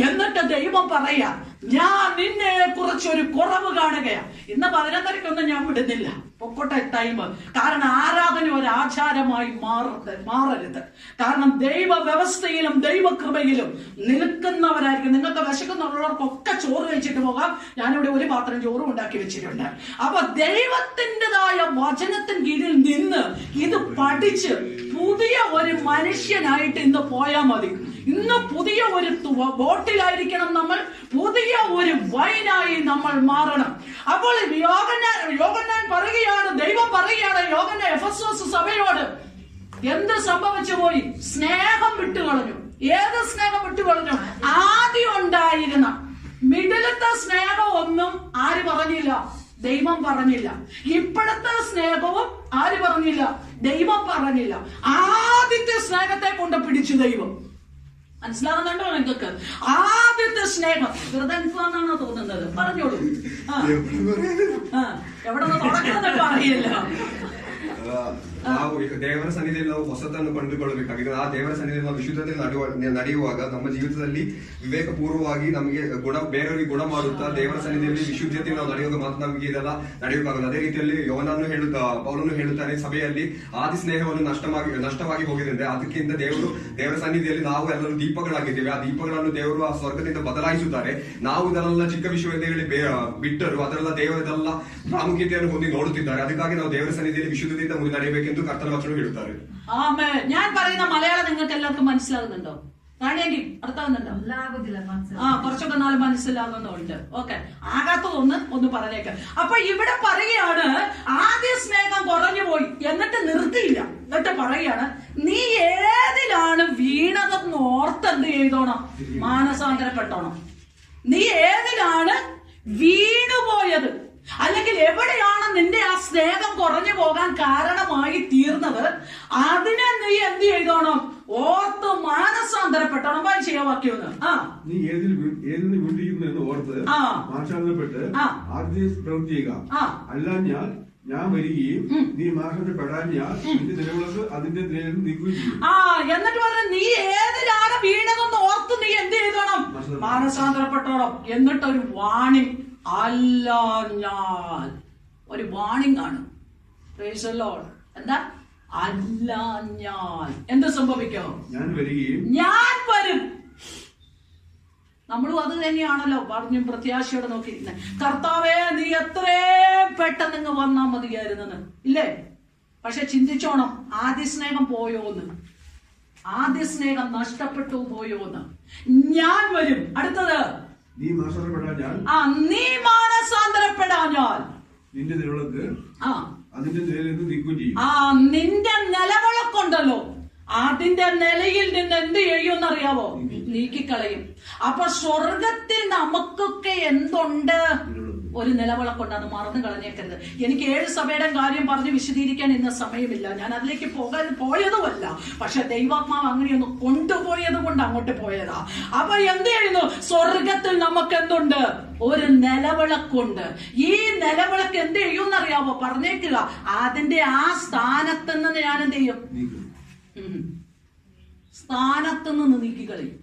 എന്നിട്ട് ദൈവം പറയാ, ഞാൻ നിന്നെ കുറിച്ചൊരു കുറവ് കാണുകയാ. ഇന്ന് 11:30 ഞാൻ വിടുന്നില്ല, പൊക്കോട്ടെ ടൈം. കാരണം ആരാധന ഒരു ആചാരമായി മാറരുത്. കാരണം ദൈവ വ്യവസ്ഥയിലും ദൈവകൃപയിലും നിൽക്കുന്നവരായിരിക്കും. നിങ്ങൾക്ക് വിശക്കുന്നുള്ളവർക്കൊക്കെ ചോറ് കഴിച്ചിട്ട് പോകാം. ഞാനിവിടെ ഒരു പാത്രം ചോറും ഉണ്ടാക്കി വെച്ചിട്ടുണ്ട്. അപ്പൊ ദൈവത്തിൻ്റെതായ വചനത്തിന് കീഴിൽ നിന്ന് ഇത് പഠിച്ച് പുതിയ ഒരു മനുഷ്യനായിട്ട് ഇന്ന് പോയാൽ മതി. ഇന്ന് പുതിയ ഒരു ബോട്ടിലായിരിക്കണം നമ്മൾ, പുതിയ ഒരു വൈനായി നമ്മൾ മാറണം. അപ്പോൾ യോഹന്നാൻ പറയുകയാണ്, ദൈവം പറയുകയാണ് യോഹന്നാൻ എഫെസോസ് സഭയോട്, എന്ത് സംഭവിച്ചു പോയി? സ്നേഹം വിട്ടുകളഞ്ഞു. ഏത് സ്നേഹം വിട്ടുകളഞ്ഞു? ആദ്യം ഉണ്ടായിരുന്ന മിഡിലത്തെ സ്നേഹം ഒന്നും ആര് പറഞ്ഞില്ല? ദൈവം പറഞ്ഞില്ല. ഇപ്പോഴത്തെ സ്നേഹവും ആര് പറഞ്ഞില്ല? ദൈവം പറഞ്ഞില്ല. ആദ്യത്തെ സ്നേഹത്തെ കൊണ്ട് പിടിച്ചു ദൈവം. മനസ്സിലാകുന്നുണ്ടോ നിങ്ങൾക്ക്? ആദ്യത്തെ സ്നേഹം വെറുതെ എന്നാണോ തോന്നുന്നത്? പറഞ്ഞോളൂ. എവിടെ നിന്ന് തുടങ്ങുന്നതൊക്കെ അറിയില്ല. ದೇವರ ಸನ್ನಿಧಿಯಲ್ಲಿ ನಾವು ಹೊಸತನ್ನು ಕಂಡುಕೊಳ್ಳಬೇಕಾಗಿದೆ. ಆ ದೇವರ ಸನ್ನಿಧಿಯಲ್ಲಿ ನಾವು ವಿಶುದ್ಧತೆಯಲ್ಲಿ ನಡೆಯುವಾಗ ನಮ್ಮ ಜೀವಿತದಲ್ಲಿ ವಿವೇಕಪೂರ್ವವಾಗಿ ನಮಗೆ ಬೇರೆಯವರಿಗೆ ಗುಣ ಮಾಡುತ್ತಾ ದೇವರ ಸನ್ನಿಧಿಯಲ್ಲಿ ವಿಶುದ್ಧತೆಯಲ್ಲಿ ನಾವು ನಡೆಯುವಾಗ ಮಾತ್ರ ನಮಗೆ ಇದೆಲ್ಲ ನಡೆಯೋಕ್ಕಾಗಲ್ಲ. ಅದೇ ರೀತಿಯಲ್ಲಿ ಪೌಲನು ಹೇಳುತ್ತಾನೆ, ಸಭೆಯಲ್ಲಿ ಆದಿ ಸ್ನೇಹವನ್ನು ನಷ್ಟವಾಗಿ ಹೋಗಿದೆ. ಅದಕ್ಕಿಂತ ದೇವರ ಸನ್ನಿಧಿಯಲ್ಲಿ ನಾವು ಎಲ್ಲರೂ ದೀಪಗಳಾಗಿದ್ದೇವೆ. ಆ ದೀಪಗಳನ್ನು ದೇವರು ಆ ಸ್ವರ್ಗದಿಂದ ಬದಲಾಯಿಸುತ್ತಾರೆ. ನಾವು ಇದನ್ನೆಲ್ಲ ಚಿಕ್ಕ ವಿಷಯ ಅಂತ ಹೇಳಿ ಬಿಟ್ಟರು ಅದರೆಲ್ಲ ದೇವರದೆಲ್ಲ ಪ್ರಾಮುಖ್ಯತೆಯನ್ನು ಹೊಂದಿ ನೋಡುತ್ತಿದ್ದಾರೆ. ಅದಕ್ಕಾಗಿ ನಾವು ದೇವರ ಸನ್ನಿಧಿಯಲ್ಲಿ ವಿಶುದ್ಧತೆಯಿಂದ ಮುಂದೆ ನಡೆಯಬೇಕೆಂದು ಕರ್ತನ ವಚನ ಹೇಳುತ್ತಾರೆ. ഞാൻ പറയുന്ന മലയാളം നിങ്ങൾക്ക് എല്ലാവർക്കും മനസ്സിലാകുന്നുണ്ടോ? റാണിയാന്റി അർത്ഥമാകുന്നുണ്ടോ? കുറച്ചൊക്കെ നാളെ മനസ്സിലാകുന്നുണ്ട്. ഓക്കെ, ആകാത്തതൊന്ന് പറഞ്ഞേക്കാം. അപ്പൊ ഇവിടെ പറയുകയാണ്, ആദ്യ സ്നേഹം കുറഞ്ഞു പോയി. എന്നിട്ട് നിർത്തിയില്ല. എന്നിട്ട് പറയുകയാണ്, നീ ഏതിലാണ് വീണതെന്ന് ഓർത്ത് എന്ത് ചെയ്തോണം? മാനസാന്തരപ്പെട്ടോണം. നീ ഏതിലാണ് വീണുപോയത്, അല്ലെങ്കിൽ എവിടെയാണ് നിന്റെ ആ സ്നേഹം കുറഞ്ഞു പോകാൻ കാരണമായി തീർന്നത്, അതിനെ നീ എന്ത് ചെയ്തോണം? ഓർത്ത് മാനസാന്തരപ്പെട്ടോണം. വാക്യമൊന്ന്. നീ ഏതിൽ വീണ്ടിരിക്കുന്നു എന്ന് ഓർത്ത് മാനസാന്തരപ്പെട്ട് ആദ്യം പ്രവൃത്തി ചെയ്യുക. അല്ല ഞാൻ വരികയും നീ മാനസാന്തരപ്പെടാൻ ഞാൻ നിന്റെ നിലവിളക്ക് അതിന്റെ നിലയിൽ നീക്കുകയും ചെയ്യും. എന്നിട്ട് പറഞ്ഞു, നീ ഏത് മാനസാന്തരപ്പെട്ടോളം. എന്നിട്ടൊരു വാണിംഗ്, അല്ല ഞാൻ, ഒരു വാണിംഗ് ആണ്. Praise the Lord. എന്താ? അല്ല ഞാൻ. എന്ത് സംഭവിക്കും? ഞാൻ വരും. നമ്മളും അത് തന്നെയാണല്ലോ പറഞ്ഞും പ്രത്യാശയോടെ നോക്കിയിരിക്കുന്നത്. കർത്താവേ, നീ എത്രയും പെട്ടെന്ന് ഇങ്ങ് വന്നാൽ മതിയായിരുന്നെന്ന്, ഇല്ലേ? പക്ഷെ ചിന്തിച്ചോണം, ആദ്യ സ്നേഹം പോയോന്ന്, ആദ്യ സ്നേഹം നഷ്ടപ്പെട്ടു പോയോന്ന്. ഞാൻ വരും. അടുത്തത്, നീ മാനസാന്തരപ്പെടാഞ്ഞാൽ നിന്റെ നിലവിളക്ക് നിന്റെ നിലവിളക്കുണ്ടല്ലോ, അതിന്റെ നിലയിൽ നിന്ന് എന്ത് ചെയ്യുമെന്നറിയാവോ? നീക്കിക്കളയും. അപ്പൊ സ്വർഗത്തിൽ നമുക്കൊക്കെ എന്തുണ്ട്? ഒരു നിലവിളക്കുണ്ട്. അത് മറന്നു കളഞ്ഞേക്കരുത്. എനിക്ക് 7 സഭയുടെ കാര്യം പറഞ്ഞ് വിശദീകരിക്കാൻ ഇന്ന് സമയമില്ല. ഞാൻ അതിലേക്ക് പോയതുമല്ല. പക്ഷെ ദൈവാത്മാവ് അങ്ങനെയൊന്ന് കൊണ്ടുപോയത് കൊണ്ട് അങ്ങോട്ട് പോയതാ. അപ്പൊ എന്ത് ചെയ്യുന്നു? സ്വർഗത്തിൽ നമുക്ക് എന്തുണ്ട്? ഒരു നിലവിളക്കുണ്ട്. ഈ നിലവിളക്ക് എന്ത് ചെയ്യുമെന്നറിയാവോ? പറഞ്ഞേക്കുക, അതിന്റെ ആ സ്ഥാനത്ത് നിന്ന് ഞാൻ എന്ത് ചെയ്യും? സ്ഥാനത്ത് നിന്ന് നീക്കിക്കളയും.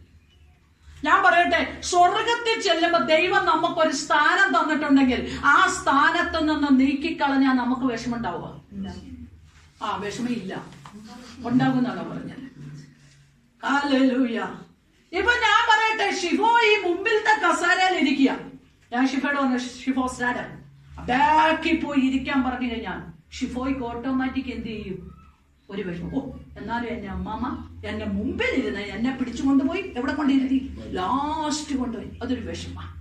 ഞാൻ പറയട്ടെ, സ്വർഗത്തിൽ ചെല്ലുമ്പോ ദൈവം നമുക്കൊരു സ്ഥാനം തന്നിട്ടുണ്ടെങ്കിൽ ആ സ്ഥാനത്ത് നിന്ന് നീക്കിക്കളഞ്ഞാൽ നമുക്ക് വിഷമം ഉണ്ടാവുക? വിഷമം ഇല്ല, ഉണ്ടാകുന്നാണോ പറഞ്ഞത്? ഹല്ലേലൂയ. ഇപ്പൊ ഞാൻ പറയട്ടെ, ഷിഫോ ഈ മുമ്പിലത്തെ കസാരയിൽ ഇരിക്കുക. ഞാൻ ഷിഫോയോട് പറഞ്ഞു, ഷിഫോ സ്റ്റാൻഡ്, ബാക്കി പോയി ഇരിക്കാൻ പറഞ്ഞു കഴിഞ്ഞാൽ ഷിഫോയ്ക്ക് ഓട്ടോമാറ്റിക് എന്ത് ചെയ്യും? ഒരു വിഷമം. എന്നാലും എന്റെ അമ്മാമ്മ എന്നെ മുമ്പിൽ ഇരുന്ന് എന്നെ പിടിച്ചു കൊണ്ടുപോയി എവിടെ കൊണ്ടിരുത്തി? ലാസ്റ്റ് കൊണ്ടുപോയി. അതൊരു വിഷമമാണ്.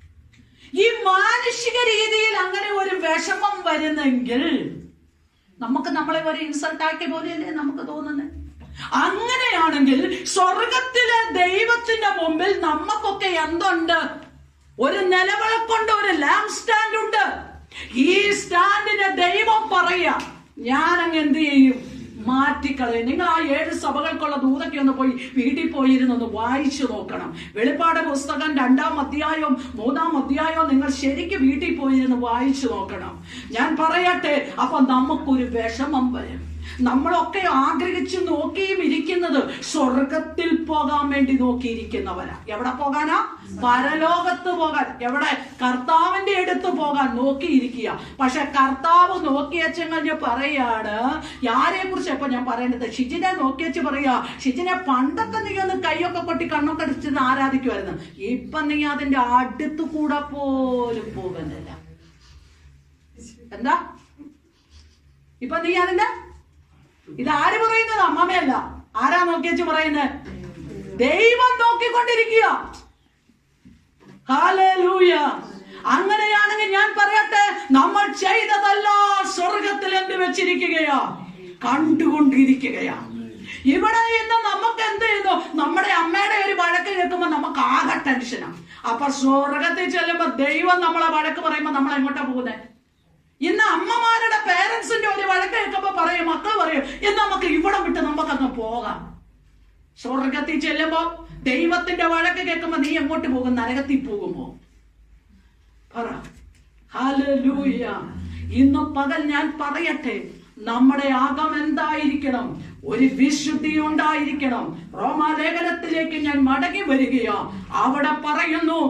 ഈ മാനുഷിക രീതിയിൽ അങ്ങനെ ഒരു വിഷമം വരുന്നെങ്കിൽ നമുക്ക് നമ്മളെ ഒരു ഇൻസൾട്ട് ആക്കിയ പോലെയല്ലേ നമുക്ക് തോന്നുന്നത്? അങ്ങനെയാണെങ്കിൽ സ്വർഗത്തിലെ ദൈവത്തിന്റെ മുമ്പിൽ നമുക്കൊക്കെ എന്തുണ്ട്? ഒരു നിലവിളക്കുണ്ട്, ഒരു ലാമ്പ് സ്റ്റാൻഡ് ഉണ്ട്. ഈ സ്റ്റാൻഡിനെ ദൈവം പറയാ, ഞാൻ അങ്ങ് എന്ത് ചെയ്യും? മാറ്റിക്കളയും. നിങ്ങൾ ആ 7 സഭകൾക്കുള്ള ദൂതൊക്കെ ഒന്ന് പോയി വീട്ടിൽ പോയിരുന്നൊന്ന് വായിച്ചു നോക്കണം. വെളിപ്പാട് പുസ്തകം 2-ാം അധ്യായവും 3-ാം അധ്യായവും നിങ്ങൾ ശരിക്കും വീട്ടിൽ പോയിരുന്ന് വായിച്ചു നോക്കണം. ഞാൻ പറയട്ടെ, അപ്പൊ നമുക്കൊരു വിഷമം വരും. നമ്മളൊക്കെ ആഗ്രഹിച്ചു നോക്കിയും ഇരിക്കുന്നത് സ്വർഗത്തിൽ പോകാൻ വേണ്ടി നോക്കിയിരിക്കുന്നവരാ. എവിടെ പോകാനാ? പരലോകത്ത് പോകാൻ. എവിടെ? കർത്താവിന്റെ അടുത്ത് പോകാൻ നോക്കിയിരിക്കുക. പക്ഷെ കർത്താവ് നോക്കിയച്ചങ്ങ് പറയാണ്, ആരെ കുറിച്ച് ഇപ്പൊ ഞാൻ പറയേണ്ടത്? ഷിജിനെ നോക്കിയച്ച് പറയാ, ഷിജിനെ പണ്ടൊക്കെ നീ ഒന്ന് കൈയൊക്കെ കൊട്ടി കണ്ണൊക്കെ അടിച്ചിരുന്ന് ആരാധിക്കുമായിരുന്നു. ഇപ്പൊ നീ അതിന്റെ അടുത്ത് കൂടെ പോലും പോകുന്നില്ല. എന്താ ഇപ്പൊ നീ അതിന്റെ? ഇതാര് പറയുന്നത്? അമ്മമ്മയല്ല. ആരാ നോക്കിയച്ച് പറയുന്നത്? ദൈവം നോക്കിക്കൊണ്ടിരിക്കുക. ഹല്ലേലൂയ. അങ്ങനെയാണെങ്കിൽ ഞാൻ പറയട്ടെ, നമ്മൾ ചെയ്തതല്ല സ്വർഗത്തിൽ എന്ത് വെച്ചിരിക്കുകയാ? കണ്ടുകൊണ്ടിരിക്കുകയാ. ഇവിടെ ഇന്ന് നമുക്ക് എന്ത് ചെയ്യുന്നു? നമ്മുടെ അമ്മയുടെ ഒരു വഴക്ക് കേൾക്കുമ്പോ നമുക്ക് ആകെ ടെൻഷനാ. അപ്പൊ സ്വർഗത്തിൽ ചെല്ലുമ്പോ ദൈവം നമ്മളെ വഴക്ക് പറയുമ്പോ നമ്മൾ എങ്ങോട്ടാ പോകുന്നത്? ഇന്ന് അമ്മമാരുടെ പേരൻസിന്റെ ഒരു വഴക്ക് കേൾക്കുമ്പോ പറയും, മക്കൾ പറയും, എന്ന് നമുക്ക് ഇവിടം വിട്ട് നമുക്കങ്ങ് പോകാം. സ്വർഗത്തിൽ ചെല്ലുമ്പോ ദൈവത്തിന്റെ വഴക്ക് കേൾക്കുമ്പോ നീ എങ്ങോട്ട് പോകും? നരകത്തിൽ പോകുമോ? പറ. ഹല്ലേലൂയ. ഇന്ന് പകൽ ഞാൻ പറയട്ടെ, നമ്മുടെ അകം എന്തായിരിക്കണം? ഒരു വിശുദ്ധി ഉണ്ടായിരിക്കണം. റോമാലേഖനത്തിലേക്ക് ഞാൻ മടങ്ങി വരികയാ. അവിടെ പറയുന്നു,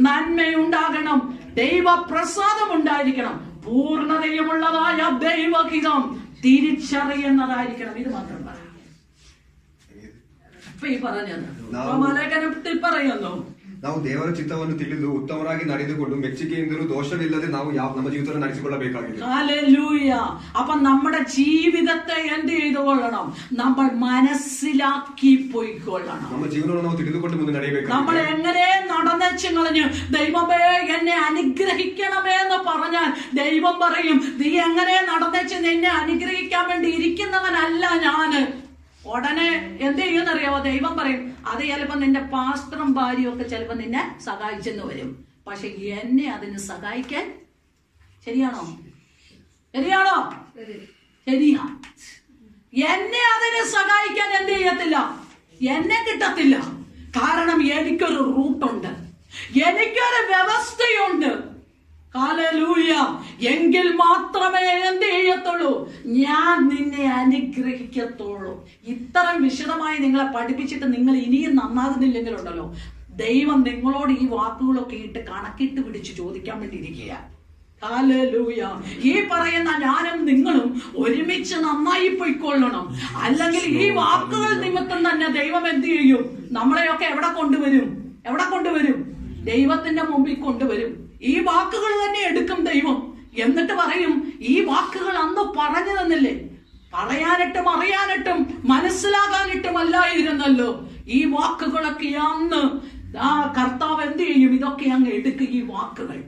നന്മയുണ്ടാകണം, ദൈവപ്രസാദം ഉണ്ടായിരിക്കണം, പൂർണ്ണതയുമുള്ളതായ ദൈവഹിതം തിരിച്ചറിയുന്നതായിരിക്കണം. ഇത് മാത്രം പറയാം. ഇപ്പൊ ഈ പറഞ്ഞത് റോമാലേഖനത്തിൽ പറയുന്നു, ನಾವು ದೇವರ ಚಿತ್ತವನ್ನು ತಿಳಿದು ಉತ್ತಮರಾಗಿ ನಡೆದುಕೊಂಡು ಮೆಚ್ಚುಗೆಯಿಂದಲೂ ದೋಷವಿಲ್ಲದೆ ನಾವು ನಮ್ಮ ಜೀವಿತವನ್ನು ನಡೆಸಿಕೊಳ್ಳಬೇಕಾಗಿದೆ. ഹല്ലേലൂയ. അപ്പൊ നമ്മുടെ ജീവിതത്തെ എന്ത് ചെയ്തുകൊള്ളണം? നമ്മൾ മനസ്സിലാക്കി പോയിക്കൊള്ളണം. നമ്മുടെ ജീവനವನ್ನು ನಾವು ತಿಳಿದುಕೊಂಡು ಮುಂದೆ ನಡೆಯಬೇಕು. നമ്മൾ എങ്ങനെ നടന്നെച്ച് കളഞ്ഞ് ദൈവമേ എന്നെ അനുഗ്രഹിക്കണമേ എന്ന് പറഞ്ഞാൽ ദൈവം പറയും, നീ എങ്ങനെ നടന്നെച്ച് നിന്നെ അനുഗ്രഹിക്കാൻ വേണ്ടി ഇരിക്കുന്നവനല്ല ഞാന്. ഉടനെ എന്ത് ചെയ്യുമെന്നറിയാവോ? ദൈവം പറയും, അത് ചിലപ്പോ നിന്റെ പാസ്റ്ററും ഭാര്യയും ഒക്കെ ചിലപ്പോ നിന്നെ സഹായിച്ചെന്ന് വരും. പക്ഷെ എന്നെ അതിന് സഹായിക്കാൻ ശരിയാണോ? ശരിയാണോ? ശരിയാ. എന്നെ അതിന് സഹായിക്കാൻ എന്ത് ചെയ്യത്തില്ല? എന്നെ കിട്ടത്തില്ല. കാരണം എനിക്കൊരു റൂട്ടുണ്ട്, എനിക്കൊരു വ്യവസ്ഥയുണ്ട്. ഹല്ലേലൂയ. എങ്കിൽ മാത്രമേ എന്ത് ചെയ്യത്തുള്ളൂ? ഞാൻ നിന്നെ അനുഗ്രഹിക്കത്തുള്ളൂ. ഇത്രയും വിശദമായി നിങ്ങളെ പഠിപ്പിച്ചിട്ട് നിങ്ങൾ ഇനിയും നന്നാകുന്നില്ലെങ്കിലുണ്ടല്ലോ, ദൈവം നിങ്ങളോട് ഈ വാക്കുകളൊക്കെ ഇട്ട് കണക്കിട്ട് പിടിച്ച് ചോദിക്കാൻ വേണ്ടിയിരിക്കുക. ഹല്ലേലൂയ. ഈ പറയുന്ന ഞാനും നിങ്ങളും ഒരുമിച്ച് നന്നായി പോയിക്കൊള്ളണം. അല്ലെങ്കിൽ ഈ വാക്കുകൾ നിമിത്തം തന്നെ ദൈവം എന്ത് ചെയ്യും? നമ്മളെയൊക്കെ എവിടെ കൊണ്ടുവരും? ദൈവത്തിന്റെ മുമ്പിൽ കൊണ്ടുവരും. ഈ വാക്കുകൾ തന്നെ എടുക്കും ദൈവം. എന്നിട്ട് പറയും, ഈ വാക്കുകൾ അന്ന് പറഞ്ഞു തന്നില്ലേ? പറയാനിട്ടും അറിയാനിട്ടും മനസ്സിലാകാനിട്ടും അല്ലായിരുന്നല്ലോ. ഈ വാക്കുകളൊക്കെ അന്ന് കർത്താവ് എന്ത് ചെയ്യും? ഇതൊക്കെ അങ്ങ് എടുക്കുക ഈ വാക്കുകൾ.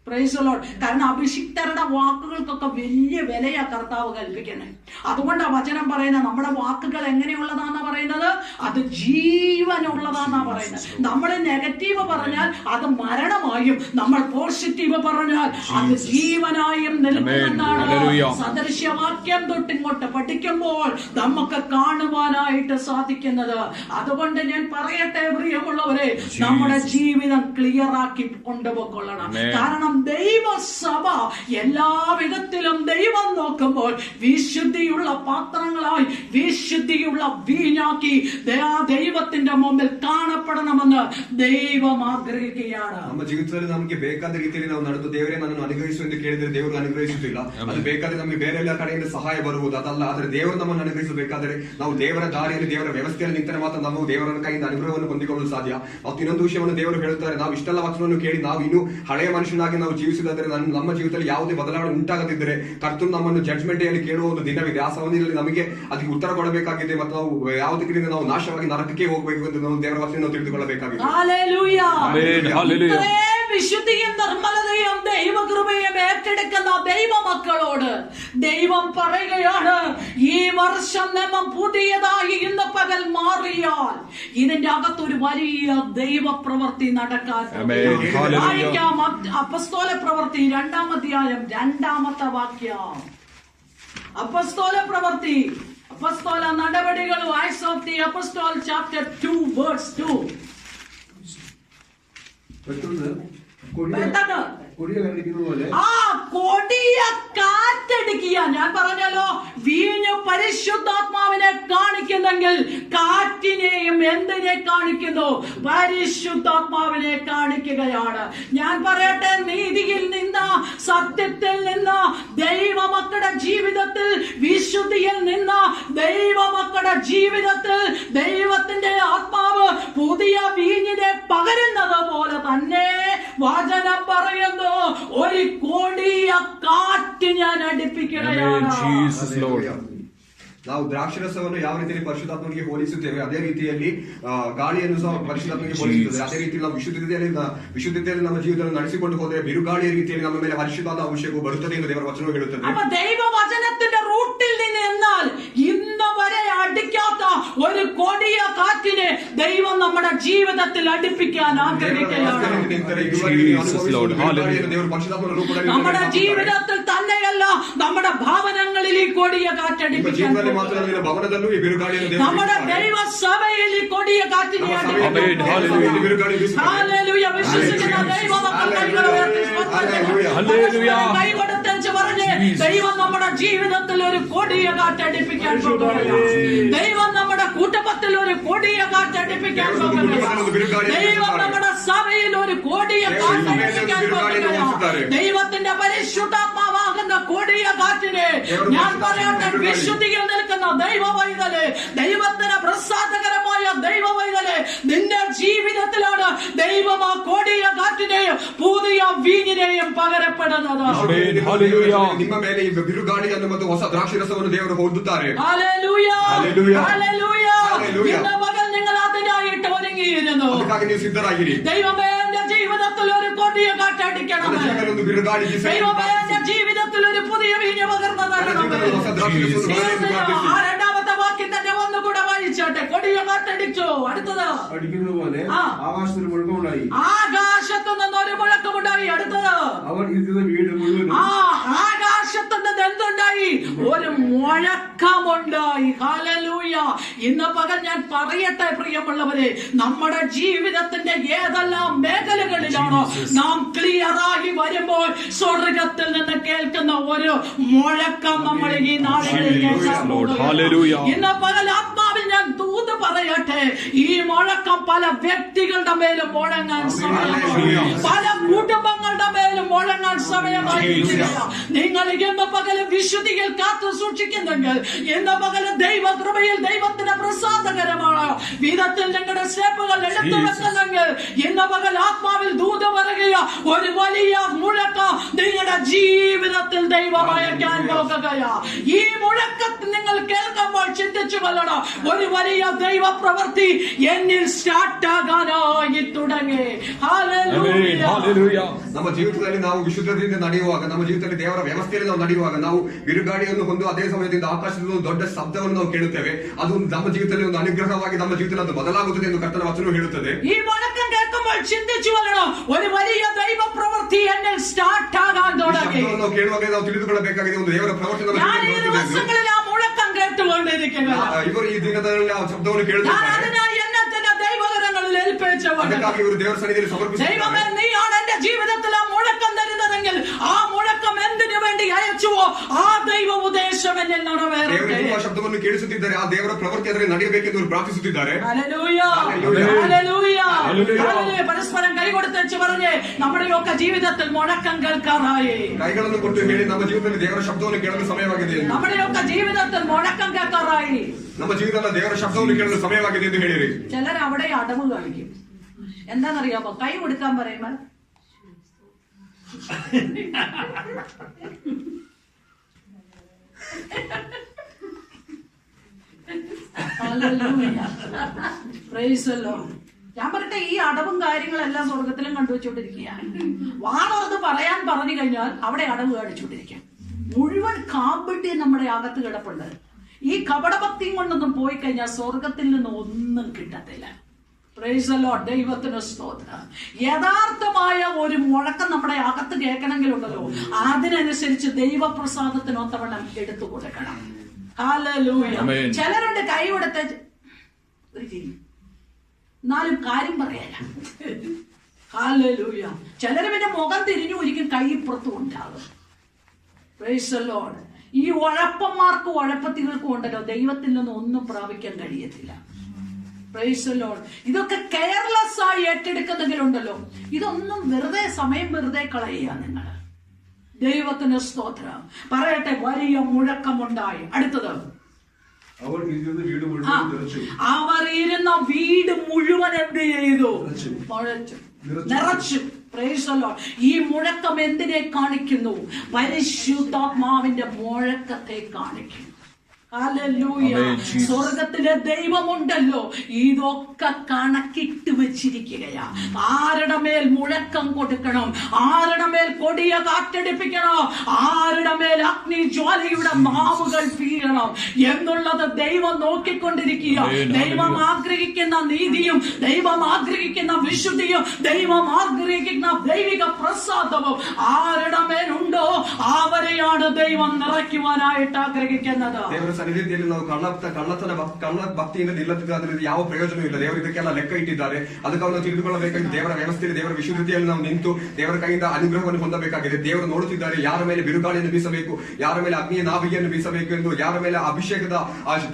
Praise the Lord. കാരണം അഭിഷിക്തരുടെ വാക്കുകൾക്കൊക്കെ വലിയ വിലയാ കർത്താവ് കൽപ്പിക്കുന്നത്. അതുകൊണ്ടാ വചനം പറയുന്നത് നമ്മുടെ വാക്കുകൾ എങ്ങനെയുള്ളതാന്നാ പറയുന്നത്? അത് ജീവനുള്ളതാന്നാ പറയുന്നത്. നമ്മൾ നെഗറ്റീവ് പറഞ്ഞാൽ അത് മരണമായും, നമ്മൾ പോസിറ്റീവ് പറഞ്ഞാൽ അത് ജീവനായും നിൽക്കുമെന്നാണ് സദൃശ്യവാക്യം തൊട്ടിങ്ങോട്ട് പഠിക്കുമ്പോൾ നമുക്ക് കാണുവാനായിട്ട് സാധിക്കുന്നത്. അതുകൊണ്ട് ഞാൻ പറയട്ടെ പ്രിയമുള്ളവരെ, നമ്മുടെ ജീവിതം ക്ലിയർ ആക്കി കൊണ്ടുപോയിക്കൊള്ളണം. കാരണം ദൈവസഭ എല്ലാ വിധത്തിലും ദൈവം നോക്കുമ്പോൾ വിശുദ്ധിയുള്ള പാത്രങ്ങളായി, വിശുദ്ധിയുള്ള വീഞ്ഞാക്കി ദൈവത്തിന്റെ മുമ്പിൽ കാണപ്പെടണമെന്ന് ദൈവം ആഗ്രഹിക്കുകയാണ്. ನಮ್ಮ ಜೀವಿತದಲ್ಲಿ ನಮಗೆ ಬೇಕಾದ ರೀತಿಯಲ್ಲಿ ನಾವು ನಡೆದು ದೇವರೇ ನನ್ನನ್ನು ಅನುಗ್ರಹಿಸು ಎಂದು ಕೇಳಿದರೆ ದೇವರು ಅನುಗ್ರಹಿಸುತ್ತಿಲ್ಲ. ಅದು ಬೇಕಾದ್ರೆ ನಮಗೆ ಬೇರೆ ಎಲ್ಲ ಕಡೆಯಿಂದ ಸಹಾಯ ಬರುವುದು ಅದಲ್ಲ. ಆದರೆ ದೇವರು ನಮ್ಮನ್ನು ಅನುಗ್ರಹಿಸಬೇಕಾದರೆ ನಾವು ದೇವರ ದಾರಿಯಲ್ಲಿ, ದೇವರ ವ್ಯವಸ್ಥೆಯಲ್ಲಿ ನಿಂತರೆ ಮಾತ್ರ ನಾವು ದೇವರ ಕೈಯಿಂದ ಅನುಗ್ರಹವನ್ನು ಹೊಂದಿಕೊಳ್ಳಲು ಸಾಧ್ಯ. ಮತ್ತು ಇನ್ನೊಂದು ವಿಷಯವನ್ನು ದೇವರು ಹೇಳುತ್ತಾರೆ, ನಾವು ಇಷ್ಟೆಲ್ಲ ವಚನವನ್ನು ಕೇಳಿ ನಾವು ಇನ್ನೂ ಹಳೆಯ ಮನುಷ್ಯನಾಗಿ ನಾವು ಜೀವಿಸಿದರೆ ನಮ್ಮ ಜೀವಿತದಲ್ಲಿ ಯಾವುದೇ ಬದಲಾವಣೆ ಉಂಟಾಗದಿದ್ದರೆ ಕರ್ತನು ನಮ್ಮನ್ನು ಜಡ್ಜ್ಮೆಂಟ್ ಅಲ್ಲಿ ಕೇಳುವ ಒಂದು ದಿನವಿದೆ. ಆ ಸಮಯದಲ್ಲಿ ನಮಗೆ ಅದಕ್ಕೆ ಉತ್ತರ ಕೊಡಬೇಕಾಗಿದೆ ಮತ್ತು ನಾವು ಯಾವುದಕ್ಕಿಂತ ನಾವು ನಾಶವಾಗಿ ನರಕಕ್ಕೆ ಹೋಗಬೇಕು ಎಂದು ನಾವು ದೇವರ ವಚನ ನಾವು ತಿಳಿದುಕೊಳ್ಳಬೇಕಾಗಿದೆ. വിശുദ്ധിയും നിർമ്മലതയും ദൈവകൃപയും ഏറ്റെടുക്കുന്ന ദൈവമക്കളോട് ദൈവം പറയുകയാണ്, ഈ വർഷം നമ്മൾ പുതിയതായി ഇന്ന് പകൽ മാറിയാൽ ഇതിന്റെ അകത്തൊരു വലിയ ദൈവപ്രവൃത്തി നടക്കാൻ. അപ്പസ്തോല പ്രവൃത്തി 2-ാം അധ്യായം 2-ാമത്തെ വാക്യം. അപ്പസ്തോല പ്രവൃത്തി, അപ്പസ്തോല നടപടികൾ, acts of the apostle chapter 2 verse 2. കൊടിയ കാറ്റടിക്കുക. ഞാൻ പറഞ്ഞല്ലോ, വീഞ്ഞ് പരിശുദ്ധാത്മാവിനെ കാണിക്കുന്നെങ്കിൽ കാറ്റിനെയും എന്തിനെ കാണിക്കുന്നു? പരിശുദ്ധാത്മാവിനെ കാണിക്കുകയാണ്. ഞാൻ പറയട്ടെ, നീതിയിൽ നിന്ന്, സത്യത്തിൽ നിന്ന്, ദൈവമക്കളുടെ ജീവിതത്തിൽ, വിശുദ്ധിയിൽ നിന്ന് ദൈവമക്കളുടെ ജീവിതത്തിൽ ദൈവത്തിന്റെ ആത്മാവ് പുതിയ വീഞ്ഞിനെ പകരുന്നത് പോലെ തന്നെ വചനം പറയുന്നു, ഒരു കൊടിയ കാറ്റ് ഞാൻ അടിപ്പിക്കുകയാണ്. ನಾವು ದ್ರಾಕ್ಷರಸವನ್ನು ಯಾವ ರೀತಿಯಲ್ಲಿ ಪರಿಶುದ್ಧಾತ್ಮನಿಗೆ ಹೋಲಿಸುತ್ತೇವೆ ಅದೇ ರೀತಿಯಲ್ಲಿ ಗಾಳಿಯನ್ನು ಸಹ ಪರಿಶುದ್ಧಾತ್ಮನಿಗೆ ಹೋಲಿಸುತ್ತದೆ. ಅದೇ ರೀತಿ ನಾವು ವಿಶುದ್ಧತೆಯಲ್ಲಿ ನಮ್ಮ ಜೀವಿತವನ್ನು ನಡೆಸಿಕೊಂಡು ಹೋದರೆ ಬಿರುಗಾಳಿಯ ರೀತಿಯಲ್ಲಿ ನಮ್ಮ ಮೇಲೆ ಪರಿಶುದ್ಧಾದ ಅವಶ್ಯಕವು ಬರುತ್ತದೆ ಎಂದು ದೇವರ ವಚನವು ಹೇಳುತ್ತದೆ. ദൈവ വചനത്തിന്റെ റൂട്ടിൽ നിന്ന് എന്നാൽ ഇന്ന് വരെ അടിക്കാത്ത ഒരു കൊടിയ കാറ്റിനെ ദൈവം നമ്മുടെ ജീവിതത്തിൽ അടുപ്പിക്കാൻ ആഗ്രഹിക്കുകയാണ്. നമ്മുടെ ജീവിതത്തിൽ തന്നെയല്ല, നമ്മുടെ ഭവനങ്ങളിൽ ഈ കൊടിയ കാറ്റടിപ്പിക്കാൻ, നമ്മുടെ ദൈവസഭയിൽ ഈ കൊടിയ കാറ്റിനെ വിശ്വസിക്കുന്ന കൈകൊടുത്തഞ്ച് പറഞ്ഞ് ദൈവം നമ്മുടെ ജീവിതത്തിൽ ഒരു കൊടിയ കാറ്റടിപ്പിക്കാൻ പോകുകയാണ്. ദൈവം നമ്മുടെ കുടുംബത്തിൽ ഒരു കൊടിയ കാറ്റടിപ്പിക്കാൻ പോകുകയാണ്. ദൈവം നമ്മുടെ സഭയിൽ ഒരു കൊടിയ കാറ്റടിപ്പിക്കാൻ പോകുകയാണ്. ദൈവത്തിന്റെ പരിശുദ്ധാത്മാവാകുന്ന കൊടിയ കാറ്റിനെ ഞാൻ പറയട്ടെ, വിശുദ്ധിയിൽ നിൽക്കുന്ന ദൈവവൈതല്, ദൈവത്തിന് പ്രസാദകരമായ ദൈവവൈതല്, നിന്റെ ജീവിതത്തിലാണ് ദൈവം ആ കൊടിയ കാറ്റിനെയും പുതിയ വീഞ്ഞിനെയും പകരപ്പെടുന്നത്. ನಿಮ್ಮ ಮೇಲೆ ಈ ಬಿರುಗಾಳಿಯನ್ನು ಮತ್ತು ಹೊಸ ದ್ರಾಕ್ಷಿರಸವನ್ನು ದೇವರು ಹೊಂದುತ್ತಾರೆ. ഇന്ന് പകൽ നിങ്ങൾ അതിനായിട്ട് ഒരുങ്ങിയിരുന്നു. ಅದಕ್ಕಾಗಿ ನೀವು ಸಿದ್ಧರಾಗಿರಿ. ദൈവമേ, എന്റെ ജീവിതത്തിൽ ഒരു കൊടിയ കാറ്റടിക്കണം. ദൈവമേ, എന്റെ ജീവിതത്തിൽ ഒരു പുതിയ വീഞ്ഞ് പകർന്നു തരണം. രണ്ടാമത്തെ വാക്യം തന്നെ ഒന്നുകൂടെ വായിച്ചോട്ടെ. കൊടിയ കാറ്റടിച്ചു. അടുത്തത് അടിക്കുന്നത് പോലെ ആകാശത്തിൽ മുഴക്കമുണ്ടായി. ആകാശത്തു നിന്ന് ഒരു മുഴക്കമുണ്ടായി. അടുത്തത് അവർ ഇരുന്ന വീട് മുഴുവൻ. ആകാശത്തു നിന്ന് എന്തുണ്ടായി? ഒരു മുഴക്കമുണ്ടായി. ഹല്ലേലൂയ. ഇന്ന് പകൽ ഞാൻ പറയട്ടെ പ്രിയമുള്ളവരെ, നമ്മുടെ ജീവിതത്തിന്റെ ഏതെല്ലാം മേഖലകളിലാണോ നാം ക്ലിയറായി വരുമ്പോൾ സ്വർഗത്തിൽ നിന്ന് കേൾക്കുന്ന ഒരു മുഴക്കം നമ്മൾ ഈ നാളുകളിൽ കേൾക്കാൻ പോകുന്നു. ഇന്ന് പകൽ ആത്മാവിൽ ഞാൻ ദൂത് പറയട്ടെ, ഈ മുഴക്കം പല വ്യക്തികളുടെ മേലും മുഴങ്ങാൻ സമയമായി, പല കുടുംബങ്ങളുടെ മേലും മുഴങ്ങാൻ സമയമായിരിക്കുക. നിങ്ങൾ ഇന്ന് പകല് വിശുദ്ധിയിൽ കാത്തു സൂക്ഷിക്കുന്നെങ്കിൽ, ഇന്ന് പകല് ദൈവകൃപയിൽ ദൈവത്തിന് പ്രസാദകരമാണ് വിധത്തിൽ നിങ്ങളുടെ സ്റ്റെപ്പുകൾ എടുത്തു വെക്കുന്നെങ്കിൽ, ഇന്ന് പകൽ ആത്മാവിൽ ദൂത് പറയുക, ഒരു വലിയ മുഴക്കം നിങ്ങളുടെ ജീവിതത്തിൽ ദൈവം അയക്കാൻ പോകുകയാ. ഈ മുഴക്കത്തിൽ നിങ്ങൾ കേൾക്കുമ്പോൾ ചിന്തിച്ചു കൊള്ളണം, ഒരു വലിയ ദൈവ പ്രവൃത്തി എന്നിൽ സ്റ്റാർട്ട് ആകാനായി തുടങ്ങി. ನಮ್ಮ ಜೀವಿತದಲ್ಲಿ ನಾವು ವಿಶುದ್ಧತೆಯಿಂದ ನಡೆಯುವಾಗ, ನಮ್ಮ ಜೀವಿತದಲ್ಲಿ ದೇವರ ವ್ಯವಸ್ಥೆಯಲ್ಲಿ ನಾವು ನಡೆಯುವಾಗ, ನಾವು ಬಿರುಗಾಳಿಯನ್ನು ಹೊಂದು ಅದೇ ಸಮಯದಿಂದ ಆಕಾಶದಿಂದ ಒಂದು ದೊಡ್ಡ ಶಬ್ದವನ್ನು ನಾವು ಕೇಳುತ್ತೇವೆ. ಅದು ನಮ್ಮ ಜೀವಿತದಲ್ಲಿ ಒಂದು ಅನುಗ್ರಹವಾಗಿ ನಮ್ಮ ಜೀವಿತದಲ್ಲಿ ಅದು ಬದಲಾಗುತ್ತದೆ ಎಂದು ಕರ್ತನ ವಚನವು ಹೇಳುತ್ತದೆ. ഈ മുഴക്കം കേൾക്കുമ്പോൾ ചിന്തിച്ചു കൊള്ളണം, ഒരു വലിയ ദൈവ പ്രവൃത്തി എന്നിൽ സ്റ്റാർട്ട് ആകാൻ തുടങ്ങി. ನಾವು ಕೇಳುವಾಗ ನಾವು ತಿಳಿದುಕೊಳ್ಳಬೇಕಾಗಿದೆ, ಒಂದು ದೇವರ ಪ್ರವೃತ್ತಿ ನಮ್ಮ ಜೀವಿತದಲ್ಲಿ ദിവസങ്ങളിൽ ആ മുഴക്കം കേട്ടുകൊണ്ടിരിക്കുക. ಇವರು ಈ ದಿನದಲ್ಲಿ ಆ ಶಬ್ದವನ್ನು ಕೇಳುತ್ತಾರೆ. ദൈവകരങ്ങളിൽ ഏൽപ്പിച്ചവൻ, ಇವರು ದೇವರ ಸನ್ನಿಧಿಯಲ್ಲಿ ಸಮರ್ಪಿಸಿದ್ದಾರೆ. ദൈവമേ, നീയാണ് എന്റെ ജീവിതത്തിൽ ആ മുഴക്കം തരുന്നതെങ്കിൽ, ആ മുഴക്കം എന്തിനു വേണ്ടി അയച്ചുവോ ആ ദൈവ ഉദ്ദേശം എന്നിൽ നിറവേറട്ടെ. ಆ ಶಬ್ದವನ್ನು ಕೇಳಿಸುತ್ತಿದ್ದಾರೆ, ಆ ದೇವರ ಪ್ರವೃತ್ತಿ ಅದರಲ್ಲಿ ನಡೆಯಬೇಕೆಂದು ಪ್ರಾರ್ಥಿಸುತ್ತಿದ್ದಾರೆ. Hallelujah, hallelujah, hallelujah. പരസ്പരം കൈ കൊടുത്തു പറഞ്ഞേ, നമ്മുടെയൊക്കെ ജീവിതത്തിൽ മുഴക്കം കേൾക്കാറായി. കൈಗಳನ್ನು ಕೊಟ್ಟು ಹೇಳಿ, ನಮ್ಮ ಜೀವಿತದಲ್ಲಿ ದೇವರ ಶಬ್ದವನ್ನು ಕೇಳಲು ಸಮಯವಾಗಿದೆ. നമ്മുടെയൊക്കെ ജീവിതത്തിൽ മുഴക്കം കേൾക്കാറായി. ನಮ್ಮ ಜೀವಿತದಲ್ಲಿ ದೇವರ ಶಬ್ದವನ್ನು ಕೇಳಲು ಸಮಯವಾಗಿದೆ ಎಂದು ಹೇಳಿರಿ. ചിലർ അവിടെ അടവ് കാണിക്കും. എന്താണെന്നറിയാമോ? കൈ കൊടുക്കാൻ പറയുമ്പോൾ ഞാൻ പറയട്ടെ, ഈ അടവും കാര്യങ്ങളെല്ലാം സ്വർഗത്തിലും കണ്ടുവച്ചോണ്ടിരിക്കുകയാണ്. വാണത് പറയാൻ പറഞ്ഞു കഴിഞ്ഞാൽ അവിടെ അടവ് കാണിച്ചോണ്ടിരിക്കുക. മുഴുവൻ കാമ്പട്ടി നമ്മുടെ അകത്ത് കിടപ്പുണ്ട്. ഈ കപടഭക്തിയും കൊണ്ടൊന്നും പോയി കഴിഞ്ഞാൽ സ്വർഗത്തിൽ നിന്ന് ഒന്നും കിട്ടത്തില്ല. Praise the Lord. ദൈവത്തിന് സ്തോത്രം. യഥാർത്ഥമായ ഒരു മുഴക്കം നമ്മുടെ അകത്ത് കേൾക്കണമെങ്കിലുണ്ടല്ലോ, അതിനനുസരിച്ച് ദൈവപ്രസാദത്തിനൊത്തവണ്ണം എടുത്തു കൊടുക്കണം. ഹല്ലേലൂയ. ചിലരുണ്ട് കൈ കൊടുത്ത് എന്നാലും കാര്യം പറയാല. ഹല്ലേലൂയ. ചിലര് പിന്നെ മുഖം തിരിഞ്ഞു ഒരിക്കലും കൈ ഇപ്പുറത്തും ഉണ്ടാകും. Praise the Lord. ഈ ഉഴപ്പന്മാർക്കും ഉഴപ്പത്തികൾക്കും ഉണ്ടല്ലോ, ദൈവത്തിൽ നിന്ന് ഒന്നും പ്രാപിക്കാൻ കഴിയത്തില്ല. Praise the Lord. ഇതൊക്കെ കെയർലെസ് ആയി ഏറ്റെടുക്കുന്നെങ്കിലുണ്ടല്ലോ, ഇതൊന്നും വെറുതെ സമയം വെറുതെ കളയുക നിങ്ങൾ. ദൈവത്തിന് സ്തോത്രം. പറയട്ടെ, വലിയ മുഴക്കമുണ്ടായി. അടുത്തത്, അവർ ഇരുന്ന വീട് മുഴുവൻ എന്ത് ചെയ്തു? നിറച്ചു. Praise the Lord. ഈ മുഴക്കം എന്തിനെ കാണിക്കുന്നു? പരിശുദ്ധാത്മാവിന്റെ മുഴക്കത്തെ കാണിക്കുന്നു. ഹല്ലേലൂയ. സ്വർഗത്തിലെ ദൈവമുണ്ടല്ലോ, ഇതൊക്കെ കണക്കിട്ട് വെച്ചിരിക്കുകയാ. ആരുടെ മേൽ മുഴക്കം കൊടുക്കണം, ആരുടെ മേൽ കൊടിയ കാറ്റടിപ്പിക്കണം, ആരുടെ മേൽ അഗ്നി ജ്വാലയുടെ നാവുകൾ വീഴണം എന്നുള്ളത് ദൈവം നോക്കിക്കൊണ്ടിരിക്കുക. ദൈവം ആഗ്രഹിക്കുന്ന നീതിയും, ദൈവം ആഗ്രഹിക്കുന്ന വിശുദ്ധിയും, ദൈവം ആഗ്രഹിക്കുന്ന ദൈവിക പ്രസാദവും ആരുടെ മേലുണ്ടോ അവരെയാണ് ദൈവം നിറയ്ക്കുവാനായിട്ട് ആഗ്രഹിക്കുന്നത്. ಸನ್ನಿಧಿಯಲ್ಲಿ ನಾವು ಕಳ್ಳ ಭಕ್ತಿಯಿಂದ ನಿಲ್ಲದಿದ್ದರೆ ಯಾವ ಪ್ರಯೋಜನವೂ ಇಲ್ಲ. ದೇವರು ಇದಕ್ಕೆಲ್ಲ ಲೆಕ್ಕ ಇಟ್ಟಿದ್ದಾರೆ. ಅದಕ್ಕೆ ನಾವು ತಿಳಿದುಕೊಳ್ಳಬೇಕಾಗಿ ದೇವರ ವ್ಯವಸ್ಥೆಯಲ್ಲಿ, ದೇವರ ವಿಶುದ್ಧತೆಯಲ್ಲಿ ನಾವು ನಿಂತು ದೇವರ ಕೈಯಿಂದ ಅನುಗ್ರಹವನ್ನು ಹೊಂದಬೇಕಾಗಿದೆ. ದೇವರು ನೋಡುತ್ತಿದ್ದಾರೆ, ಯಾರ ಮೇಲೆ ಬಿರುಗಾಳಿಯನ್ನು ಬೀಸಬೇಕು, ಯಾರ ಮೇಲೆ ಅಗ್ನಿಯ ನಾಭಿಗೆಯನ್ನು ಬೀಸಬೇಕು ಎಂದು, ಯಾರ ಮೇಲೆ ಅಭಿಷೇಕದ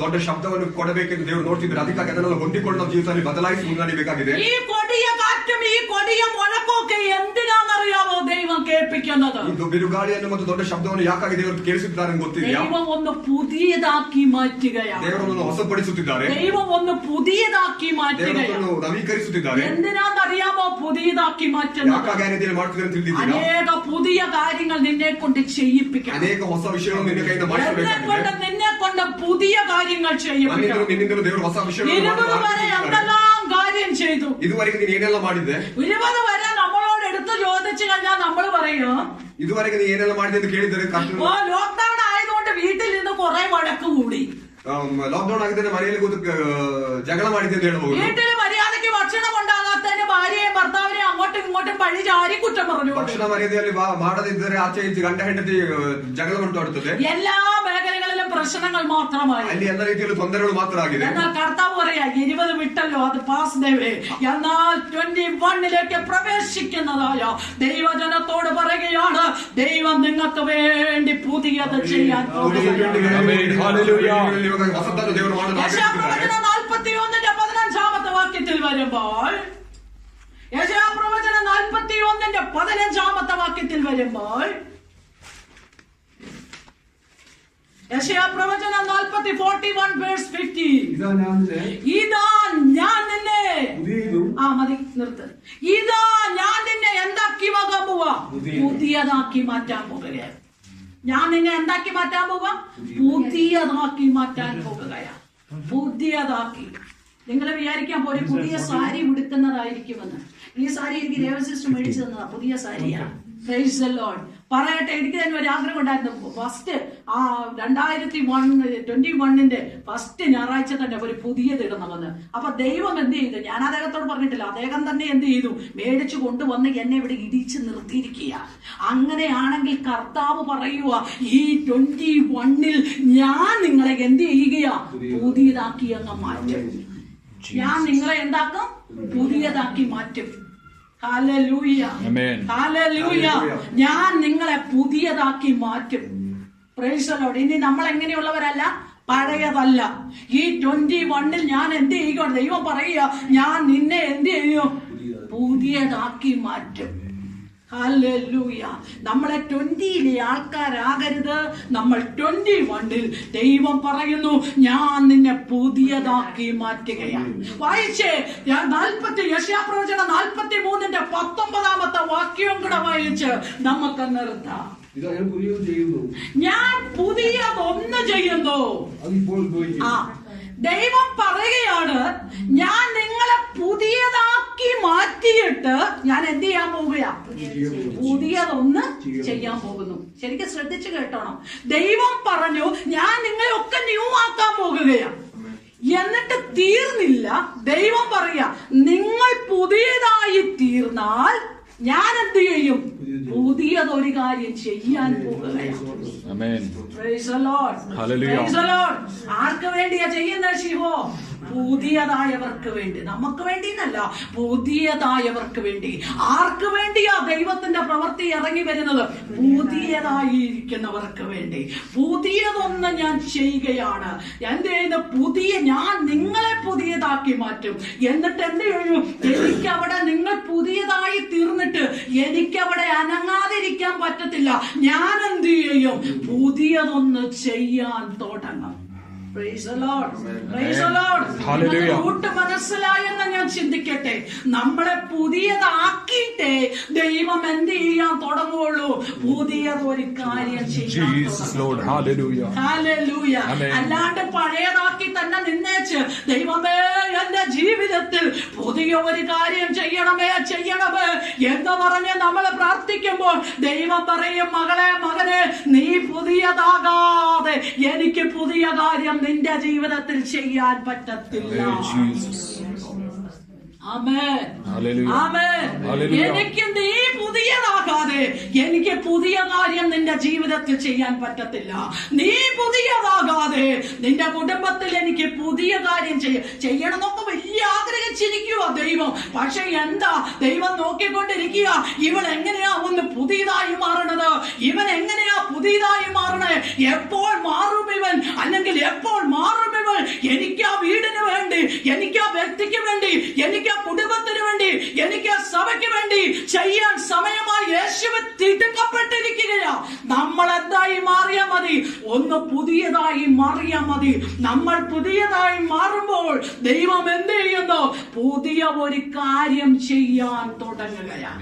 ದೊಡ್ಡ ಶಬ್ದವನ್ನು ಕೊಡಬೇಕೆಂದು ದೇವರು ನೋಡ್ತಿದ್ದಾರೆ. ಅದಕ್ಕಾಗಿ ಅದನ್ನೆಲ್ಲ ಹೊಂದಿಕೊಂಡು ನಾವು ಜೀವಿತದಲ್ಲಿ ಬದಲಾಯಿಸಿ ಮುನ್ನಡೆಯಬೇಕಾಗಿದೆ. ഈ കൊടിയ കാറ്റും ഈ കൊടിയ മുഴക്കമൊക്കെ എന്തിനാണെന്നറിയാമോ ദൈവം കേൾപ്പിക്കുന്നത്? ಇದು ಬಿರುಗಾಳಿಯನ್ನು ಮತ್ತು ದೊಡ್ಡ ಶಬ್ದವನ್ನು ಯಾಕಾಗಿ ದೇವರು ಕೇಳಿಸುತ್ತಿದ್ದಾರೆ ಅಂತ ಗೊತ್ತಿದೆಯಾ? ദൈവം ഒന്ന് പുതിയതാക്കി മാറ്റുകയാണ്. ದೇವರನ್ನು ಹೊಸಪಡಿಸುತ್ತಿದ್ದಾರೆ. ദൈവം ഒന്ന് പുതിയതാക്കി മാറ്റുകയാണ്. ನವೀಕರಿಸುತ್ತಿದ್ದಾರೆ. എന്തിനാണെന്നറിയാമോ പുതിയതാക്കി മാറ്റുന്നത്? ಯಾಕಾಗಿ ಆ ರೀತಿಯಲ್ಲಿ ಮಾಡ್ತಿದ್ದಾರೆ ತಿಳಿದಿದ್ದೀರಾ? അനേക പുതിയ കാര്യങ്ങൾ നിന്നെ കൊണ്ട് ചെയ്യിപ്പിക്കണം. ಅನೇಕ ಹೊಸ ವಿಷಯಗಳನ್ನು ನಿನ್ನ ಕೈಯಿಂದ ಮಾಡಿಸಬೇಕಾಗಿದೆ. നിന്നെ കൊണ്ട് പുതിയ കാര്യങ്ങൾ ചെയ്യിപ്പിക്കണം. ನಿನ್ನಿಂದ ದೇವರು ಹೊಸ ವಿಷಯಗಳನ್ನು 20 വരെ എന്തെല്ലാം കാര്യം ചെയ്തു? ಇದುವರೆಗೆ ನೀನು ಏನೆಲ್ಲ ಮಾಡಿದ್ದೆ? 20 വരെ നമ്മളോട് എടുത്ത് ചോദിച്ചു കഴിഞ്ഞാൽ നമ്മൾ പറയും, ಇದುವರೆಗೆ ನೀ ಏನೆಲ್ಲ ಮಾಡಿದೆ ಅಂತ ಕೇಳಿದರೆ ലോക്ക്ഡൌൺ ആയതുകൊണ്ട് വീട്ടിൽ നിന്ന് കുറെ വഴക്ക് കൂടി. ಲಾಕ್ಡೌನ್ ಆಗಿದ್ದರೆ ಮನೆಯಲ್ಲಿ ಕೂತು ಜಗಳ ಮಾಡಿದೆ ಅಂತ ಹೇಳಬಹುದು. വീട്ടിൽ മര്യാദയ്ക്ക് ഭക്ഷണം ഉണ്ടാകാത്തതിന് ഭാര്യയും ഭർത്താവിനെ അങ്ങോട്ടും ഇങ്ങോട്ടും പഴി ചാരി കുറ്റം പറഞ്ഞു. ಭಕ್ಷಣ ಮರ್ಯಾದೆಯಲ್ಲಿ ಮಾಡದಿದ್ದರೆ ಆಚೆ ಈಚೆ ಗಂಡ ಹೆಂಡತಿ ಜಗಳ ಉಂಟಾಡುತ್ತದೆ. എല്ലാ മേഖലകളിലും പ്രശ്നങ്ങൾ മാത്രമായി. ಅಲ್ಲಿ ಎಲ್ಲ ರೀತಿಯಲ್ಲೂ ತೊಂದರೆಗಳು ಮಾತ್ರ ಆಗಿದೆ. എന്നാൽ കർത്താവ് പറയാ, 20 വിട്ടല്ലോ, അത് പാസ് ദേവേ. എന്നാൽ 21ലേക്ക് പ്രവേശിക്കുന്നതായ ദൈവജനത്തോട് പറയുകയാണ്, ദൈവം നിങ്ങൾക്ക് വേണ്ടി പുതിയത് ചെയ്യാൻ പോകുന്നു. 41 ದೇವರು ಮಾಡಲು 41:15 വരുമ്പോൾ, യെശയ്യാപ്രവചനം 41:15 വാക്യത്തിൽ വരുമ്പോൾ, യെശയ്യാപ്രവചനം 41:50 ഇതാ ഞാൻ നിന്നെ മതി നിർത്ത്. ഇതാ ഞാൻ നിന്നെ എന്താക്കി മാറ്റാൻ പോവാ? പുതിയതാക്കി മാറ്റാൻ പോകുകയാണ്. ഞാൻ നിന്നെ എന്താക്കി മാറ്റാൻ പോവാ? പുതിയതാക്കി മാറ്റാൻ പോകുകയാ. പുതിയതാക്കി. നിങ്ങൾ വിചാരിക്കാൻ പോലെ പുതിയ സാരി ഉടുക്കുന്നതായിരിക്കുമെന്ന്. ഈ സാരി എനിക്ക് ദേവസിസ്റ്റർ മേടിച്ചു തന്നതാ, പുതിയ സാരിയാണ്. Praise the Lord. പറയട്ടെ, എനിക്ക് തന്നെ ഒരു ആഗ്രഹം ഉണ്ടായിരുന്നു. ഫസ്റ്റ് 2021 ഫസ്റ്റ് ഞായറാഴ്ച തന്നെ ഒരു പുതിയത് ഇടണമെന്ന്. അപ്പൊ ദൈവം എന്ത് ചെയ്തു? ഞാൻ അദ്ദേഹത്തോട് പറഞ്ഞിട്ടില്ല, അദ്ദേഹം തന്നെ എന്ത് ചെയ്തു? മേടിച്ചു കൊണ്ടുവന്ന് എന്നെ ഇവിടെ ഇടിച്ച് നിർത്തിയിരിക്കുക. അങ്ങനെയാണെങ്കിൽ കർത്താവ് പറയുക, ഈ 21 ഞാൻ നിങ്ങളെ എന്ത് ചെയ്യുകയാ? പുതിയതാക്കി അങ്ങ് മാറ്റും. ഞാൻ നിങ്ങളെ എന്താക്കും? പുതിയതാക്കി മാറ്റും. Hallelujah, hallelujah. ഞാൻ നിങ്ങളെ പുതിയതാക്കി മാറ്റും. Praise the Lord. ഇനി നമ്മൾ എങ്ങനെയുള്ളവരല്ല, പഴയതല്ല. ഈ 21 ഞാൻ എന്ത് ചെയ്യുക? ദൈവം പറയുക, ഞാൻ നിന്നെ എന്ത് ചെയ്യും? പുതിയതാക്കി മാറ്റും. ഹല്ലേലൂയ. നമ്മളെ 20 ആൾക്കാരാകരുത്. നമ്മൾ 21 ദൈവം പറയുന്നു, ഞാൻ നിന്നെ പുതിയതാക്കി മാറ്റുകയാണ്. വായിച്ചേ, യെശയ്യാപ്രവചനം 43:19 വാക്യവും കൂടെ വായിച്ച് നമുക്ക് നിർത്താം. ഞാൻ പുതിയതൊന്ന് ചെയ്യുന്നു. ദൈവം പറയുകയാണ്, ഞാൻ നിങ്ങളെ പുതിയതാക്കി മാറ്റിയിട്ട് ഞാൻ എന്ത് ചെയ്യാൻ പോവുകയാ? പുതിയതൊന്ന് ചെയ്യാൻ പോകുന്നു. ശരിക്കും ശ്രദ്ധിച്ചു കേട്ടോണം. ദൈവം പറഞ്ഞു, ഞാൻ നിങ്ങളെ ഒക്കെ ന്യൂ ആക്കാൻ പോകുകയാ. എന്നിട്ട് തീർന്നില്ല. ദൈവം പറയാ, നിങ്ങൾ പുതിയതായി തീർന്നാൽ ഞാൻ എന്ത് ചെയ്യും? പുതിയതൊരു കാര്യം ചെയ്യാൻ പോകുകയാണ്. Praise the Lord. Praise the Lord. ആർക്ക് വേണ്ടിയാ ചെയ്യുന്നത്? ശിവോ, പുതിയതായവർക്ക് വേണ്ടി. നമുക്ക് വേണ്ടി എന്നല്ല, പുതിയതായവർക്ക് വേണ്ടി. ആർക്ക് വേണ്ടിയാ ദൈവത്തിന്റെ പ്രവൃത്തി ഇറങ്ങി വരുന്നത്? പുതിയതായിരിക്കുന്നവർക്ക് വേണ്ടി. പുതിയതൊന്ന് ഞാൻ ചെയ്യുകയാണ്. എന്ത് ചെയ്യുന്ന? ഞാൻ നിങ്ങളെ പുതിയതാക്കി മാറ്റും. എന്നിട്ട് എന്ത് ചെയ്യും? എനിക്കവിടെ നിങ്ങൾ പുതിയതായി തീർന്നിട്ട് എനിക്കവിടെ അനങ്ങാതിരിക്കാൻ പറ്റത്തില്ല. ഞാൻ എന്ത് ചെയ്യും? പുതിയതൊന്ന് ചെയ്യാൻ തുടങ്ങും. Praise the Lord. Praise the Lord. കൂട്ട് മനസ്സിലായെന്ന് ഞാൻ ചിന്തിക്കട്ടെ. നമ്മളെ പുതിയതാക്കിയിട്ടേ ദൈവം എന്ത് ചെയ്യാൻ തുടങ്ങുള്ളൂ? പുതിയതൊരു കാര്യം ചെയ്യാൻ. അല്ലാണ്ട് പഴയതാക്കി തന്നെ നിന്നേച്ച് ദൈവമേ എന്റെ ജീവിതത്തിൽ പുതിയ ഒരു കാര്യം ചെയ്യണമേ എന്ന് പറഞ്ഞ് നമ്മൾ പ്രാർത്ഥിക്കുമ്പോൾ ദൈവം പറയും, മകളെ മകനെ, നീ പുതിയതാകാതെ എനിക്ക് പുതിയ കാര്യം നിന്റെ ജീവിതത്തിൽ ചെയ്യാൻ പറ്റത്തില്ല. എനിക്ക് നീ പുതിയതാകാതെ എനിക്ക് പുതിയ കാര്യം നിന്റെ ജീവിതത്തിൽ ചെയ്യാൻ പറ്റത്തില്ല. നീ പുതിയതാകാതെ നിന്റെ കുടുംബത്തിൽ എനിക്ക് പുതിയ കാര്യം ചെയ്യണമെന്നൊക്കെ വലിയ ആഗ്രഹിച്ചിരിക്കുക ദൈവം. പക്ഷെ എന്താ? ദൈവം നോക്കിക്കൊണ്ടിരിക്കുക, ഇവൻ എങ്ങനെയാ ഒന്ന് പുതിയതായി മാറണത്? ഇവൻ എങ്ങനെയാ പുതിയതായി മാറണേ? എപ്പോൾ മാറും ഇവൻ? അല്ലെങ്കിൽ എപ്പോൾ മാറും ഇവൻ? എനിക്ക് ആ വീടിന് വേണ്ടി, എനിക്ക് ആ വ്യക്തിക്ക് വേണ്ടി, എനിക്ക് ആ കുടുംബത്തിന് വേണ്ടി, എനിക്ക് ആ സഭയ്ക്ക് വേണ്ടി ചെയ്യാൻ സമയമായി യേശുവിൽ തിടുക്കപ്പെട്ടിരിക്കുകയാ. നമ്മൾ എന്തായി മാറിയാ മതി? ഒന്ന് പുതിയതായി മാറിയാ മതി. നമ്മൾ പുതിയതായി മാറുമ്പോൾ ദൈവം എന്ത് ചെയ്യുന്നു? പുതിയ ഒരു കാര്യം ചെയ്യാൻ തുടങ്ങുകയാണ്.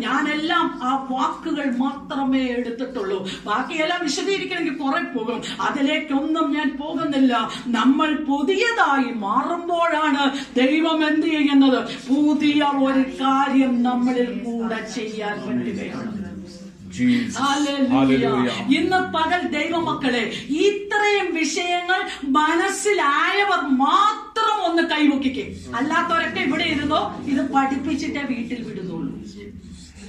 ഞാനെല്ലാം ആ വാക്കുകൾ മാത്രമേ എടുത്തിട്ടുള്ളൂ. ബാക്കിയെല്ലാം വിശദീകരിക്കണമെങ്കിൽ കുറെ പോകും. അതിലേക്കൊന്നും ഞാൻ പോകുന്നില്ല. നമ്മൾ പുതിയതായി മാറുമ്പോഴാണ് ദൈവം എന്ത് ചെയ്യുന്നത്? പുതിയ ഒരു കാര്യം നമ്മളിൽ കൂടെ ചെയ്യാൻ പറ്റുകയാണ്. ഇന്ന് പകൽ ദൈവമക്കളെ, ഇത്രയും വിഷയങ്ങൾ മനസ്സിലായവർ മാത്രം ഒന്ന് കൈവക്കിക്കേ. അല്ലാത്തവരൊക്കെ ഇവിടെ ഇരുന്നോ, ഇത് പഠിപ്പിച്ചിട്ടേ വീട്ടിൽ വിടുന്നുള്ളൂ.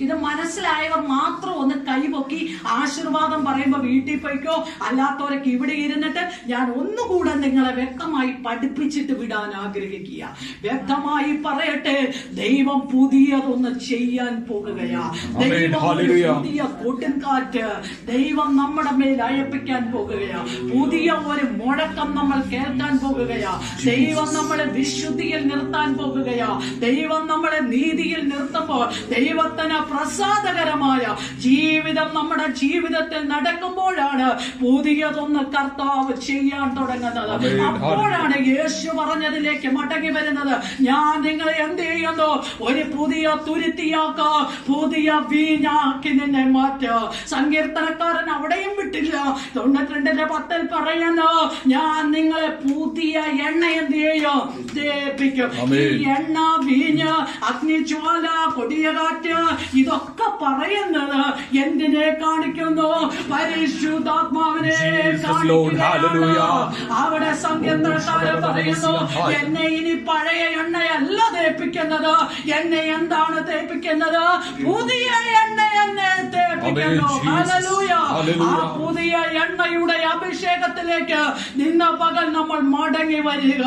ഇത് മനസ്സിലായവർ മാത്രം ഒന്ന് കൈപൊക്കി ആശീർവാദം പറയുമ്പോ വീട്ടിൽ പോയിക്കോ. അല്ലാത്തവരൊക്കെ ഇവിടെ ഇരുന്നിട്ട് ഞാൻ ഒന്നുകൂടെ നിങ്ങളെ വ്യക്തമായി പഠിപ്പിച്ചിട്ട് വിടാൻ ആഗ്രഹിക്കുക. വ്യക്തമായി പറയട്ടെ, ദൈവം പുതിയതൊന്ന് ചെയ്യാൻ പോകുകയാ. ദൈവം പുതിയ കൊടുങ്കാറ്റ് ദൈവം നമ്മുടെ മേൽ അയപ്പിക്കാൻ പോകുകയാ. പുതിയ ഒരു മുഴക്കം നമ്മൾ കേൾക്കാൻ പോകുകയാ. ദൈവം നമ്മളെ വിശുദ്ധിയിൽ നിർത്താൻ പോകുകയാ. ദൈവം നമ്മളെ നീതിയിൽ നിർത്തുമ്പോൾ ദൈവത്തിന് പ്രസാദകരമായ ജീവിതം നമ്മുടെ ജീവിതത്തിൽ നടക്കുമ്പോഴാണ് പുതിയതൊന്ന് കർത്താവ് ചെയ്യാൻ തുടങ്ങുന്നത്. അപ്പോഴാണ് യേശു പറഞ്ഞതിലേക്ക് മടങ്ങി വരുന്നത്. ഞാൻ നിങ്ങളെ എന്ത് ചെയ്യുന്നു? ഒരു പുതിയ തുരുത്തിയാക്ക, പുതിയ വീഞ്ഞാക്കി നിന്നെ മാറ്റുക. സങ്കീർത്തനക്കാരൻ അവിടെയും വിട്ടില്ല. 92:10 പറയുന്നു, ഞാൻ നിങ്ങളെ പുതിയ എണ്ണ എന്ത് ചെയ്യും? തേപ്പിക്കും. ഈ എണ്ണ, വീഞ്ഞ്, അഗ്നിജ്വാല, കൊടിയ കാറ്റ്, ഇതൊക്കെ പറയുന്നത് എന്തിനെ കാണിക്കുന്നു? പരിശുദ്ധാത്മാവിനെ കാണിക്കുകയാണ്. അവിടെ സങ്കീർത്തനക്കാരൻ പറയുന്നു, എന്നെ ഇനി പഴയ എണ്ണയല്ല തേപ്പിക്കുന്നത്. എന്നെ എന്താണ് തേപ്പിക്കുന്നത്? പുതിയ എണ്ണ എന്നെ തേപ്പിക്കുന്നു. ഹല്ലേലൂയ. ആ പുതിയ എണ്ണയുടെ അഭിഷേകത്തിലേക്ക് ഇന്ന് പകൽ നമ്മൾ മടങ്ങി വരിക.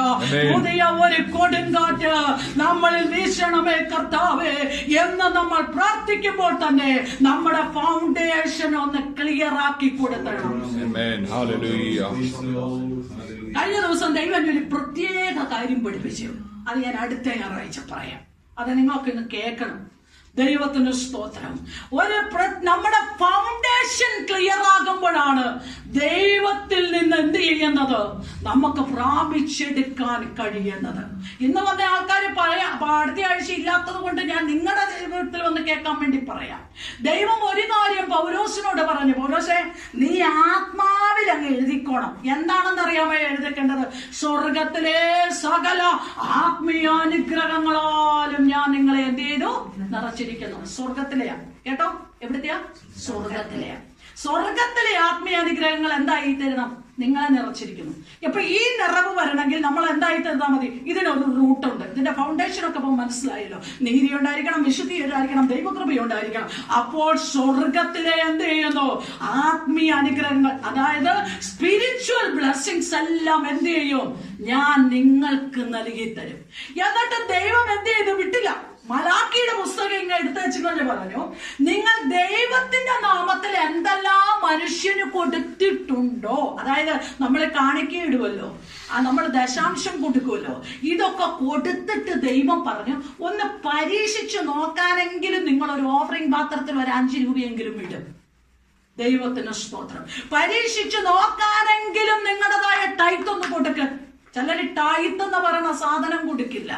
പുതിയ ഒരു കൊടുങ്കാറ്റ് നമ്മളിൽ വീശണമേ കർത്താവേ എന്ന് നമ്മൾ പ്രാർത്ഥിക്കുമ്പോൾ തന്നെ നമ്മുടെ ഫൗണ്ടേഷൻ ഒന്ന് ക്ലിയർ ആക്കി കൊടുത്തണം. കഴിഞ്ഞ ദിവസം ദൈവം ഒരു പ്രത്യേക കാര്യം പഠിപ്പിച്ചു. അത് ഞാൻ അടുത്ത ഞായറാഴ്ച പറയാം. അത് നിങ്ങൾക്കിന്ന് കേൾക്കണം. ദൈവത്തിന് സ്തോത്രം. നമ്മുടെ ഫൗണ്ടേഷൻ ക്ലിയർ ആകുമ്പോഴാണ് ദൈവത്തിൽ നിന്ന് എന്ത് ചെയ്യുന്നത്? നമുക്ക് പ്രാപിച്ചെടുക്കാൻ കഴിയുന്നത്. ഇന്ന് വന്ന ആൾക്കാർ അടുത്ത ആഴ്ച ഇല്ലാത്തത് കൊണ്ട് ഞാൻ നിങ്ങളുടെ ജീവിതത്തിൽ വന്ന് കേൾക്കാൻ വേണ്ടി പറയാം. ദൈവം ഒരു കാര്യം പൗലോസിനോട് പറഞ്ഞു, പൗലോസേ, നീ ആത്മാവിൽ അങ്ങ് എഴുതിക്കോണം. എന്താണെന്ന് അറിയാമോ എഴുതിക്കേണ്ടത്? സ്വർഗത്തിലെ സകല ആത്മീയാനുഗ്രഹങ്ങളാലും ഞാൻ നിങ്ങളെ എന്ത് ചെയ്തു? നിറച്ചിരിക്കുന്നു. സ്വർഗത്തിലെയാ കേട്ടോ. എവിടത്തെയാ? സ്വർഗത്തിലെയാ. സ്വർഗത്തിലെ ആത്മീയാനുഗ്രഹങ്ങൾ എന്തായി തരണം? നിങ്ങളെ നിറച്ചിരിക്കുന്നു. അപ്പൊ ഈ നിറവ് വരണമെങ്കിൽ നമ്മൾ എന്തായി തരുന്നാ മതി? ഇതിനൊരു റൂട്ടുണ്ട്. ഇതിന്റെ ഫൗണ്ടേഷൻ ഒക്കെ ഇപ്പൊ മനസ്സിലായല്ലോ. നീതി ഉണ്ടായിരിക്കണം, വിശുദ്ധി ഉണ്ടായിരിക്കണം, ദൈവകൃപ ഉണ്ടായിരിക്കണം. അപ്പോൾ സ്വർഗത്തിലെ എന്ത് ചെയ്യുന്നു? ആത്മീയ അനുഗ്രഹങ്ങൾ, അതായത് സ്പിരിച്വൽ ബ്ലെസ്സിങ്സ് എല്ലാം എന്ത് ചെയ്യും? ഞാൻ നിങ്ങൾക്ക് നൽകി തരും. എന്നിട്ട് ദൈവം എന്ത് ചെയ്ത് വിട്ടില്ല. മലാക്കിയുടെ പുസ്തകം ഇങ്ങനെ എടുത്തു വെച്ചുകൊണ്ട് പറഞ്ഞു, നിങ്ങൾ ദൈവത്തിന്റെ നാമത്തിൽ എന്തെല്ലാം മനുഷ്യന് കൊടുത്തിട്ടുണ്ടോ, അതായത് നമ്മൾ കാണിക്കയിടുമല്ലോ, നമ്മൾ ദശാംശം കൊടുക്കുമല്ലോ, ഇതൊക്കെ കൊടുത്തിട്ട് ദൈവം പറഞ്ഞു, ഒന്ന് പരീക്ഷിച്ചു നോക്കാനെങ്കിലും നിങ്ങൾ ഒരു ഓഫറിംഗ് പാത്രത്തിൽ ഒരു 5 രൂപയെങ്കിലും ഇടും. ദൈവത്തിന് സ്തോത്രം. പരീക്ഷിച്ചു നോക്കാനെങ്കിലും നിങ്ങളുടേതായ ടൈത്ത് ഒന്ന് കൊടുക്ക. ചിലര് ടൈത്ത് എന്ന് പറയുന്ന സാധനം കൊടുക്കില്ല.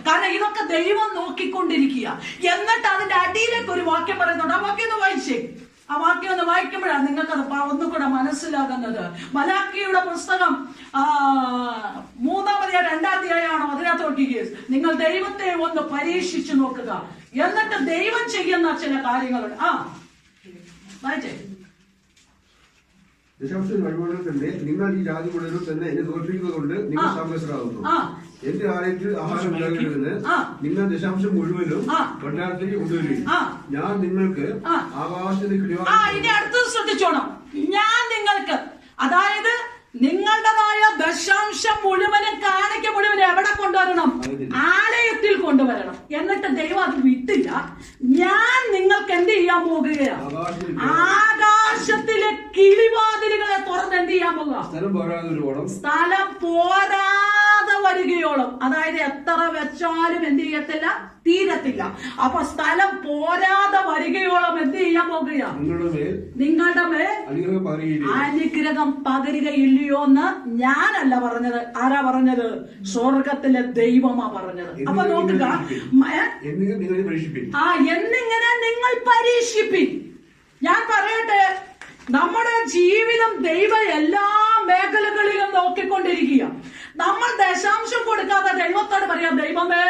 കാരണം ഇതൊക്കെ ദൈവം നോക്കിക്കൊണ്ടിരിക്കുക. എന്നിട്ട് അതിന്റെ അടിയിലേക്ക് ഒരു വാക്യം പറയുന്നുണ്ട്. ആ വാക്യം ഒന്ന് വായിച്ചേ. ആ വാക്യം ഒന്ന് വായിക്കുമ്പോഴാണ് നിങ്ങൾക്കത് ഒന്നുകൂടെ മനസ്സിലാകുന്നത്. മലാക്കിയുടെ പുസ്തകം 3-ാം അധ്യായം 2-ാം അധ്യായമാണോ? അതിനകത്ത് നോക്കിക്കേ. നിങ്ങൾ ദൈവത്തെ ഒന്ന് പരീക്ഷിച്ചു നോക്കുക, എന്നിട്ട് ദൈവം ചെയ്യുന്ന ചില കാര്യങ്ങളുണ്ട്. വായിച്ചേ. ദശാംശം വഴിപാടുകൾ തന്നെ നിങ്ങൾ ഈ ജാതി മുഴുവനും തന്നെ എന്നെ തോൽപ്പിക്കുന്നത് കൊണ്ട് നിങ്ങൾ സാമരസ്യരാകുന്നു. എന്റെ ആലയത്തിൽ ആഹാരം ഉണ്ടാകരുതെന്ന് നിങ്ങൾ ദശാംശം മുഴുവനും കൊട്ടാരത്തിൽ കൊണ്ടുവരും. ഞാൻ നിങ്ങൾക്ക് ആകാശത്തിന് ഇനി അടുത്തത് ശ്രദ്ധിച്ചോണം. ഞാൻ നിങ്ങൾക്ക്, അതായത് നിങ്ങളുടേതായ ദശാംശം മുഴുവനും കാണിക്ക മുഴുവനും എവിടെ കൊണ്ടുവരണം? ആലയത്തിൽ കൊണ്ടുവരണം. എന്നിട്ട് ദൈവം അത് വിട്ടില്ല. ഞാൻ നിങ്ങൾക്ക് എന്ത് ചെയ്യാൻ പോകുകയാണ്? ആകാശത്തിലെ കിളിവാതിലുകളെ തുറന്ന് എന്ത് ചെയ്യാൻ പോകുക? സ്ഥലം പോരാതെ വരികയോളം, അതായത് എത്ര വെച്ചാലും എന്ത് ചെയ്യത്തില്ല, തീരത്തില്ല. അപ്പൊ സ്ഥലം പോരാതെ വരികയോളം എന്ത് ചെയ്യാൻ പോകുകയാണ്? നിങ്ങളുടെ മേൽ അനുഗ്രഹം പകരുകയില്ലയോ എന്ന് ഞാനല്ല പറഞ്ഞത്. ആരാ പറഞ്ഞത്? സ്വർഗത്തിലെ ദൈവമാ പറഞ്ഞത്. അപ്പൊ നോക്കുക, എന്നിങ്ങനെ നിങ്ങൾ പരീക്ഷിപ്പിൻ. ഞാൻ പറയട്ടെ, നമ്മുടെ ജീവിതം ദൈവം എല്ലാ മേഖലകളിലും നോക്കിക്കൊണ്ടിരിക്കുക. നമ്മൾ ദശാംശം കൊടുക്കാതെ ദൈവത്തോട് പറയാം, ദൈവമേ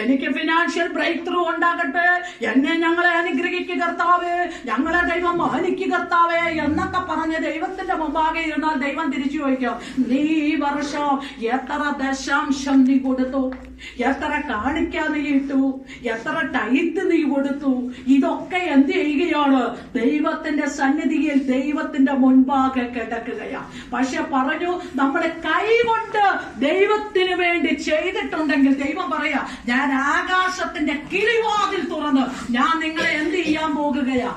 എനിക്ക് ഫിനാൻഷ്യൽ ബ്രേക്ക് ത്രൂ ഉണ്ടാകട്ടെ, എന്നെ ഞങ്ങളെ അനുഗ്രഹിക്കുക കർത്താവേ, ഞങ്ങളെ ദൈവം മാനിക്കുക കർത്താവേ എന്നൊക്കെ പറഞ്ഞ് ദൈവത്തിന്റെ മുമ്പാകെ ഇരുന്നാൽ ദൈവം തിരിച്ചു ചോദിക്കും, നീ ഈ വർഷം എത്ര ദശാംശം നീ കൊടുത്തു, എത്ര കാണിക്കാ നീ ഇട്ടു, എത്ര ടൈറ്റ് നീ കൊടുത്തു? ഇതൊക്കെ എന്ത് ചെയ്യുകയാണ്? ദൈവത്തിന്റെ സന്നിധിയിൽ ദൈവത്തിന്റെ മുൻപാകെ കിടക്കുകയാ. പക്ഷെ പറഞ്ഞു, നമ്മൾ കൈകൊണ്ട് ദൈവത്തിന് വേണ്ടി ചെയ്തിട്ടുണ്ടെങ്കിൽ ദൈവം പറയാ, ഞാൻ ആകാശത്തിന്റെ കിളിവാതിൽ തുറന്ന് ഞാൻ നിങ്ങളെ എന്ത് ചെയ്യാൻ പോകുകയാ?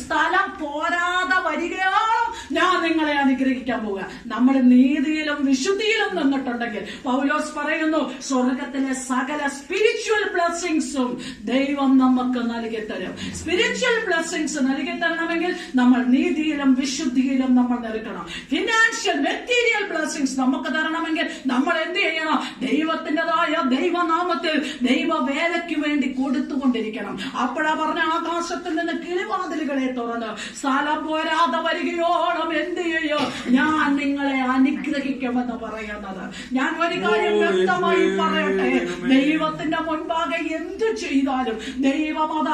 സ്ഥലം പോരാതെ വരികയാണോ ഞാൻ നിങ്ങളെ അനുഗ്രഹിക്കാൻ പോവുക. നമ്മൾ നീതിയിലും വിശുദ്ധിയിലും നിന്നിട്ടുണ്ടെങ്കിൽ പൗലോസ് പറയുന്നു, സ്വർഗത്തിലെ സകല സ്പിരിച്വൽ ബ്ലെസ്സിങ്സും ദൈവം നമുക്ക് നൽകി തരും. സ്പിരിച്വൽ ബ്ലെസ്സിങ്സ് നൽകി തരണമെങ്കിൽ നമ്മൾ നീതിയിലും വിശുദ്ധിയിലും നമ്മൾ നിൽക്കണം. ഫിനാൻഷ്യൽ മെറ്റീരിയൽ ബ്ലെസ്സിങ്സ് നമുക്ക് തരണമെങ്കിൽ നമ്മൾ എന്ത് ചെയ്യണം? ദൈവത്തിൻ്റെതായ ദൈവനാമത്തിൽ ദൈവ വേലയ്ക്ക് വേണ്ടി കൊടുത്തുകൊണ്ടിരിക്കണം. അപ്പോഴാ പറഞ്ഞ, ആകാശത്തിൽ നിന്ന് കിളിവാതിലുകളെ തുറന്ന് സ്ഥലം പോരാതെ വരികയോളം എന്ത് ചെയ്യോ ഞാൻ നിങ്ങളെ അനുഗ്രഹിക്കുമെന്ന് പറയുന്നത്. ഞാൻ ഒരു കാര്യം വ്യക്തമായി പറയട്ടെ, ദൈവത്തിന്റെ മുൻപാകെ എന്ത് ചെയ്താലും ദൈവം അത്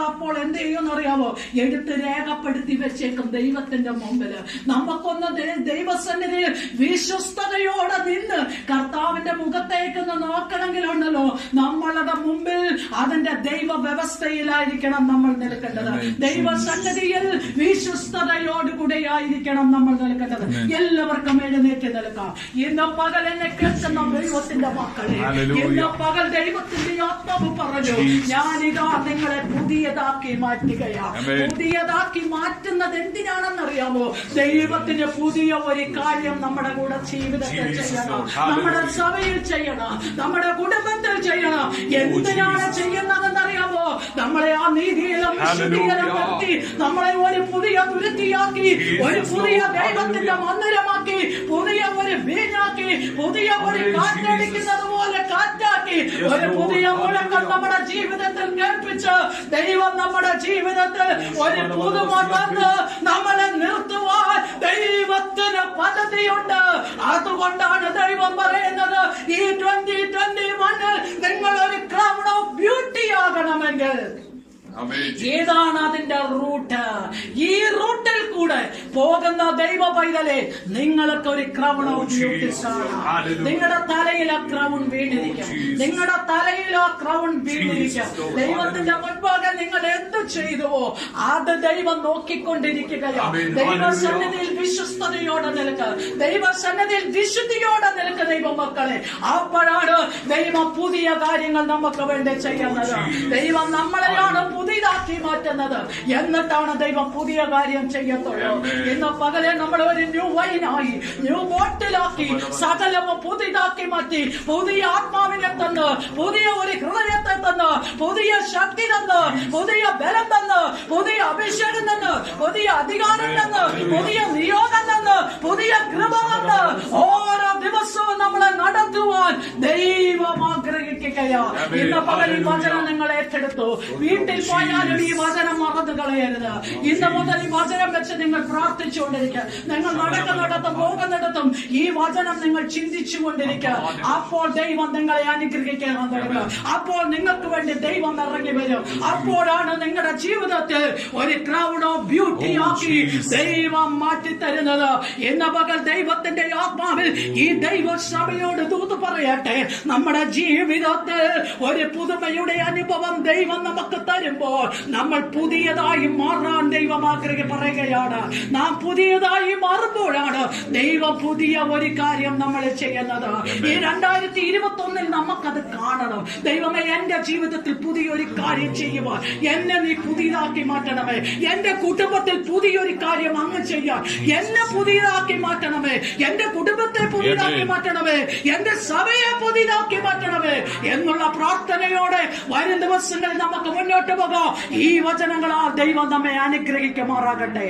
അപ്പോൾ എന്ത് ചെയ്യുമെന്നറിയാമോ? എടുത്ത് രേഖപ്പെടുത്തി വെച്ചേക്കും ദൈവത്തിന്റെ മുമ്പില്. നമുക്കൊന്ന് ദൈവസന്നിധിയിൽ വിശ്വസ്തയോടെ നിന്ന് കർത്താവിന്റെ മുഖത്തേക്ക് നോക്കണമെങ്കിലുണ്ടല്ലോ, നമ്മളുടെ മുമ്പിൽ അതിന്റെ ദൈവ വ്യവസ്ഥയിലായിരിക്കണം നമ്മൾ നിൽക്കേണ്ടത്. ദൈവസന്നിധിയിൽ വിശ്വസ്തയോടുകൂടെ ആയിരിക്കണം നമ്മൾ നിൽക്കേണ്ടത്. എല്ലാവർക്കും എഴുന്നേറ്റ് നിൽക്കാം. ഇന്ന് പകൽ എന്നെ കേൾക്കുന്ന ദൈവത്തിന്റെ മക്കളെ, ഇന്ന് പകൽ ദൈവത്തിന്റെ ആത്മാവ് പറഞ്ഞു, ഞാനിതാ നിങ്ങളെ പുതിയതാക്കി മാറ്റുകയാ. പുതിയതാക്കി മാറ്റുന്നത് എന്തിനാണെന്നറിയാമോ? ദൈവത്തിന് പുതിയ ഒരു കാര്യം നമ്മുടെ കൂടെ ജീവിതത്തിൽ ചെയ്യണം, നമ്മുടെ സഭയിൽ ചെയ്യണം, നമ്മുടെ കുടുംബത്തിൽ ചെയ്യണം. എന്തിനാണ് ചെയ്യുന്നതെന്നറിയാമോ? നമ്മളെ ആ നീതിയിലും വിശുദ്ധിയിലും നിർത്തി നമ്മളെ ഒരു പുതിയ തുരുത്തിയാക്കി, ഒരു പുതിയ ദൈവത്തിന്റെ മന്ദിരമാക്കി, പുതിയ ഒരു വീഞ്ഞാക്കി, പുതിയ ഒരു കാറ്റടിക്കുന്നത് പോലെ കാറ്റാക്കി, ഒരു പുതിയ മുഴക്കം നമ്മുടെ ജീവിതത്തിൽ കേൾപ്പിച്ച് ദൈവം നമ്മുടെ ജീവിതത്തിൽ ഒരു പുതുമ തന്ന് നമ്മളെ നിർത്തുവാൻ ദൈവത്തിന് പദ്ധതിയുണ്ട്. അതുകൊണ്ടാണ് ദൈവം പറയുന്നത്, ഈ 2021 നിങ്ങൾ ഒരു ക്രൗൺ ഓഫ് ബ്യൂട്ടി ആകണമെങ്കിൽ ഏതാണ് അതിന്റെ റൂട്ട്? ഈ റൂട്ടിൽ കൂടെ പോകുന്ന ദൈവ പൈതലെ, നിങ്ങൾക്ക് ഒരു ക്രൗൺ ഓഫ് ബ്യൂട്ടി കാണാം. നിങ്ങളുടെ തലയിൽ ആ ക്രൗൺ വീണിരിക്കും, നിങ്ങളുടെ തലയിൽ ആ ക്രൗൺ വീണിരിക്കും. ദൈവത്തിന്റെ മുൻപാകെ നിങ്ങൾ എന്ത് ചെയ്തുവോ അത് ദൈവം നോക്കിക്കൊണ്ടിരിക്കുകയാണ്. ദൈവസന്നിധിയിൽ വിശ്വസ്തയോടെ നിൽക്ക്, ദൈവസന്നിധിയിൽ വിശുദ്ധിയോടെ നിൽക്ക് ദൈവ മക്കളെ. അപ്പോഴാണ് ദൈവം പുതിയ കാര്യങ്ങൾ നമുക്ക് വേണ്ടി ചെയ്യുന്നത്. ദൈവം നമ്മളെയാണ് പുതിയതാക്കി മാറ്റുന്നത്, എന്നിട്ടാണ് ദൈവം പുതിയ കാര്യം ചെയ്യത്തുള്ളൂ. ഇന്ന് പകലെ നമ്മൾ ഒരു ന്യൂ വൈനായി, ന്യൂ ബോട്ടിലാക്കി, സകലവും പുതിയതാക്കി മാറ്റി, പുതിയ ആത്മാവിനെ തന്ന്, പുതിയ ഒരു ഹൃദയത്തെ തന്ന്, പുതിയ ശക്തി തന്ന്, പുതിയ ബലം തന്ന്, പുതിയ അഭിഷേകം തന്ന്, പുതിയ അധികാരം തന്ന്, പുതിയ നിയോഗം തന്ന്, പുതിയ കൃപ തന്ന് ഓരോ ദിവസവും നമ്മളെ നടത്തുവാൻ ദൈവം ആഗ്രഹിക്കുകയാണ്. ഇന്ന് പകൽ ഈ വചനം നിങ്ങൾ ഏറ്റെടുത്തു. വീട്ടിൽ പോയാലും ഈ വചനം മറന്നു കളയരുത്. ഇന്ന് മുതൽ ഈ വചനം വെച്ച് നിങ്ങൾ പ്രാർത്ഥിച്ചുകൊണ്ടിരിക്കുക. നിങ്ങൾ നടക്കുന്നിടത്തും പോകുന്നിടത്തും ഈ വചനം നിങ്ങൾ ചിന്തിച്ചുകൊണ്ടിരിക്കുക. അപ്പോൾ ദൈവം നിങ്ങളെ അനുഗ്രഹിക്കാൻ തുടങ്ങുക. അപ്പോൾ നിങ്ങൾക്ക് വേണ്ടി ദൈവം ഇറങ്ങി വരും. അപ്പോഴാണ് നിങ്ങളുടെ ജീവിതത്തിൽ ഒരു ക്രൗൺ ഓഫ് ബ്യൂട്ടി ആക്കി ദൈവം മാറ്റിത്തരുന്നത്. ഇന്ന് പകൽ ദൈവത്തിന്റെ ആത്മാവിൽ ഈ ദൈവസഭയോട് ദൂത് പറയട്ടെ, നമ്മുടെ ജീവിതത്തിൽ ഒരു പുതുമയുടെ അനുഭവം ദൈവം നമുക്ക് തരുമ്പോൾ നമ്മൾ പുതിയതായി മാറാൻ ദൈവം പറയുകയാണ്. നാം പുതിയതായി മാറുമ്പോഴാണ് ദൈവം പുതിയ ഒരു കാര്യം നമ്മൾ ചെയ്യുന്നത്. ഈ 2021 നമുക്കത് കാണണം. ദൈവമേ, എന്റെ ജീവിതത്തിൽ പുതിയൊരു കാര്യം ചെയ്യുവാൻ എന്നെ നീ പുതിയതാക്കി മാറ്റണമേ. എന്റെ കുടുംബത്തിൽ പുതിയൊരു കാര്യം അങ്ങ് ചെയ്യാൻ എന്നെ പുതിയതാക്കി മാറ്റണമേ. എന്റെ കുടുംബത്തെ പുതിയതാക്കി മാറ്റണമേ. എന്റെ സഭയെ പുതിയതാക്കി മാറ്റണമേ എന്നുള്ള പ്രാർത്ഥനയോടെ വരും ദിവസങ്ങളിൽ നമുക്ക് മുന്നോട്ട് പോകാം. ഈ വചനങ്ങളാൽ ദൈവം നമ്മെ അനുഗ്രഹിക്കുമാറാകട്ടെ.